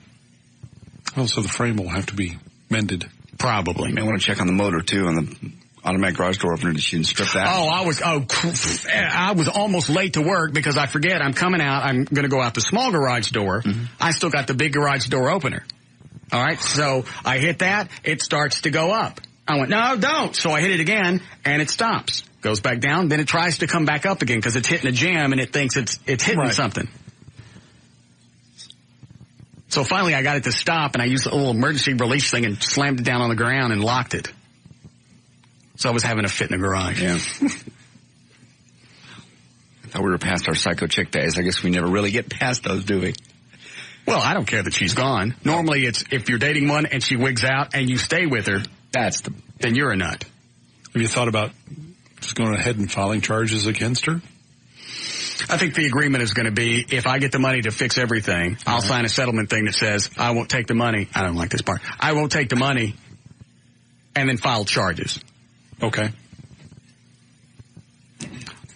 Oh, so the frame will have to be mended. Probably. You may want to check on the motor, too, on the automatic garage door opener. She didn't strip that. I was almost late to work because I forget I'm coming out. I'm going to go out the small garage door. Mm-hmm. I still got the big garage door opener. All right, so I hit that. It starts to go up. I went, no, don't. So I hit it again, and it stops. Goes back down. Then it tries to come back up again because it's hitting a jam, and it thinks it's hitting something. So finally I got it to stop, and I used a little emergency release thing and slammed it down on the ground and locked it. So I was having a fit in the garage. Yeah. I thought we were past our psycho chick days. I guess we never really get past those, do we? Well, I don't care that she's gone. Normally it's if you're dating one and she wigs out and you stay with her, then you're a nut. Have you thought about just going ahead and filing charges against her? I think the agreement is going to be if I get the money to fix everything, I'll sign a settlement thing that says I won't take the money. I don't like this part. I won't take the money and then file charges. Okay.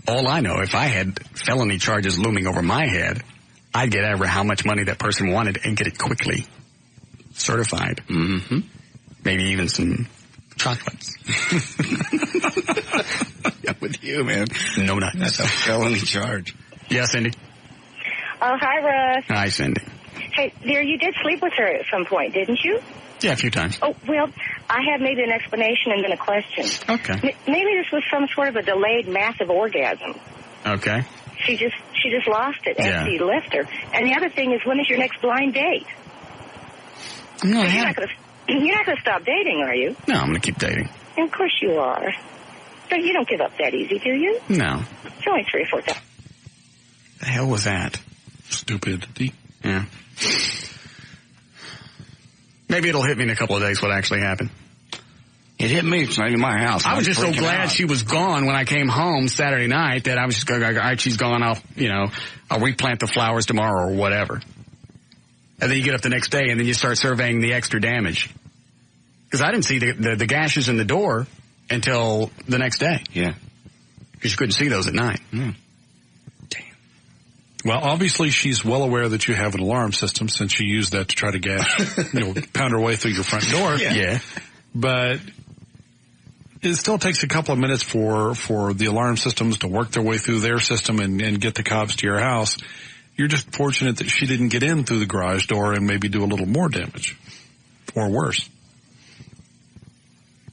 All I know, if I had felony charges looming over my head, I'd get over how much money that person wanted and get it quickly certified. Mm-hmm. Maybe even some chocolates. I'm with you, man. No nuts. That's a felony charge. Yes, Cindy? Oh, hi, Russ. Hi, Cindy. Hey, dear, you did sleep with her at some point, didn't you? Yeah, a few times. Oh, well, I have maybe an explanation and then a question. Okay. Maybe this was some sort of a delayed massive orgasm. Okay. She just lost it Yeah. after you left her. And the other thing is, when is your next blind date? No, You're not going to stop dating, are you? No, I'm going to keep dating. Of course you are. But you don't give up that easy, do you? No. It's only 3 or 4 times. The hell was that? Stupidity. Yeah. Maybe it'll hit me in a couple of days what actually happened. It hit me. It's not even my house. I was just so glad out. she was gone when I came home Saturday night that I was just going, all right, she's gone. I'll replant the flowers tomorrow or whatever. And then you get up the next day and then you start surveying the extra damage. Because I didn't see the gashes in the door until the next day. Yeah. Because you couldn't see those at night. Mm. Well, obviously she's well aware that you have an alarm system since she used that to try to pound her way through your front door. Yeah. But it still takes a couple of minutes for the alarm systems to work their way through their system and get the cops to your house. You're just fortunate that she didn't get in through the garage door and maybe do a little more damage. Or worse.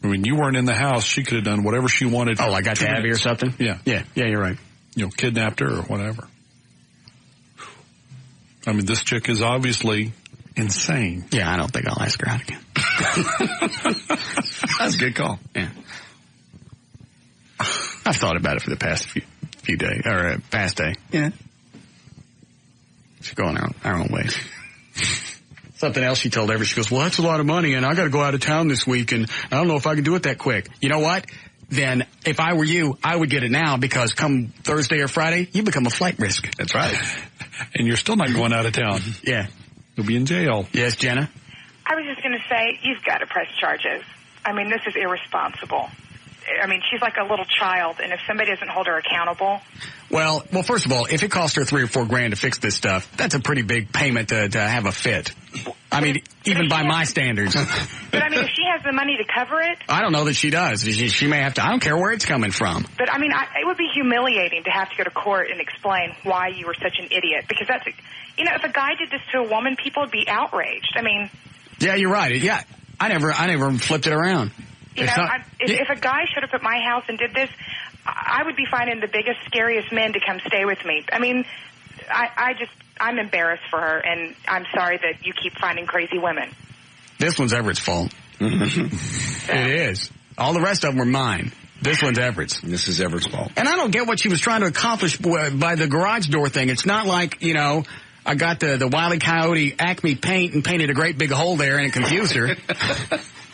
I mean, you weren't in the house. She could have done whatever she wanted. Oh, like got to Abby or something? Yeah. Yeah, you're right. Kidnapped her or whatever. I mean, this chick is obviously insane. Yeah, I don't think I'll ask her out again. That's a good call. Yeah. I've thought about it for the past few days, or past day. Yeah. She's going our own ways. Something else she told Everett, she goes, well, that's a lot of money, and I got to go out of town this week, and I don't know if I can do it that quick. You know what? Then if I were you, I would get it now, because come Thursday or Friday, you become a flight risk. That's right. And you're still not going out of town. Yeah. You'll be in jail. Yes, Jenna? I was just going to say, you've got to press charges. I mean, this is irresponsible. I mean, she's like a little child, and if somebody doesn't hold her accountable... Well, first of all, if it cost her $3 or $4 grand to fix this stuff, that's a pretty big payment to have a fit. I mean, even by my standards. But, I mean, if she has the money to cover it... I don't know that she does. She may have to. I don't care where it's coming from. But, I mean, it would be humiliating to have to go to court and explain why you were such an idiot. Because that's... if a guy did this to a woman, people would be outraged. I mean... Yeah, you're right. Yeah, I never flipped it around. If a guy showed up at my house and did this, I would be finding the biggest, scariest men to come stay with me. I mean, I'm embarrassed for her, and I'm sorry that you keep finding crazy women. This one's Everett's fault. It is. All the rest of them were mine. This one's Everett's. This is Everett's fault. And I don't get what she was trying to accomplish by the garage door thing. It's not like, I got the Wile E. Coyote Acme paint and painted a great big hole there and it confused her.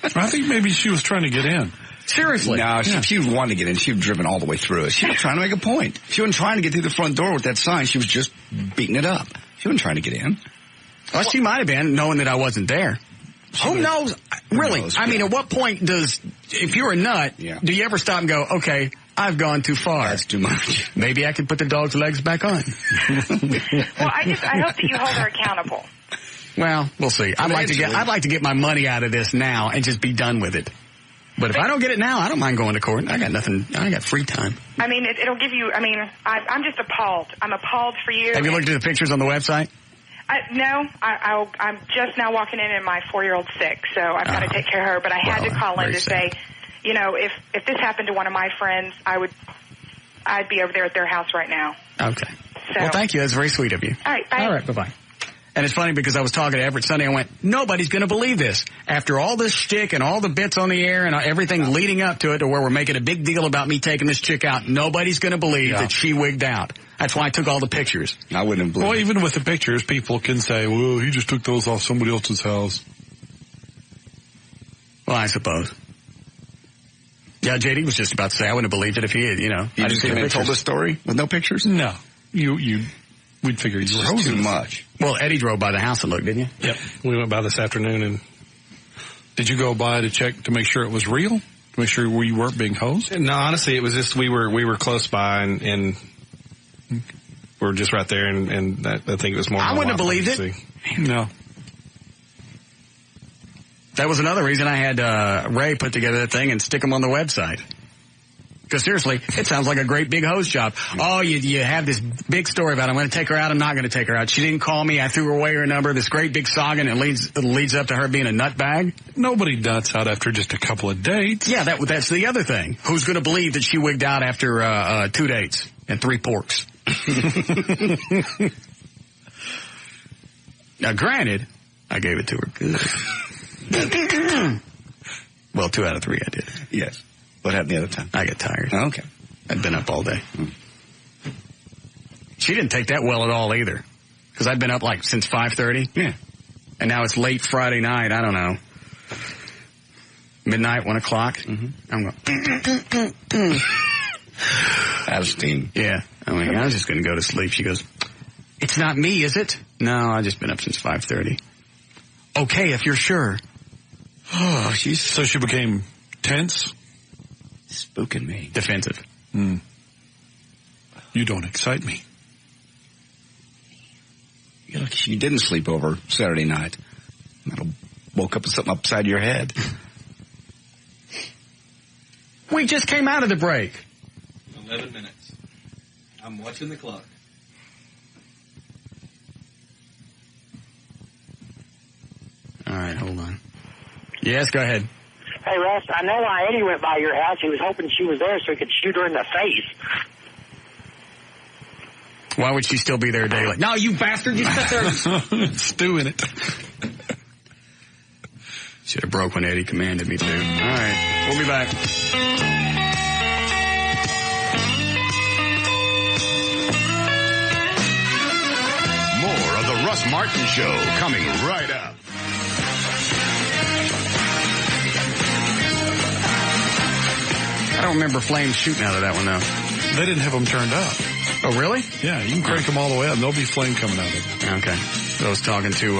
I think maybe she was trying to get in. Seriously. No, if she wanted to get in, she would have driven all the way through it. She was trying to make a point. She wasn't trying to get through the front door with that sign. She was just beating it up. She wasn't trying to get in. Well, she might have been, knowing that I wasn't there. Who knows? Really? I mean, at what point if you're a nut, do you ever stop and go, okay, I've gone too far. That's too much. Maybe I can put the dog's legs back on. Well, I hope that you hold her accountable. Well, we'll see. I'd like to get my money out of this now and just be done with it. But if I don't get it now, I don't mind going to court. I got nothing. I got free time. I mean, it'll give you. I mean, I'm just appalled. I'm appalled for you. Have you looked at the pictures on the website? No, I'm just now walking in, and my 4-year-old's sick, so I've got to take care of her. But I had to call in to say, if this happened to one of my friends, I'd be over there at their house right now. Okay. So, well, thank you. That's very sweet of you. All right. Bye. All right. Bye-bye. And it's funny because I was talking to Everett Sunday. I went, nobody's going to believe this. After all this shtick and all the bits on the air and everything leading up to it, to where we're making a big deal about me taking this chick out, nobody's going to believe that she wigged out. That's why I took all the pictures. I wouldn't have believed. Well, even with the pictures, people can say, well, he just took those off somebody else's house. Well, I suppose. Yeah, JD was just about to say I wouldn't have believed it if he had, You just told the story with no pictures? No. We'd figure you were hosing too much. Well, Eddie drove by the house and looked, didn't you? Yep. We went by this afternoon and... Did you go by to check to make sure it was real? To make sure you weren't being hosed? No, honestly, it was just we were close by and we were just right there and I think it was more... I wouldn't have believed it. No. That was another reason I had Ray put together that thing and stick them on the website. Because seriously, it sounds like a great big hose job. Oh, you have this big story about I'm going to take her out, I'm not going to take her out. She didn't call me, I threw away her number, this great big saga, and it leads up to her being a nutbag. Nobody nuts out after just a couple of dates. Yeah, that's the other thing. Who's going to believe that she wigged out after 2 dates and 3 porks? Now, granted, I gave it to her good. Well, 2 out of 3 I did. Yes. What happened the other time? I got tired. Oh, okay. I'd been up all day. She didn't take that well at all either. Because I'd been up like since 5:30. Yeah. And now it's late Friday night. I don't know. Midnight, 1 o'clock. Mm-hmm. I'm going. Out of steam. Yeah. I'm like, I was just going to go to sleep. She goes, it's not me, is it? No, I've just been up since 5:30. Okay, if you're sure. Oh, so she became tense? Spooking me. Defensive. You don't excite me. You didn't sleep over Saturday night. Woke up with something upside your head. We just came out of the break. 11 minutes. I'm watching the clock. All right, hold on. Yes, go ahead. Hey, Russ, I know why Eddie went by your house. He was hoping she was there so he could shoot her in the face. Why would she still be there a day late? No, you bastard, you sit there. Stewing it. Should have broke when Eddie commanded me to. All right, we'll be back. More of the Russ Martin Show coming right up. I don't remember flames shooting out of that one, though. They didn't have them turned up. Oh, really? Yeah, you can crank them all the way up, and there'll be flame coming out of it. Okay. So I was talking to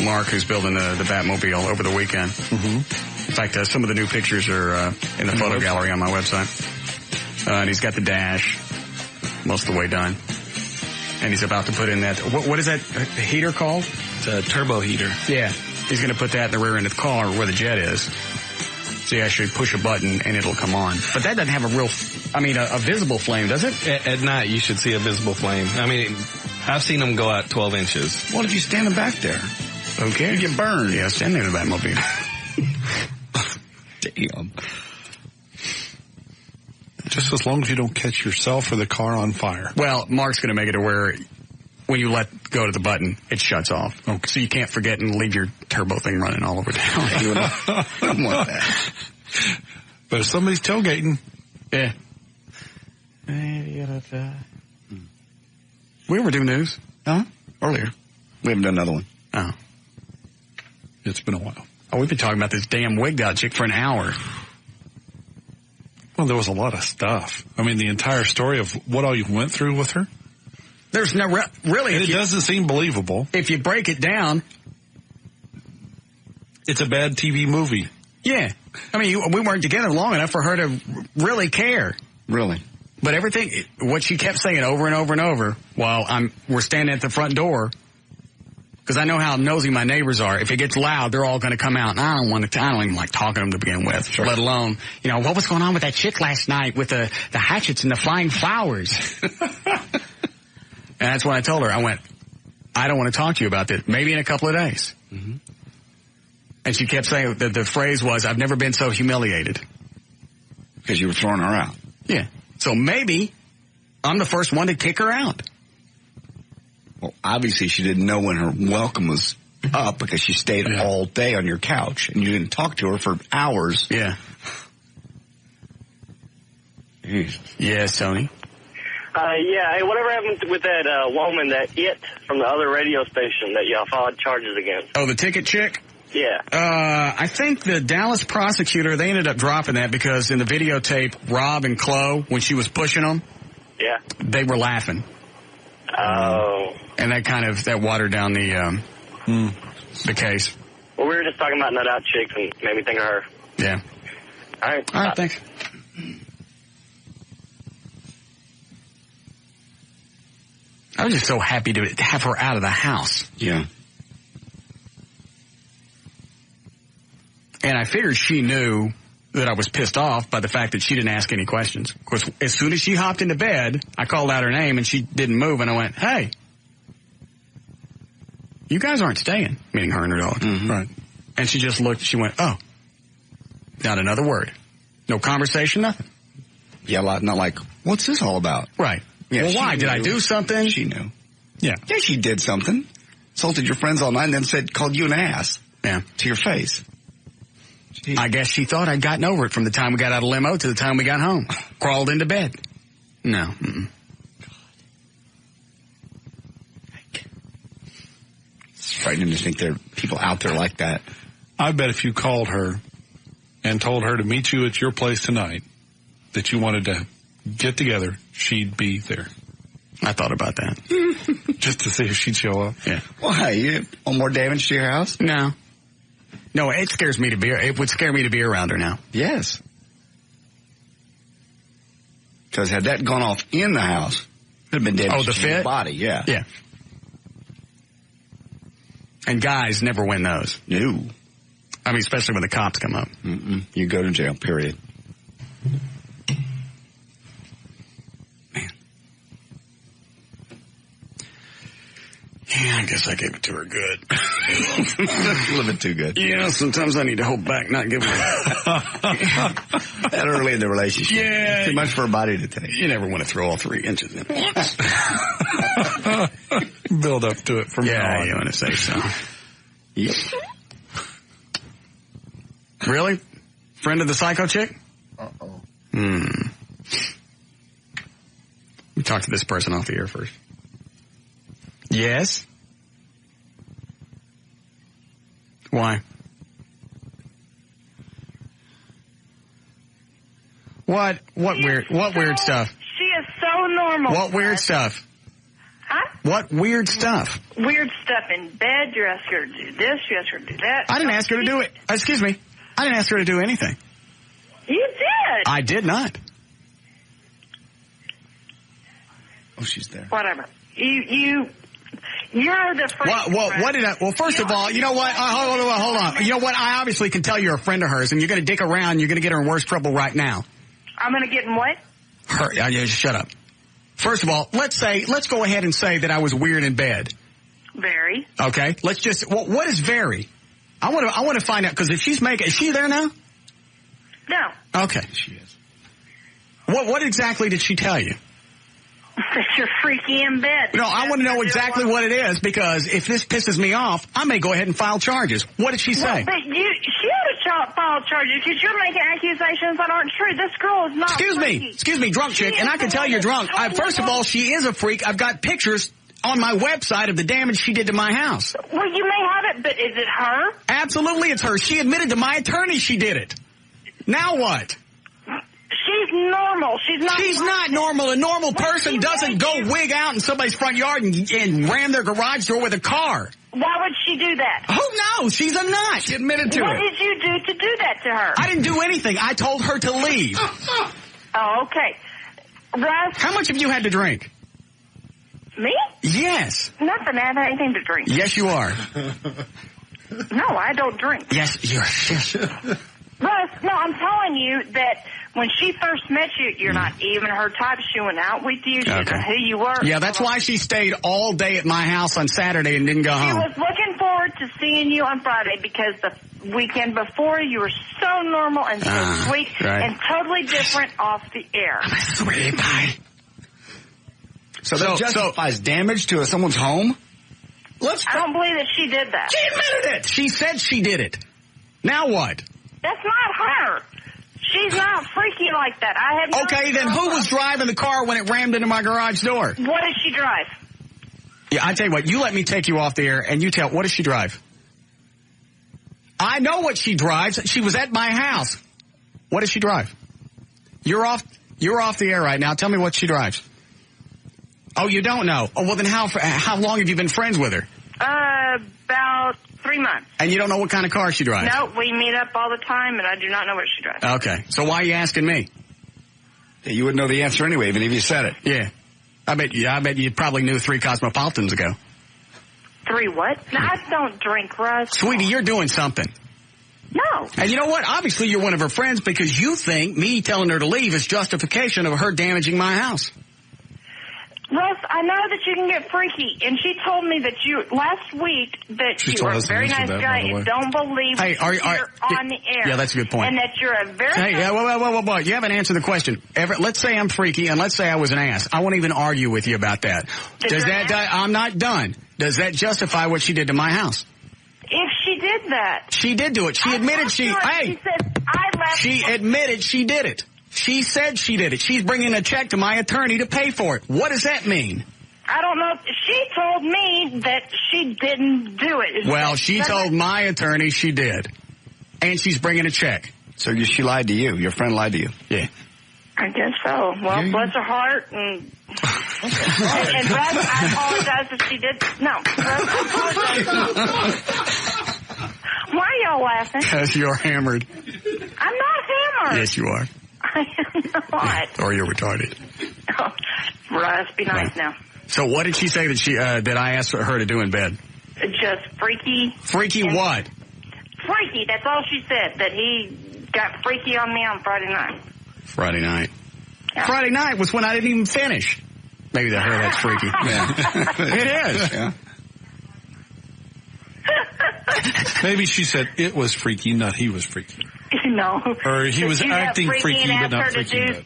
Mark, who's building the Batmobile, over the weekend. Mm-hmm. In fact, some of the new pictures are in the photo gallery on my website. And he's got the dash most of the way done. And he's about to put in that, what is that heater called? It's a turbo heater. Yeah. He's going to put that in the rear end of the car where the jet is. So you actually push a button and it'll come on. But that doesn't have a visible flame, does it? At night, you should see a visible flame. I mean, I've seen them go out 12 inches. What if you stand back there? Okay. You get burned. Yeah, stand there in the Batmobile. Damn. Just as long as you don't catch yourself or the car on fire. Well, Mark's going to make it to where when you let go to the button, it shuts off. Okay. So you can't forget and leave your turbo thing running all over town. I don't want that. But if somebody's tailgating. Yeah. We ever do news? Huh? Earlier. We haven't done another one. Oh. It's been a while. Oh, we've been talking about this damn wigged out chick for an hour. Well, there was a lot of stuff. I mean, the entire story of what all you went through with her. There's no really. And it doesn't seem believable. If you break it down, it's a bad TV movie. Yeah. I mean, we weren't together long enough for her to really care. Really? But everything, what she kept saying over and over and over while we're standing at the front door, because I know how nosy my neighbors are. If it gets loud, they're all going to come out. And I don't even like talking to them to begin with, sure. Let alone, what was going on with that chick last night with the hatchets and the flying flowers? And that's when I told her, I went, I don't want to talk to you about this. Maybe in a couple of days. Mm-hmm. And she kept saying that the phrase was, I've never been so humiliated. Because you were throwing her out. Yeah. So maybe I'm the first one to kick her out. Well, obviously she didn't know when her welcome was up because she stayed all day on your couch and you didn't talk to her for hours. Yeah. Yes, Tony. Hey, whatever happened with that woman, that from the other radio station that y'all filed charges against? Oh, the ticket chick? Yeah. I think the Dallas prosecutor, they ended up dropping that because in the videotape, Rob and Chloe, when she was pushing them, they were laughing. Oh. And that watered down the case. Well, we were just talking about nut out chicks and made me think of her. Yeah. All right. Thanks. I was just so happy to have her out of the house. Yeah. And I figured she knew that I was pissed off by the fact that she didn't ask any questions. Of course, as soon as she hopped into bed, I called out her name and she didn't move, and I went, hey, you guys aren't staying, meaning her and her dog. Mm-hmm. Right. And she just looked, she went, oh, not another word. No conversation, nothing. Yeah, not like, what's this all about? Right. Yeah, well, why? Did I do something? She knew. Yeah. Yeah, she did something. Insulted your friends all night and then called you an ass. Yeah. To your face. Jeez. I guess she thought I'd gotten over it from the time we got out of limo to the time we got home. Crawled into bed. No. Mm-mm. It's frightening to think there are people out there like that. I bet if you called her and told her to meet you at your place tonight, that you wanted to get together, she'd be there. I thought about that. Just to see if she'd show up. Yeah. Why? You want more damage to your house? No. No, it scares me to be. It would scare me to be around her now. Yes. Because had that gone off in the house, it would have been damage to your body. Yeah. Yeah. And guys never win those. No. I mean, especially when the cops come up. Mm-mm. You go to jail, period. Man. Yeah, I guess I gave it to her good. A little bit too good. Yeah, sometimes I need to hold back, not give it that early in the relationship. Yeah. Too much for a body to take. You never want to throw all 3 inches in. Build up to it from now on. Yeah, you want to say so. Yep. Really? Friend of the psycho chick? Uh-oh. We talk to this person off the air first. Yes? Why? What weird stuff? She is so normal. What weird stuff? Huh? What weird stuff? Weird stuff in bed. You ask her to do this. You ask her to do that. I didn't ask her to do it. Excuse me. I didn't ask her to do anything. You did. I did not. Oh, she's there. Whatever. You're the first. What did I? Well, first of all, you know what? Hold on. You know what? I obviously can tell you're a friend of hers, and you're going to dick around. You're going to get her in worse trouble right now. I'm going to get in what? Her. Shut up. First of all, let's go ahead and say that I was weird in bed. Very. Okay. Let's just. What is very? I want to find out, because if she's is she there now? No. Okay. She is. What exactly did she tell you? That you're freaky in bed. No, I want to know exactly what it is, because if this pisses me off, I may go ahead and file charges. What did she say? But she ought to file charges because you're making accusations that aren't true. This girl is not freaky. Excuse me, drunk chick, and I can tell you're drunk. First of all, she is a freak. I've got pictures on my website of the damage she did to my house. Well, you may have it, but is it her? Absolutely, it's her. She admitted to my attorney she did it. Now what? She's normal. She's not normal. A normal person doesn't go wig out in somebody's front yard and ram their garage door with a car. Why would she do that? Who knows? She's a nut. She admitted to it. What did you do to do that to her? I didn't do anything. I told her to leave. Oh, okay. Russ? How much have you had to drink? Me? Yes. Nothing. I haven't had anything to drink. Yes, you are. No, I don't drink. Yes, you're. Russ, no, I'm telling you that when she first met you, you're not even her type. She went out with you. She didn't know who you were. Yeah, that's why she stayed all day at my house on Saturday and didn't go home. She was looking forward to seeing you on Friday because the weekend before you were so normal and so sweet and totally different off the air. I'm a sweetie pie. So that justifies damage to someone's home? I don't believe that she did that. She admitted it. She said she did it. Now what? That's not her. She's not freaky like that. I have. Okay, then who was driving the car when it rammed into my garage door? What did she drive? Yeah, I tell you what. You let me take you off the air, and you tell. What does she drive? I know what she drives. She was at my house. What does she drive? You're off the air right now. Tell me what she drives. Oh, you don't know? Oh, well, then how long have you been friends with her? About 3 months. And you don't know what kind of car she drives? No, we meet up all the time, and I do not know what she drives. Okay. So why are you asking me? Yeah, you wouldn't know the answer anyway, even if you said it. Yeah. I bet you probably knew 3 Cosmopolitans ago. 3 what? No, I don't drink, Russ. Sweetie, you're doing something. No, No. And you know what? Obviously, you're one of her friends because you think me telling her to leave is justification of her damaging my house. Russ, I know that you can get freaky, and she told me that last week that you are a very nice guy and don't believe you're on the air. Yeah, that's a good point. And that you're a very Whoa. You haven't answered the question. Let's say I'm freaky, and let's say I was an ass. I won't even argue with you about that. I'm not done. Does that justify what she did to my house? If she did that. She did do it. She admitted She said, I left. She admitted she did it. She said she did it. She's bringing a check to my attorney to pay for it. What does that mean? I don't know. She told me that she didn't do it. Well, she told my attorney she did. And she's bringing a check. So she lied to you. Your friend lied to you. Yeah. I guess so. Well, bless her heart. And Russ, I apologize if she did. No. Russ, I apologize. Why are y'all laughing? Because you're hammered. I'm not hammered. Yes, you are. I am not. Or you're retarded. Oh, Russ, be nice now. So what did she say that I asked her to do in bed? Just freaky. Freaky what? Freaky, that's all she said, that he got freaky on me on Friday night. Friday night. Yeah. Friday night was when I didn't even finish. Maybe to her that's freaky. Yeah. It is. Yeah. Maybe she said it was freaky, not he was freaky. No. Or he was acting freaky, but not freaky.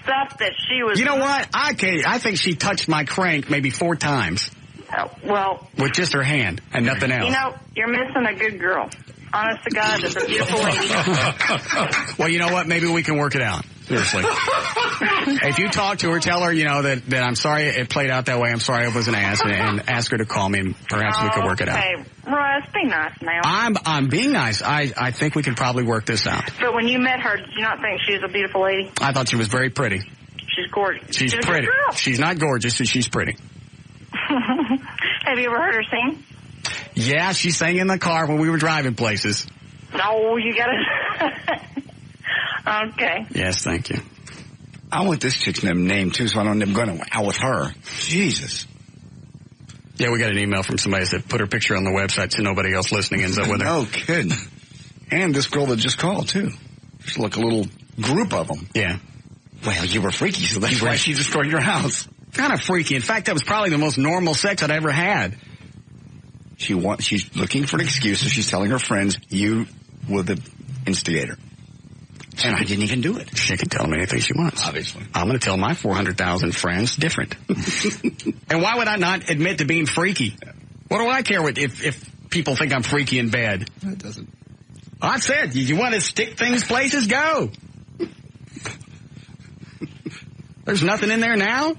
Stuff that she was. You know what? I think she touched my crank maybe 4 times. Well. With just her hand and nothing else. You know, you're missing a good girl. Honest to God, that's a beautiful lady. Well, you know what? Maybe we can work it out. Seriously. If you talk to her, tell her, that I'm sorry it played out that way. I'm sorry I was an ass, and ask her to call me, and perhaps we could work it out. Hey, Russ, be nice now. I'm being nice. I think we can probably work this out. But when you met her, did you not think she was a beautiful lady? I thought she was very pretty. She's gorgeous. She's pretty. She's not gorgeous, but she's pretty. Have you ever heard her sing? Yeah, she sang in the car when we were driving places. No, you gotta... Okay. Yes, thank you. I want this chick's name, too, so I don't end up going out with her. Jesus. Yeah, we got an email from somebody that said put her picture on the website so nobody else listening ends up with her. No kidding. And this girl that just called, too. Just like a little group of them. Yeah. Well, you were freaky, so that's why she destroyed your house. Kind of freaky. In fact, that was probably the most normal sex I'd ever had. She's looking for an excuse, so she's telling her friends you were the instigator. And I didn't even do it. She can tell me anything she wants. Obviously. I'm going to tell my 400,000 friends different. And why would I not admit to being freaky? What do I care if people think I'm freaky in bed? It doesn't. I said, you want to stick things places? Go. There's nothing in there now?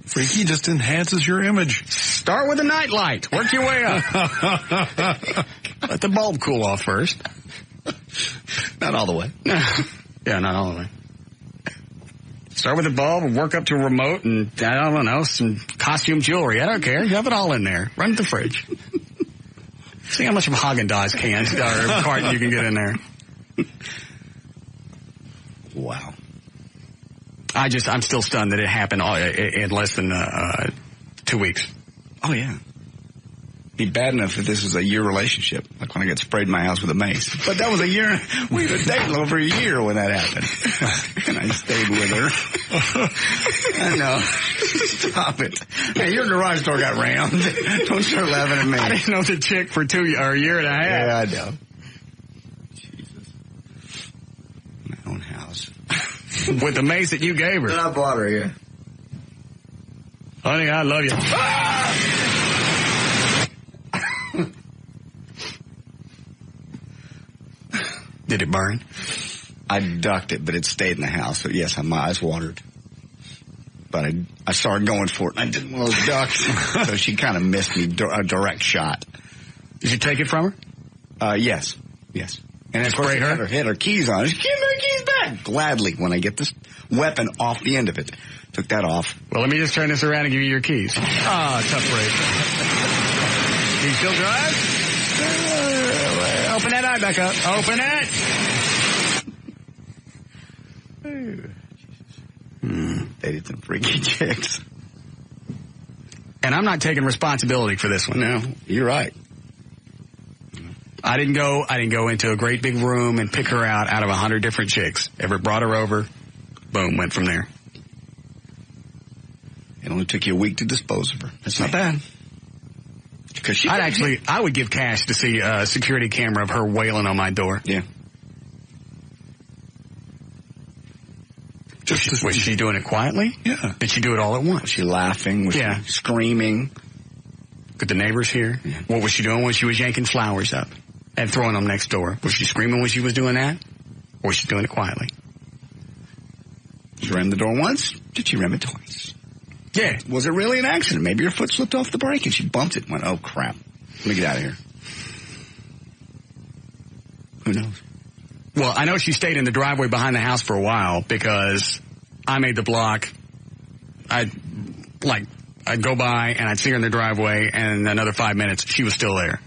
Freaky just enhances your image. Start with a nightlight. Work your way up. Let the bulb cool off first. Not all the way. Yeah, not all the way. Start with the bulb and work up to a remote and, I don't know, some costume jewelry. I don't care. You have it all in there. Run to the fridge. See how much of a Haagen-Dazs can or carton you can get in there. Wow. I'm still stunned that it happened in less than 2 weeks. Oh, yeah. Be bad enough if this was a year relationship, like when I got sprayed in my house with a mace. But that was a year. We were dating over a year when that happened. And I stayed with her. I know. Stop it. Man, your garage door got rammed. Don't start laughing at me. I didn't know the chick for a year and a half. Yeah, I know. Jesus. My own house. With the mace that you gave her. That I bought her, yeah. Honey, I love you. Did it burn? I ducked it, but it stayed in the house. So, yes, my eyes watered. But I started going for it, and I didn't want to duck. So she kind of missed me a direct shot. Did you take it from her? Yes. Yes. And of course, I had her keys on. She gave me her keys back. Gladly, when I get this weapon off the end of it. Took that off. Well, let me just turn this around and give you your keys. Tough break. Can you still drive? Open that eye back up. Open it. Dated some freaky chicks. And I'm not taking responsibility for this one. No, you're right. I didn't go into a great big room and pick her out of 100 different chicks. Ever brought her over, boom, went from there. It only took you a week to dispose of her. That's not bad. I would give cash to see a security camera of her wailing on my door. Yeah. Was she doing it quietly? Yeah. Did she do it all at once? Was she laughing? Was she screaming? Could the neighbors hear? Yeah. What was she doing when she was yanking flowers up and throwing them next door? Was she screaming when she was doing that? Or was she doing it quietly? She rammed the door once. Did she ram it twice? Yeah. Was it really an accident? Maybe her foot slipped off the brake and she bumped it and went, oh, crap. Let me get out of here. Who knows? Well, I know she stayed in the driveway behind the house for a while because I made the block. I'd go by and I'd see her in the driveway, and in another 5 minutes, she was still there.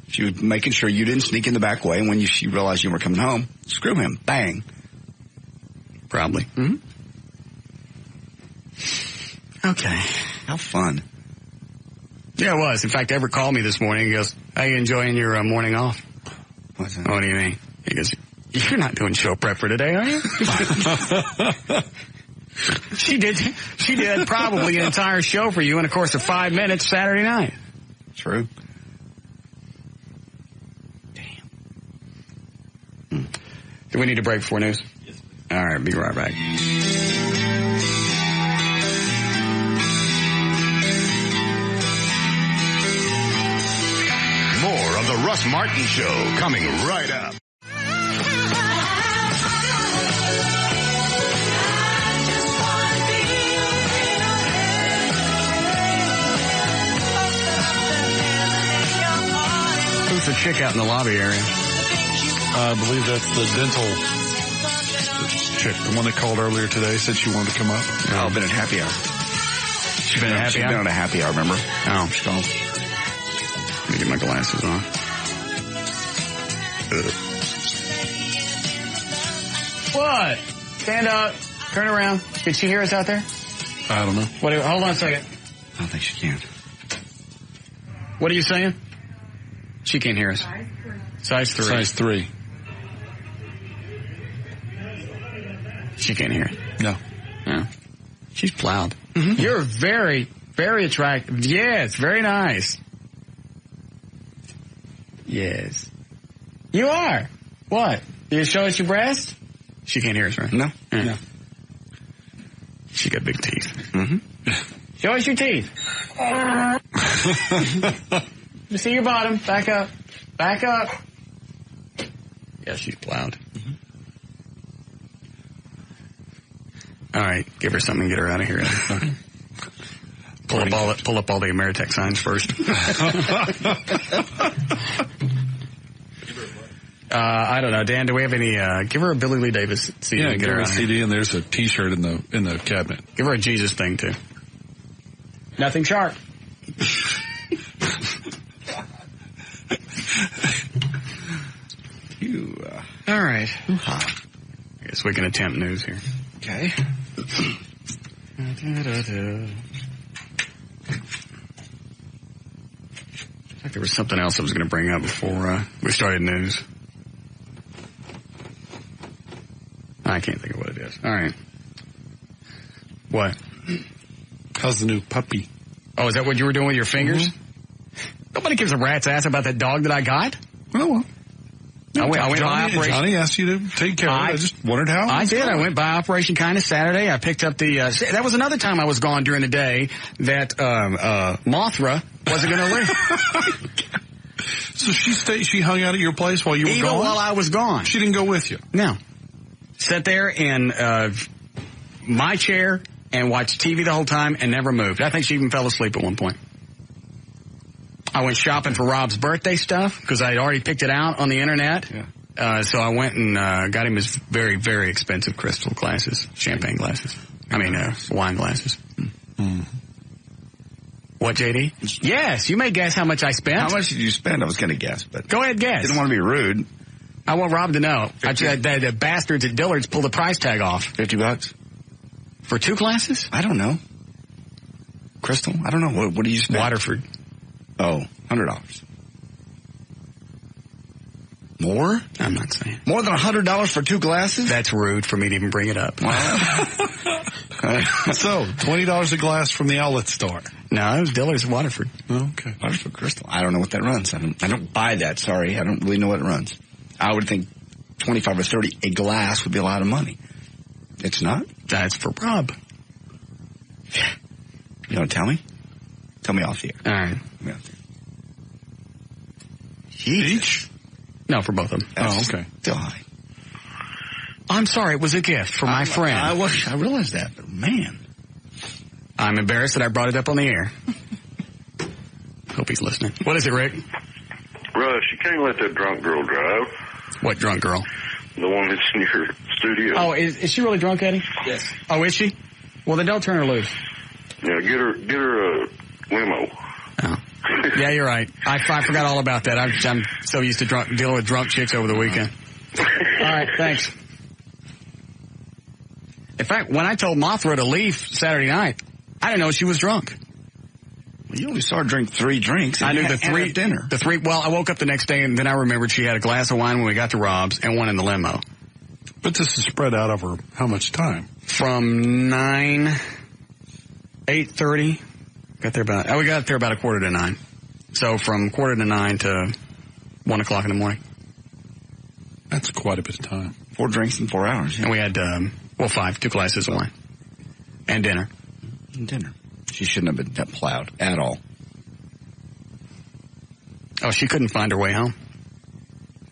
She was making sure you didn't sneak in the back way, and when she realized you were coming home, screw him. Bang. Probably. Mm-hmm. Okay. How fun. Yeah, it was. In fact, Everett called me this morning. He goes, how you enjoying your morning off? What's that? What do you mean? He goes, you're not doing show prep for today, are you? She did probably an entire show for you in a course of 5 minutes Saturday night. True. Damn. Do we need a break before news? Yes. All right, be right back. More of the Russ Martin Show coming right up. Who's the chick out in the lobby area? I believe that's the dental chick, the one that called earlier today, said she wanted to come up. Oh, been at happy hour. She's been at happy hour? She's been at a happy hour, remember? Oh, she's called. Let me get my glasses on. What? Stand up. Turn around. Can she hear us out there? I don't know. Hold on a second. I don't think she can. What are you saying? She can't hear us. Size 3. Size 3. She can't hear it. No. No. She's plowed. Mm-hmm. You're very, very attractive. Yes, very nice. Yes. You are. What? You show us your breast? She can't hear us, right? No. Yeah. No. She got big teeth. Mm-hmm. Show us your teeth. You see your bottom. Back up. Back up. Yeah, she's plowed. Mm-hmm. All right, give her something and get her out of here. Pull up all the Ameritech signs first. I don't know, Dan. Do we have any? Give her a Billy Lee Davis CD. Yeah, and get her a out CD, here. and there's a T-shirt in the cabinet. Give her a Jesus thing too. Nothing sharp. All right. I guess we can attempt news here. Okay. There was something else I was going to bring up before we started news. I can't think of what it is. All right. What? How's the new puppy? Oh, is that what you were doing with your fingers? Mm-hmm. Nobody gives a rat's ass about that dog that I got. Oh, well. I went by Operation. Johnny asked you to take care of it. I just wondered how. I did. I went by Operation Kindness Saturday. I picked up the. That was another time I was gone during the day that Mothra wasn't going to live. So she hung out at your place while you were gone? Even while I was gone. She didn't go with you? No. Sat there in my chair and watched TV the whole time and never moved. I think she even fell asleep at one point. I went shopping for Rob's birthday stuff because I had already picked it out on the internet. Yeah. So I went and got him his very, very expensive crystal glasses, champagne glasses. I mean, wine glasses. Mm. What, JD? Yes, you may guess how much I spent. How much did you spend? I was going to guess, but go ahead, guess. Didn't want to be rude. I want Rob to know. The bastards at Dillard's pulled the price tag off. $50 for 2 glasses? I don't know. Crystal? I don't know. What do you spend? Waterford. Oh, $100. More? I'm not saying. More than $100 for 2 glasses? That's rude for me to even bring it up. So, $20 a glass from the outlet store. No, it was Dillard's Waterford. Oh, okay. Waterford Crystal. I don't know what that runs. I don't buy that. Sorry. I don't really know what it runs. I would think 25 or 30 a glass would be a lot of money. It's not? That's for Rob. You want to tell me? Tell me off the air. All right. Each? No, for both of them. That's okay. Still high. I'm sorry. It was a gift from my friend. I realized that, but man. I'm embarrassed that I brought it up on the air. Hope he's listening. What is it, Rick? Russ, you can't let that drunk girl drive. What drunk girl? The one that's in your studio. Oh, is she really drunk, Eddie? Yes. Oh, is she? Well, then don't turn her loose. Yeah, get her a limo. Oh. Yeah, you're right. I forgot all about that. I'm so used to dealing with drunk chicks over the weekend. All right, thanks. In fact, when I told Mothra to leave Saturday night, I didn't know she was drunk. Well, you only saw her drink 3 drinks. I knew the 3 dinner. Well, I woke up the next day and then I remembered she had a glass of wine when we got to Rob's and one in the limo. But this is spread out over how much time? From 8:30. We got there about 8:45. So from 8:45 to 1 o'clock in the morning. That's quite a bit of time. 4 drinks in 4 hours. Yeah. And we had, 5, 2 glasses of wine. And dinner. She shouldn't have been that plowed at all. Oh, she couldn't find her way home.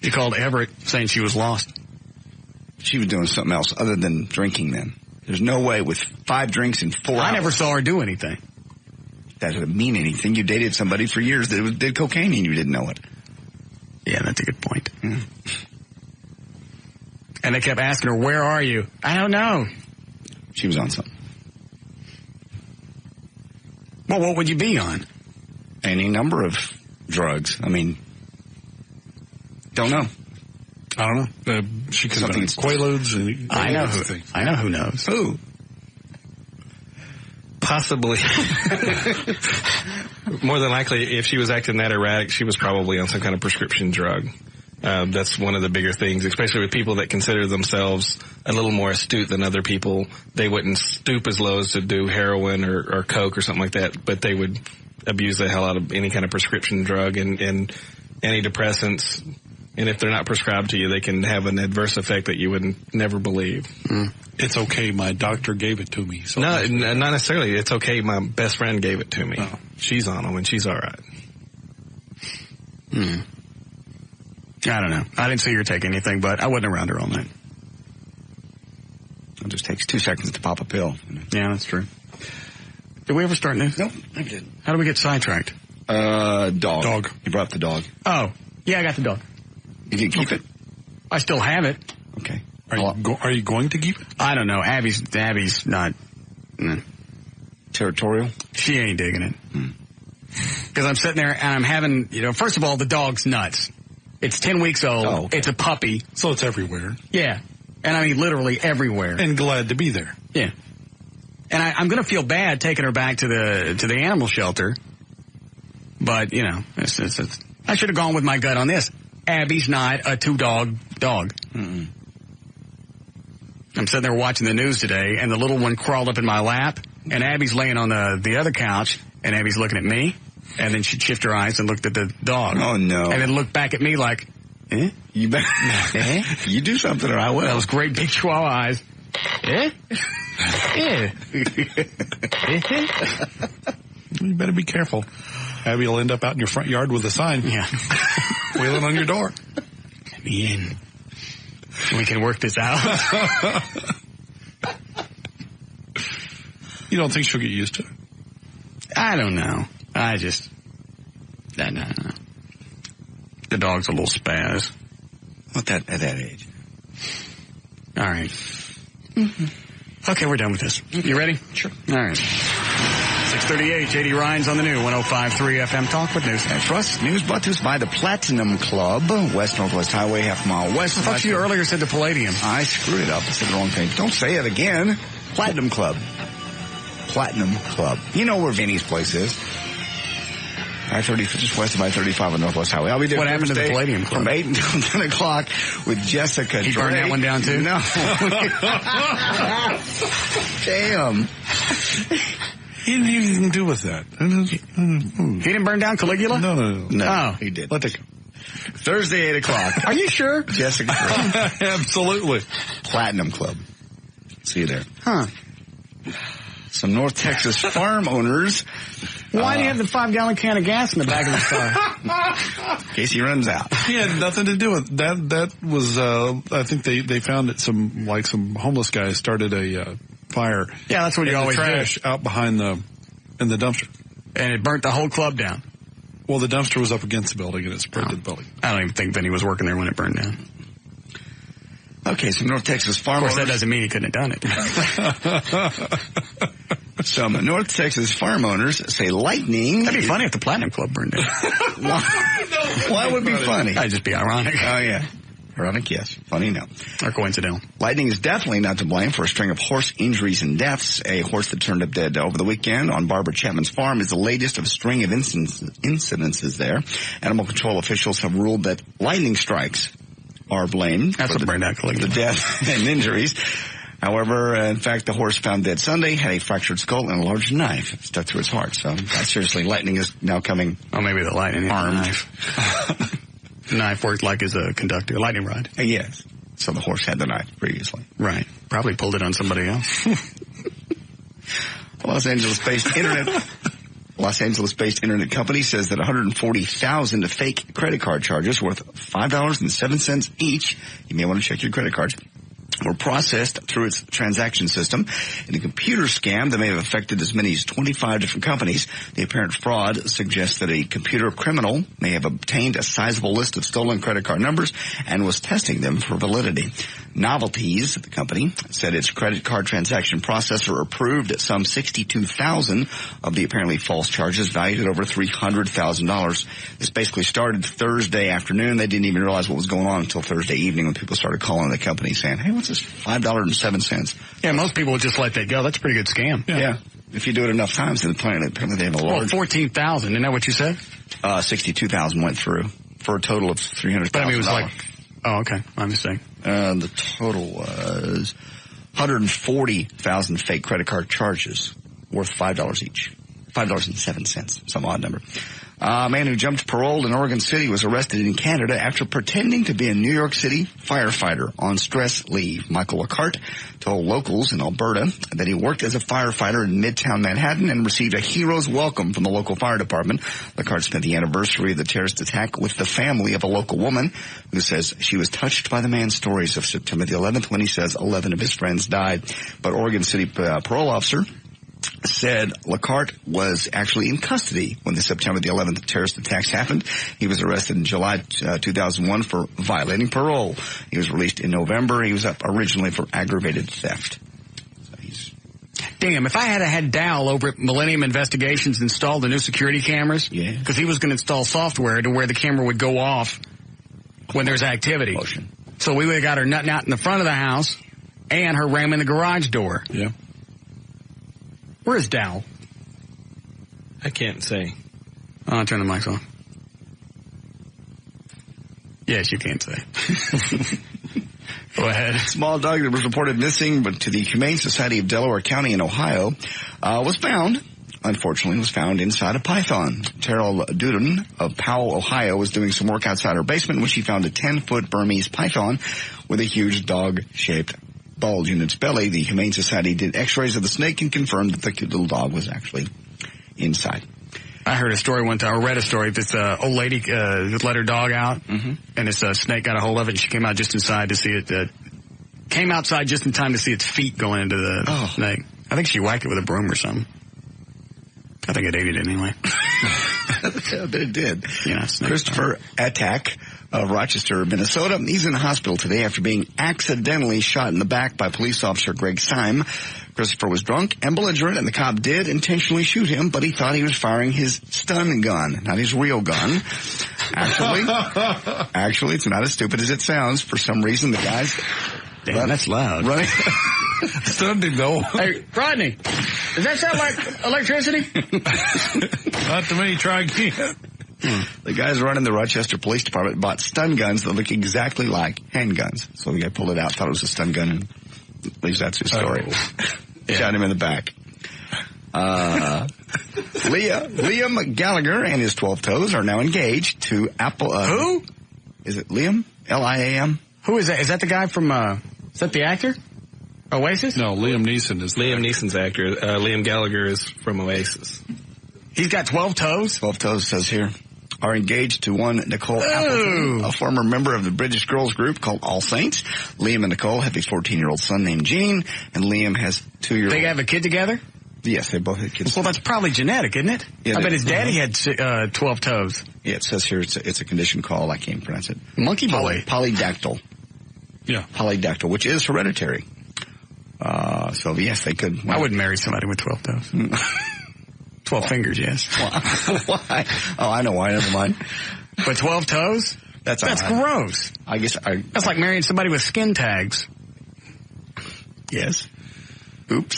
She called Everett saying she was lost. She was doing something else other than drinking then. There's no way with 5 drinks in 4 hours. I never saw her do anything. That doesn't mean anything. You dated somebody for years that did cocaine and you didn't know it. Yeah, that's a good point. Mm. And they kept asking her, where are you? I don't know. She was on something. Well, what would you be on? Any number of drugs. I mean, don't know. I don't know. She could have been Quaaludes. I know who knows. Who? Possibly. More than likely, if she was acting that erratic, she was probably on some kind of prescription drug. That's one of the bigger things, especially with people that consider themselves a little more astute than other people. They wouldn't stoop as low as to do heroin or coke or something like that, but they would abuse the hell out of any kind of prescription drug and antidepressants. And if they're not prescribed to you, they can have an adverse effect that you would never believe. Mm. It's okay. My doctor gave it to me. So no, not necessarily. It's okay. My best friend gave it to me. Oh. She's on them and she's all right. Hmm. I don't know. I didn't see her take anything, but I wasn't around her all night. It just takes 2 seconds to pop a pill. Yeah, that's true. Did we ever start news? Nope, I didn't. How do we get sidetracked? Dog. You brought up the dog. Oh, yeah, I got the dog. You can keep it? I still have it. Okay. Are you going to keep it? I don't know. Abby's not territorial. She ain't digging it. Because I'm sitting there and I'm having, first of all, the dog's nuts. It's 10 weeks old. Oh, okay. It's a puppy. So it's everywhere. Yeah. And I mean literally everywhere. And glad to be there. Yeah. And I'm going to feel bad taking her back to the animal shelter. But, I should have gone with my gut on this. Abby's not a 2-dog dog. Mm-mm. I'm sitting there watching the news today, and the little one crawled up in my lap, and Abby's laying on the other couch, and Abby's looking at me, and then she'd shift her eyes and looked at the dog. Oh, no. And then looked back at me like, eh? You better, you do something or I will. Those great big chihuahua eyes. Eh? Eh? You better be careful. Abby will end up out in your front yard with a sign. Yeah. Wailing on your door. Let me in. We can work this out. You don't think she'll get used to it? I don't know. No. The dog's a little spaz. At that age? All right. Mm-hmm. Okay, we're done with this. You ready? Sure. All right. 6:38, J.D. Ryan's on the new 105.3 FM Talk with News. That's Russ. News brought to us by the Platinum Club, West Northwest Highway, half-mile west. I thought you earlier said the Palladium. I screwed it up. I said the wrong thing. Don't say it again. Platinum Club. Platinum Club. You know where Vinny's place is. I-30, just west of I-35 on Northwest Highway. I'll be there. What happened to the Palladium Club? From 8 until 10 o'clock with Jessica. He burned that one down too? No. Damn. He didn't even anything to do with that. He didn't burn down Caligula? No. Oh, he did. Let it go. Thursday, 8 o'clock. Are you sure? Jessica. Absolutely. Platinum Club. See you there. Huh. Some North Texas farm owners. Why do you have the 5-gallon can of gas in the back of his car? In case he runs out. He had nothing to do with that. That was, I think they found that some homeless guys started a fire. Yeah, that's what you always trash do. out behind in the dumpster. And it burnt the whole club down. Well, the dumpster was up against the building and it spread to the building. I don't even think Vinny was working there when it burned down. Okay, some North Texas farm owners. Of course, that doesn't mean he couldn't have done it. Some North Texas farm owners say lightning. That'd be funny if the Platinum Club burned down. Why would it be funny? That'd just be ironic. Oh, yeah. Ironic, yes. Funny, no. Or coincidental. Lightning is definitely not to blame for a string of horse injuries and deaths. A horse that turned up dead over the weekend on Barbara Chapman's farm is the latest of a string of incidences there. Animal control officials have ruled that lightning strikes are blamed for the death and injuries. However, in fact, the horse found dead Sunday had a fractured skull and a large knife stuck to its heart. So, seriously, lightning is now coming. Oh, maybe the lightning armed. Knife worked like as a conductor, a lightning rod. Yes. So the horse had the knife previously. Right. Probably pulled it on somebody else. Los Angeles-based internet company says that 140,000 fake credit card charges worth $5.07 each. You may want to check your credit cards. Were processed through its transaction system in a computer scam that may have affected as many as 25 different companies. The apparent fraud suggests that a computer criminal may have obtained a sizable list of stolen credit card numbers and was testing them for validity. Novelties, the company, said its credit card transaction processor approved some 62,000 of the apparently false charges valued at over $300,000. This basically started Thursday afternoon. They didn't even realize what was going on until Thursday evening when people started calling the company saying, hey, what's this $5.07? Yeah, most people would just let that go. That's a pretty good scam. Yeah. If you do it enough times, then apparently they have a large. Well, 14,000. Isn't that what you said? 62,000 went through for a total of $300,000. But I mean, it was like, oh, okay. My mistake. The total was 140,000 fake credit card charges worth $5 each. $5.07, some odd number. A man who jumped parole in Oregon City was arrested in Canada after pretending to be a New York City firefighter on stress leave. Michael Lacarte told locals in Alberta that he worked as a firefighter in Midtown Manhattan and received a hero's welcome from the local fire department. Lacarte spent the anniversary of the terrorist attack with the family of a local woman who says she was touched by the man's stories of September the 11th when he says 11 of his friends died. But Oregon City parole officer said Lacarte was actually in custody when the September the 11th terrorist attacks happened. He was arrested in July 2001 for violating parole. He was released in November. He was up originally for aggravated theft. Damn, if I had Dow over at Millennium Investigations install the new security cameras, because he was going to install software to where the camera would go off when there's activity. So we would have got her nutting out in the front of the house and her ramming the garage door. Yeah. Where's Dow? I can't say. Oh, I'll turn the mics off. Yes, you can say. Go ahead. Small dog that was reported missing but to the Humane Society of Delaware County in Ohio was found inside a python. Terrell Duden of Powell, Ohio, was doing some work outside her basement when she found a 10-foot Burmese python with a huge dog-shaped bulge in its belly. The Humane Society did x-rays of the snake and confirmed that the cute little dog was actually inside. I heard a story one time, or read a story, this old lady let her dog out, and this snake got a hold of it, and she came out just inside to see it, came outside just in time to see its feet going into the snake. I think she whacked it with a broom or something. I think it ate it anyway. I bet it did. Yeah, Christopher Attack of Rochester, Minnesota. He's in the hospital today after being accidentally shot in the back by police officer Greg Syme. Christopher was drunk and belligerent, and the cop did intentionally shoot him, but he thought he was firing his stun gun, not his real gun. Actually, it's not as stupid as it sounds. For some reason, the guy's... Damn, that's loud. Running. Stunned him, though. Hey, Rodney. Does that sound like electricity? Not to me. Try again. The guys running the Rochester Police Department bought stun guns that look exactly like handguns. So the guy pulled it out, thought it was a stun gun, and at least that's his story. Shot him in the back. Liam Gallagher and his 12 toes are now engaged to Apple. Who? Is it Liam? L-I-A-M? Who is that? Is that the guy from, is that the actor? Oasis? No, Liam Neeson is Liam Neeson's actor. Liam Gallagher is from Oasis. He's got 12 toes? 12 toes, says here. Are engaged to one Nicole Appleton, a former member of the British girls group called All Saints. Liam and Nicole have a 14-year-old son named Gene, and Liam has 2-year-old. They have a kid together? Yes, they both had kids. Well, that's probably genetic, isn't it? Yeah, I bet his daddy had 12 toes. Yeah, it says here it's a condition called, I can't pronounce it. Monkey boy. Polydactyl. Yeah. Polydactyl, which is hereditary. So, yes, they could. I wouldn't marry somebody with 12 toes. 12 fingers, yes. Why? Oh, I know why. Never mind. But 12 toes? That's gross. I guess that's like marrying somebody with skin tags. Yes. Oops.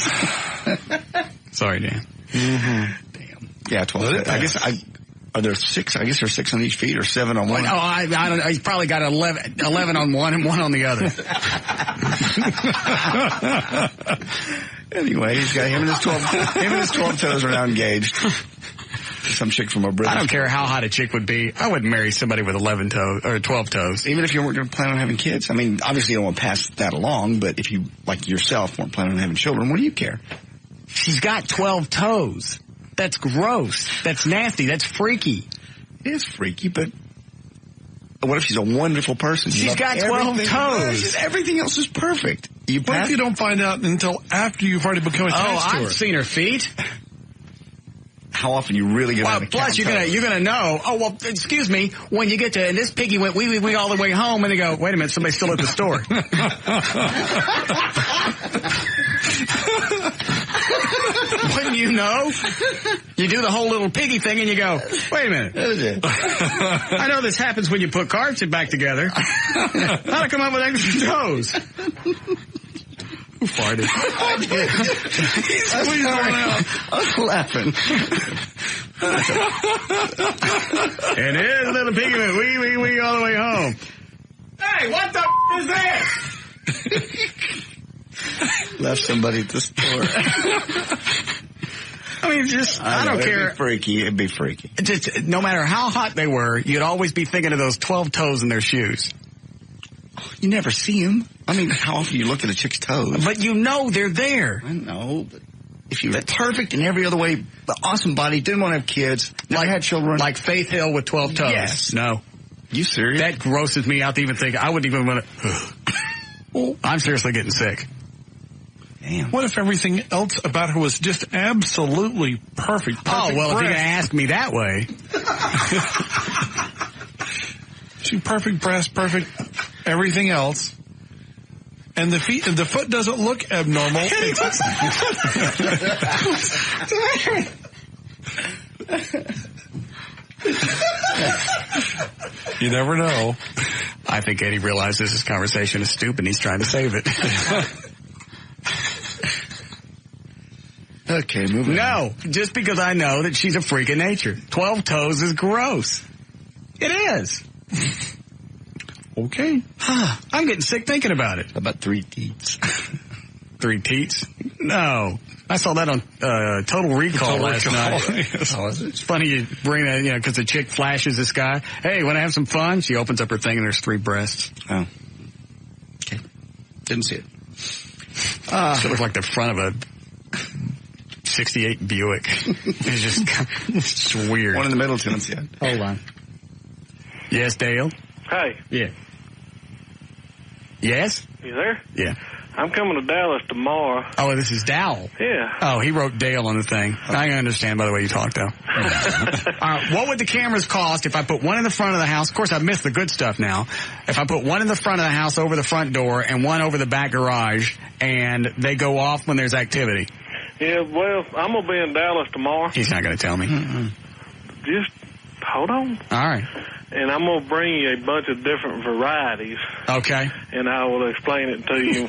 Sorry, Dan. Mm-hmm. Damn. Yeah, 12. I guess are there 6? I guess there's 6 on each feet or 7 on one. Oh, I don't know. He's probably got 11 on one and 1 on the other. Anyway, he's got him and his 12 toes are now engaged. Some chick from a British. I don't care how hot a chick would be. I wouldn't marry somebody with 11 toes or 12 toes. Even if you weren't planning on having kids. I mean, obviously you don't want to pass that along, but if you, like yourself, weren't planning on having children, what do you care? She's got 12 toes. That's gross. That's nasty. That's freaky. It is freaky, but what if she's a wonderful person? She's got 12 toes. Everything else is perfect. What if you don't find out until after you've already become attached to her? I've seen her feet. How often you really get on the plus you're gonna know. Oh well, excuse me. When you get to and this piggy went wee all the way home, and they go, wait a minute, somebody's still at the store. Wouldn't you know? You do the whole little piggy thing, and you go, wait a minute. I know this happens when you put cards back together. How'd I come up with extra toes? Who farted? He squeezed one out. I was laughing. And here's little piggy went wee all the way home. Hey, what the is this? Left somebody at the store. I mean, I don't care. It'd be freaky. Just, no matter how hot they were, you'd always be thinking of those 12 toes in their shoes. You never see them. I mean, how often you look at a chick's toes? But you know they're there. I know, but if you were perfect in every other way, the awesome body, didn't want to have kids, never had children. Like Faith Hill with 12 toes. Yes. No. You serious? That grosses me out to even think. I wouldn't even want to. I'm seriously getting sick. Damn. What if everything else about her was just absolutely perfect? Oh, well, if you're going to ask me that way. She perfect breast, perfect everything else. And the foot doesn't look abnormal. You never know. I think Eddie realizes this conversation is stupid and he's trying to save it. Okay, moving on. No, just because I know that she's a freak of nature. 12 toes is gross. It is. Okay. I'm getting sick thinking about it. How about 3 teats? 3 teats? No. I saw that on Total Recall last night. Yes. Oh, is it? It's funny you bring that, because the chick flashes this guy. Hey, want to have some fun? She opens up her thing and there's 3 breasts. Oh. Okay. Didn't see it. She looked like the front of a 68 Buick. It's just weird. One in the middle, Tennessee. Hold on. Yes, Dale? Hey. Yeah. Yes? You there? Yeah. I'm coming to Dallas tomorrow. Oh, this is Dowell. Yeah. Oh, he wrote Dale on the thing. I understand by the way you talk, though. What would the cameras cost if I put one in the front of the house? Of course, I missed the good stuff now. If I put one in the front of the house over the front door and one over the back garage, and they go off when there's activity. Yeah, well, I'm going to be in Dallas tomorrow. He's not going to tell me. Just hold on. All right. and I'm going to bring you a bunch of different varieties. Okay. And I will explain it to you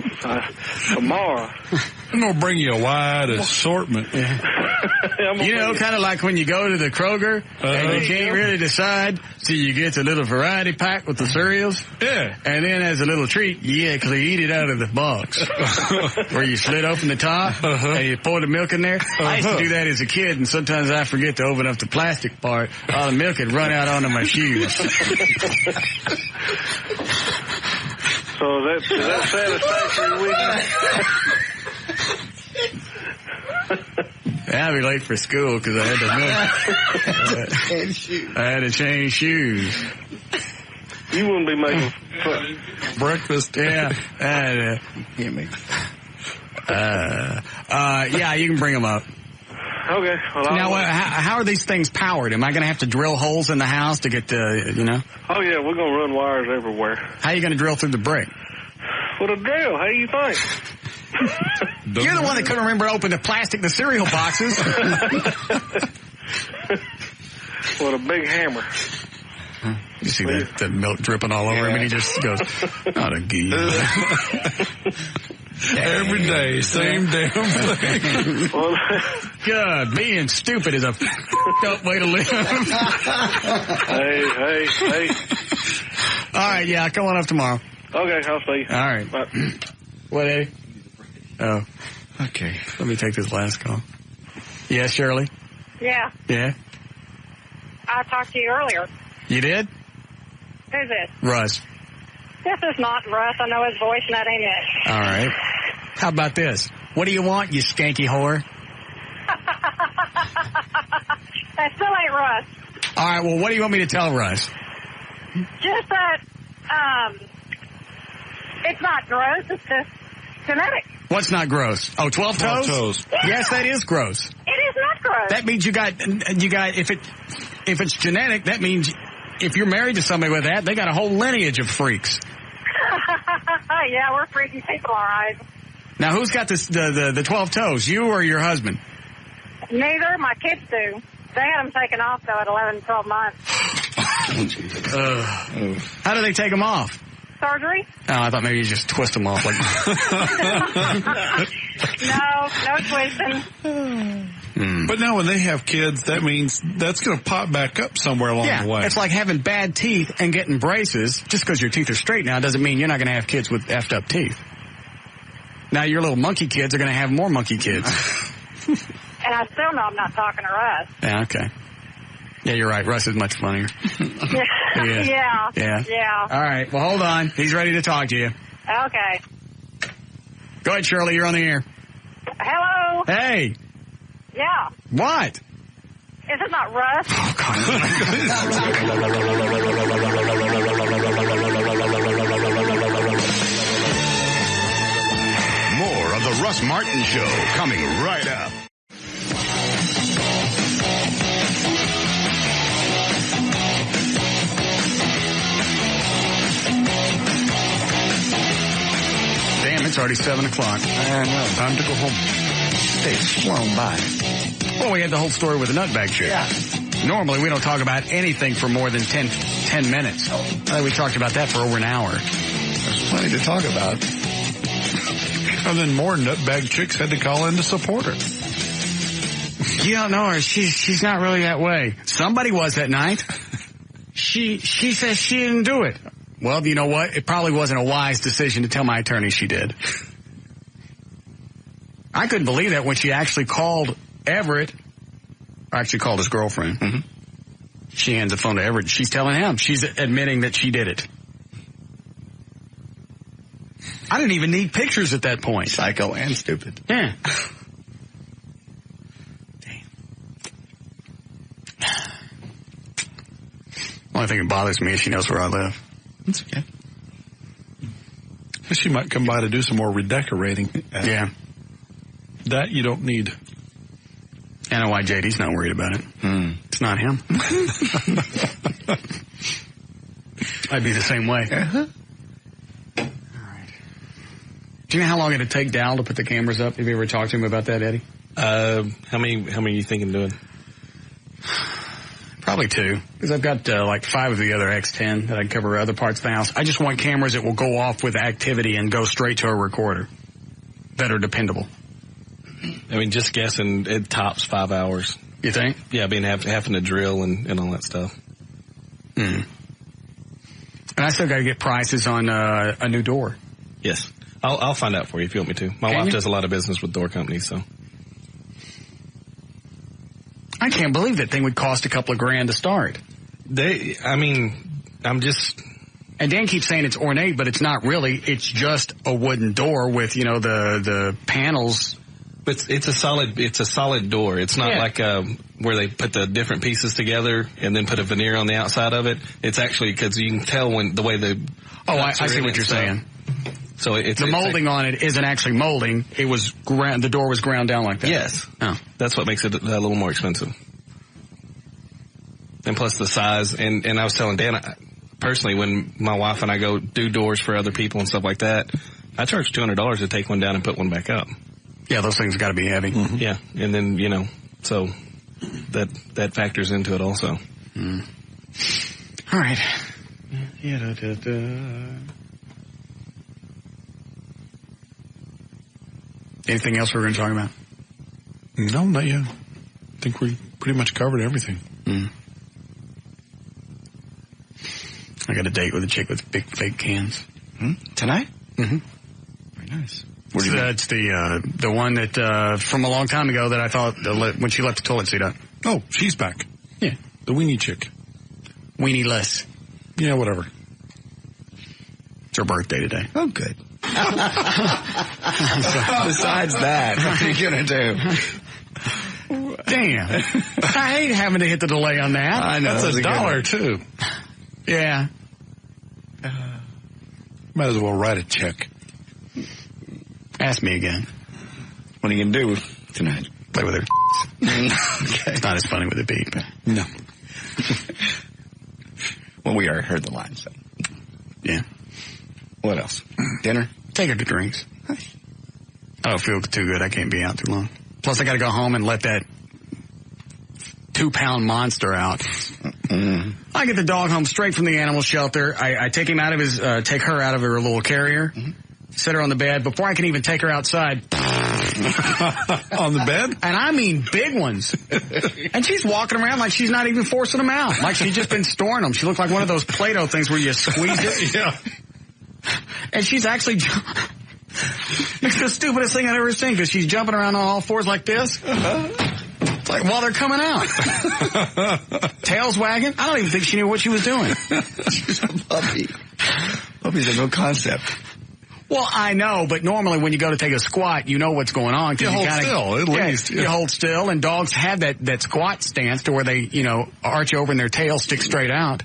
tomorrow. I'm going to bring you a wide assortment. You know, kind of like when you go to the Kroger and you can't really decide, so you get the little variety pack with the cereals. Yeah. And then as a little treat, you actually eat it out of the box. Where you slit open the top and you pour the milk in there. I used to do that as a kid, and sometimes I forget to open up the plastic part. All the milk would run out onto my shoes. So is that satisfactory with you? I'll be late for school because I had I had to change shoes. You wouldn't be making breakfast. Yeah. Yeah, you can bring them up. Okay. Well, now, how are these things powered? Am I going to have to drill holes in the house to get the, you know? Oh, yeah, we're going to run wires everywhere. How are you going to drill through the brick? With a drill. How do you think? You're the one that couldn't remember to open the cereal boxes. With a big hammer. You see that milk dripping all over him, and he just goes, not a geese. Every day, same damn thing. God, being stupid is a up way to live. Hey. All right, yeah, come on up tomorrow. Okay, I'll see you. All right. Bye. What, Eddie? Oh, okay. Let me take this last call. Yeah, Shirley? Yeah, Yeah? I talked to you earlier. You did? Who's this? Russ. This is not Russ. I know his voice, and that ain't it. All right. How about this? What do you want, you skanky whore? That still ain't Russ. All right, well, what do you want me to tell Russ? Just that, it's not gross. It's just genetic. What's not gross? Oh, 12 toes? 12 toes. Yeah. Yes, that is gross. It is not gross. That means you got, if it's genetic, that means if you're married to somebody with that, they got a whole lineage of freaks. Yeah, we're freaky people, all right. Now, who's got the 12 toes, you or your husband? Neither. My kids do. They had them taken off, though, at 11, 12 months. How do they take them off? Surgery? Oh, I thought maybe you just twist them off. Like. No twisting. But now when they have kids, that means that's going to pop back up somewhere along the way. It's like having bad teeth and getting braces. Just because your teeth are straight now doesn't mean you're not going to have kids with effed up teeth. Now your little monkey kids are going to have more monkey kids. And I still know I'm not talking to Russ. Yeah, okay. Yeah, you're right. Russ is much funnier. Yeah. All right. Well, hold on. He's ready to talk to you. Okay. Go ahead, Shirley. You're on the air. Hello? Hey. Yeah. What? Is it not Russ? Oh, God. More of the Russ Martin Show coming right up. Damn, it's already 7 o'clock. I know. Time to go home. It's flown by. Well, we had the whole story with the nutbag chick. Yeah. Normally, we don't talk about anything for more than 10 minutes. We talked about that for over an hour. There's plenty to talk about. And then more nutbag chicks had to call in to support her. You don't know her. She's not really that way. Somebody was that night. She says she didn't do it. Well, you know what? It probably wasn't a wise decision to tell my attorney she did. I couldn't believe that when she actually called Everett, or actually called his girlfriend. Mm-hmm. She hands the phone to Everett. She's telling him. She's admitting that she did it. I didn't even need pictures at that point. Psycho and stupid. Yeah. Only thing that bothers me is she knows where I live. That's okay. She might come by to do some more redecorating. Yeah. That you don't need. I know why JD's not worried about it. It's not him. I'd be the same way. Uh-huh. All right. Do you know how long it'd take Dal to put the cameras up? Have you ever talked to him about that, Eddie? How many are you thinking doing? Probably 2, because I've got like 5 of the other X10 that I can cover other parts of the house. I just want cameras that will go off with activity and go straight to a recorder that are dependable. I mean, just guessing, it tops 5 hours. You think? Yeah, having to drill and all that stuff. And I still got to get prices on a new door. Yes. I'll find out for you if you want me to. My wife does a lot of business with door companies, so. I can't believe that thing would cost a couple of grand to start. And Dan keeps saying it's ornate, but it's not really. It's just a wooden door with, the panels. But it's a solid door. It's not like where they put the different pieces together and then put a veneer on the outside of it. It's actually, because you can tell the way the. Oh, I see what you're saying. So it's the molding on it isn't actually molding. It was the door was ground down like that. Yes. Oh. That's what makes it a little more expensive. And plus the size. And I was telling Dan, personally, when my wife and I go do doors for other people and stuff like that, I charge $200 to take one down and put one back up. Yeah, those things got to be heavy. Mm-hmm. Yeah. And then, so that factors into it also. All right. Anything else we're going to talk about? No, not yet. I think we pretty much covered everything. I got a date with a chick with big fake cans. Tonight? Mm-hmm. Very nice. It's the one that from a long time ago that I thought when she left the toilet seat up. Oh, she's back. Yeah. The weenie chick. Weenie less. Yeah, whatever. It's her birthday today. Oh, good. Besides that, what are you going to do? Damn. I hate having to hit the delay on that. I know. That's $1 too. Yeah. Might as well write a check. Ask me again. What are you going to do tonight? Play with her. Okay. It's not as funny with a beat, but. No. Well, we already heard the line, so. Yeah. What else? Dinner? Take her to drinks. I don't feel too good. I can't be out too long. Plus, I got to go home and let that 2-pound monster out. I get the dog home straight from the animal shelter. I take him out of take her out of her little carrier, sit her on the bed. Before I can even take her outside. On the bed? And I mean big ones. And she's walking around like she's not even forcing them out. Like she's just been storing them. She looked like one of those Play-Doh things where you squeeze it. Yeah. And she's actually... It's the stupidest thing I've ever seen because she's jumping around on all fours like this. It's like while they're coming out. Tails wagging. I don't even think she knew what she was doing. She's a puppy. Puppies have no concept. Well, I know, but normally when you go to take a squat, you know what's going on. You hold still, at least. You hold still, and dogs have that squat stance to where they, arch over and their tail sticks straight out.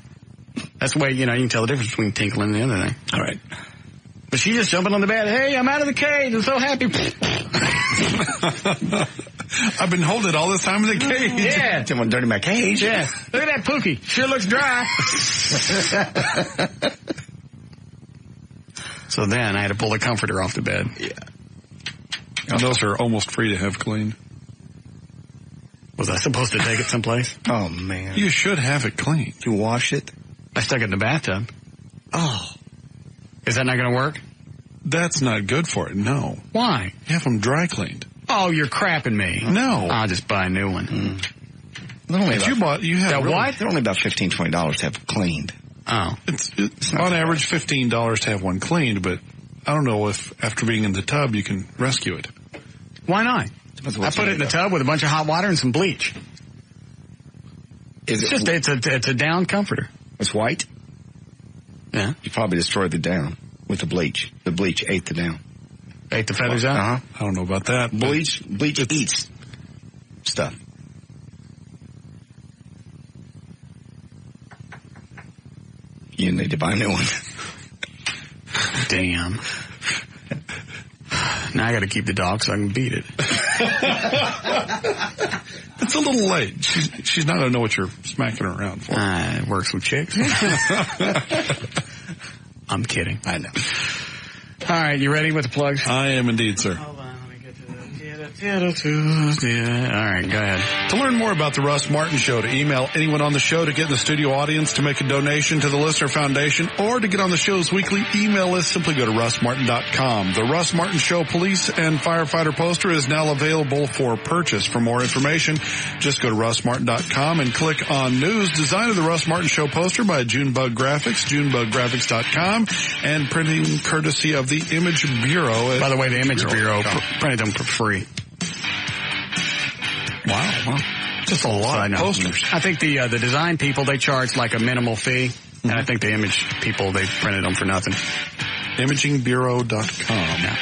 That's the way, you can tell the difference between tinkling and the other thing. All right. But she's just jumping on the bed. Hey, I'm out of the cage. I'm so happy. I've been holding all this time in the cage. Yeah. Someone dirty my cage. Yeah. Look at that Pookie. Sure looks dry. So then I had to pull the comforter off the bed. Yeah. And those are almost free to have cleaned. Was I supposed to take it someplace? Oh, man. You should have it cleaned. You wash it? I stuck it in the bathtub. Oh. Is that not going to work? That's not good for it, no. Why? You have them dry cleaned. Oh, you're crapping me. No. I'll just buy a new one. They're only about $15, $20 to have cleaned. Oh. It's on average $15 to have one cleaned, but I don't know if after being in the tub you can rescue it. Why not? I put it in the tub with a bunch of hot water and some bleach. It's a down comforter. It's white? Yeah. You probably destroyed the down with the bleach. The bleach ate the down. Ate the feathers out? Uh-huh. I don't know about that. Bleach eats stuff. You need to buy a new one. Damn. Now I got to keep the dog so I can beat it. It's a little late. She's not going to know what you're smacking her around for. It works with chicks. I'm kidding. I know. All right, you ready with the plugs? I am indeed, sir. Hold on, let me get to Yeah, all right, go ahead. To learn more about the Russ Martin Show, to email anyone on the show, to get in the studio audience, to make a donation to the Listener Foundation, or to get on the show's weekly email list, simply go to russmartin.com. The Russ Martin Show Police and Firefighter poster is now available for purchase. For more information, just go to russmartin.com and click on News. Design of the Russ Martin Show poster by Junebug Graphics, junebuggraphics.com, and printing courtesy of the Image Bureau. By the way, the Image Bureau printed them for free. Wow. Well, just a lot of posters. I think the design people, they charge like a minimal fee. Mm-hmm. And I think the image people, they printed them for nothing. ImagingBureau.com. Yeah.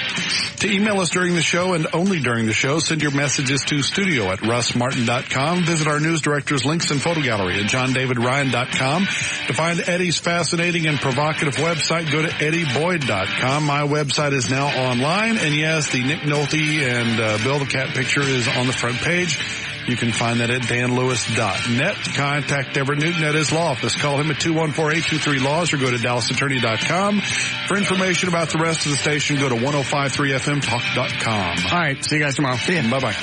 To email us during the show and only during the show, send your messages to studio@russmartin.com. Visit our news director's links and photo gallery at johndavidryan.com. To find Eddie's fascinating and provocative website, go to eddieboyd.com. My website is now online, and yes, the Nick Nolte and Bill the Cat picture is on the front page. You can find that at danlewis.net. Contact Everett Newton at his law office. Call him at 214-823-LAWS or go to dallasattorney.com. For information about the rest of the station, go to 1053fmtalk.com. All right. See you guys tomorrow. See you. Bye-bye.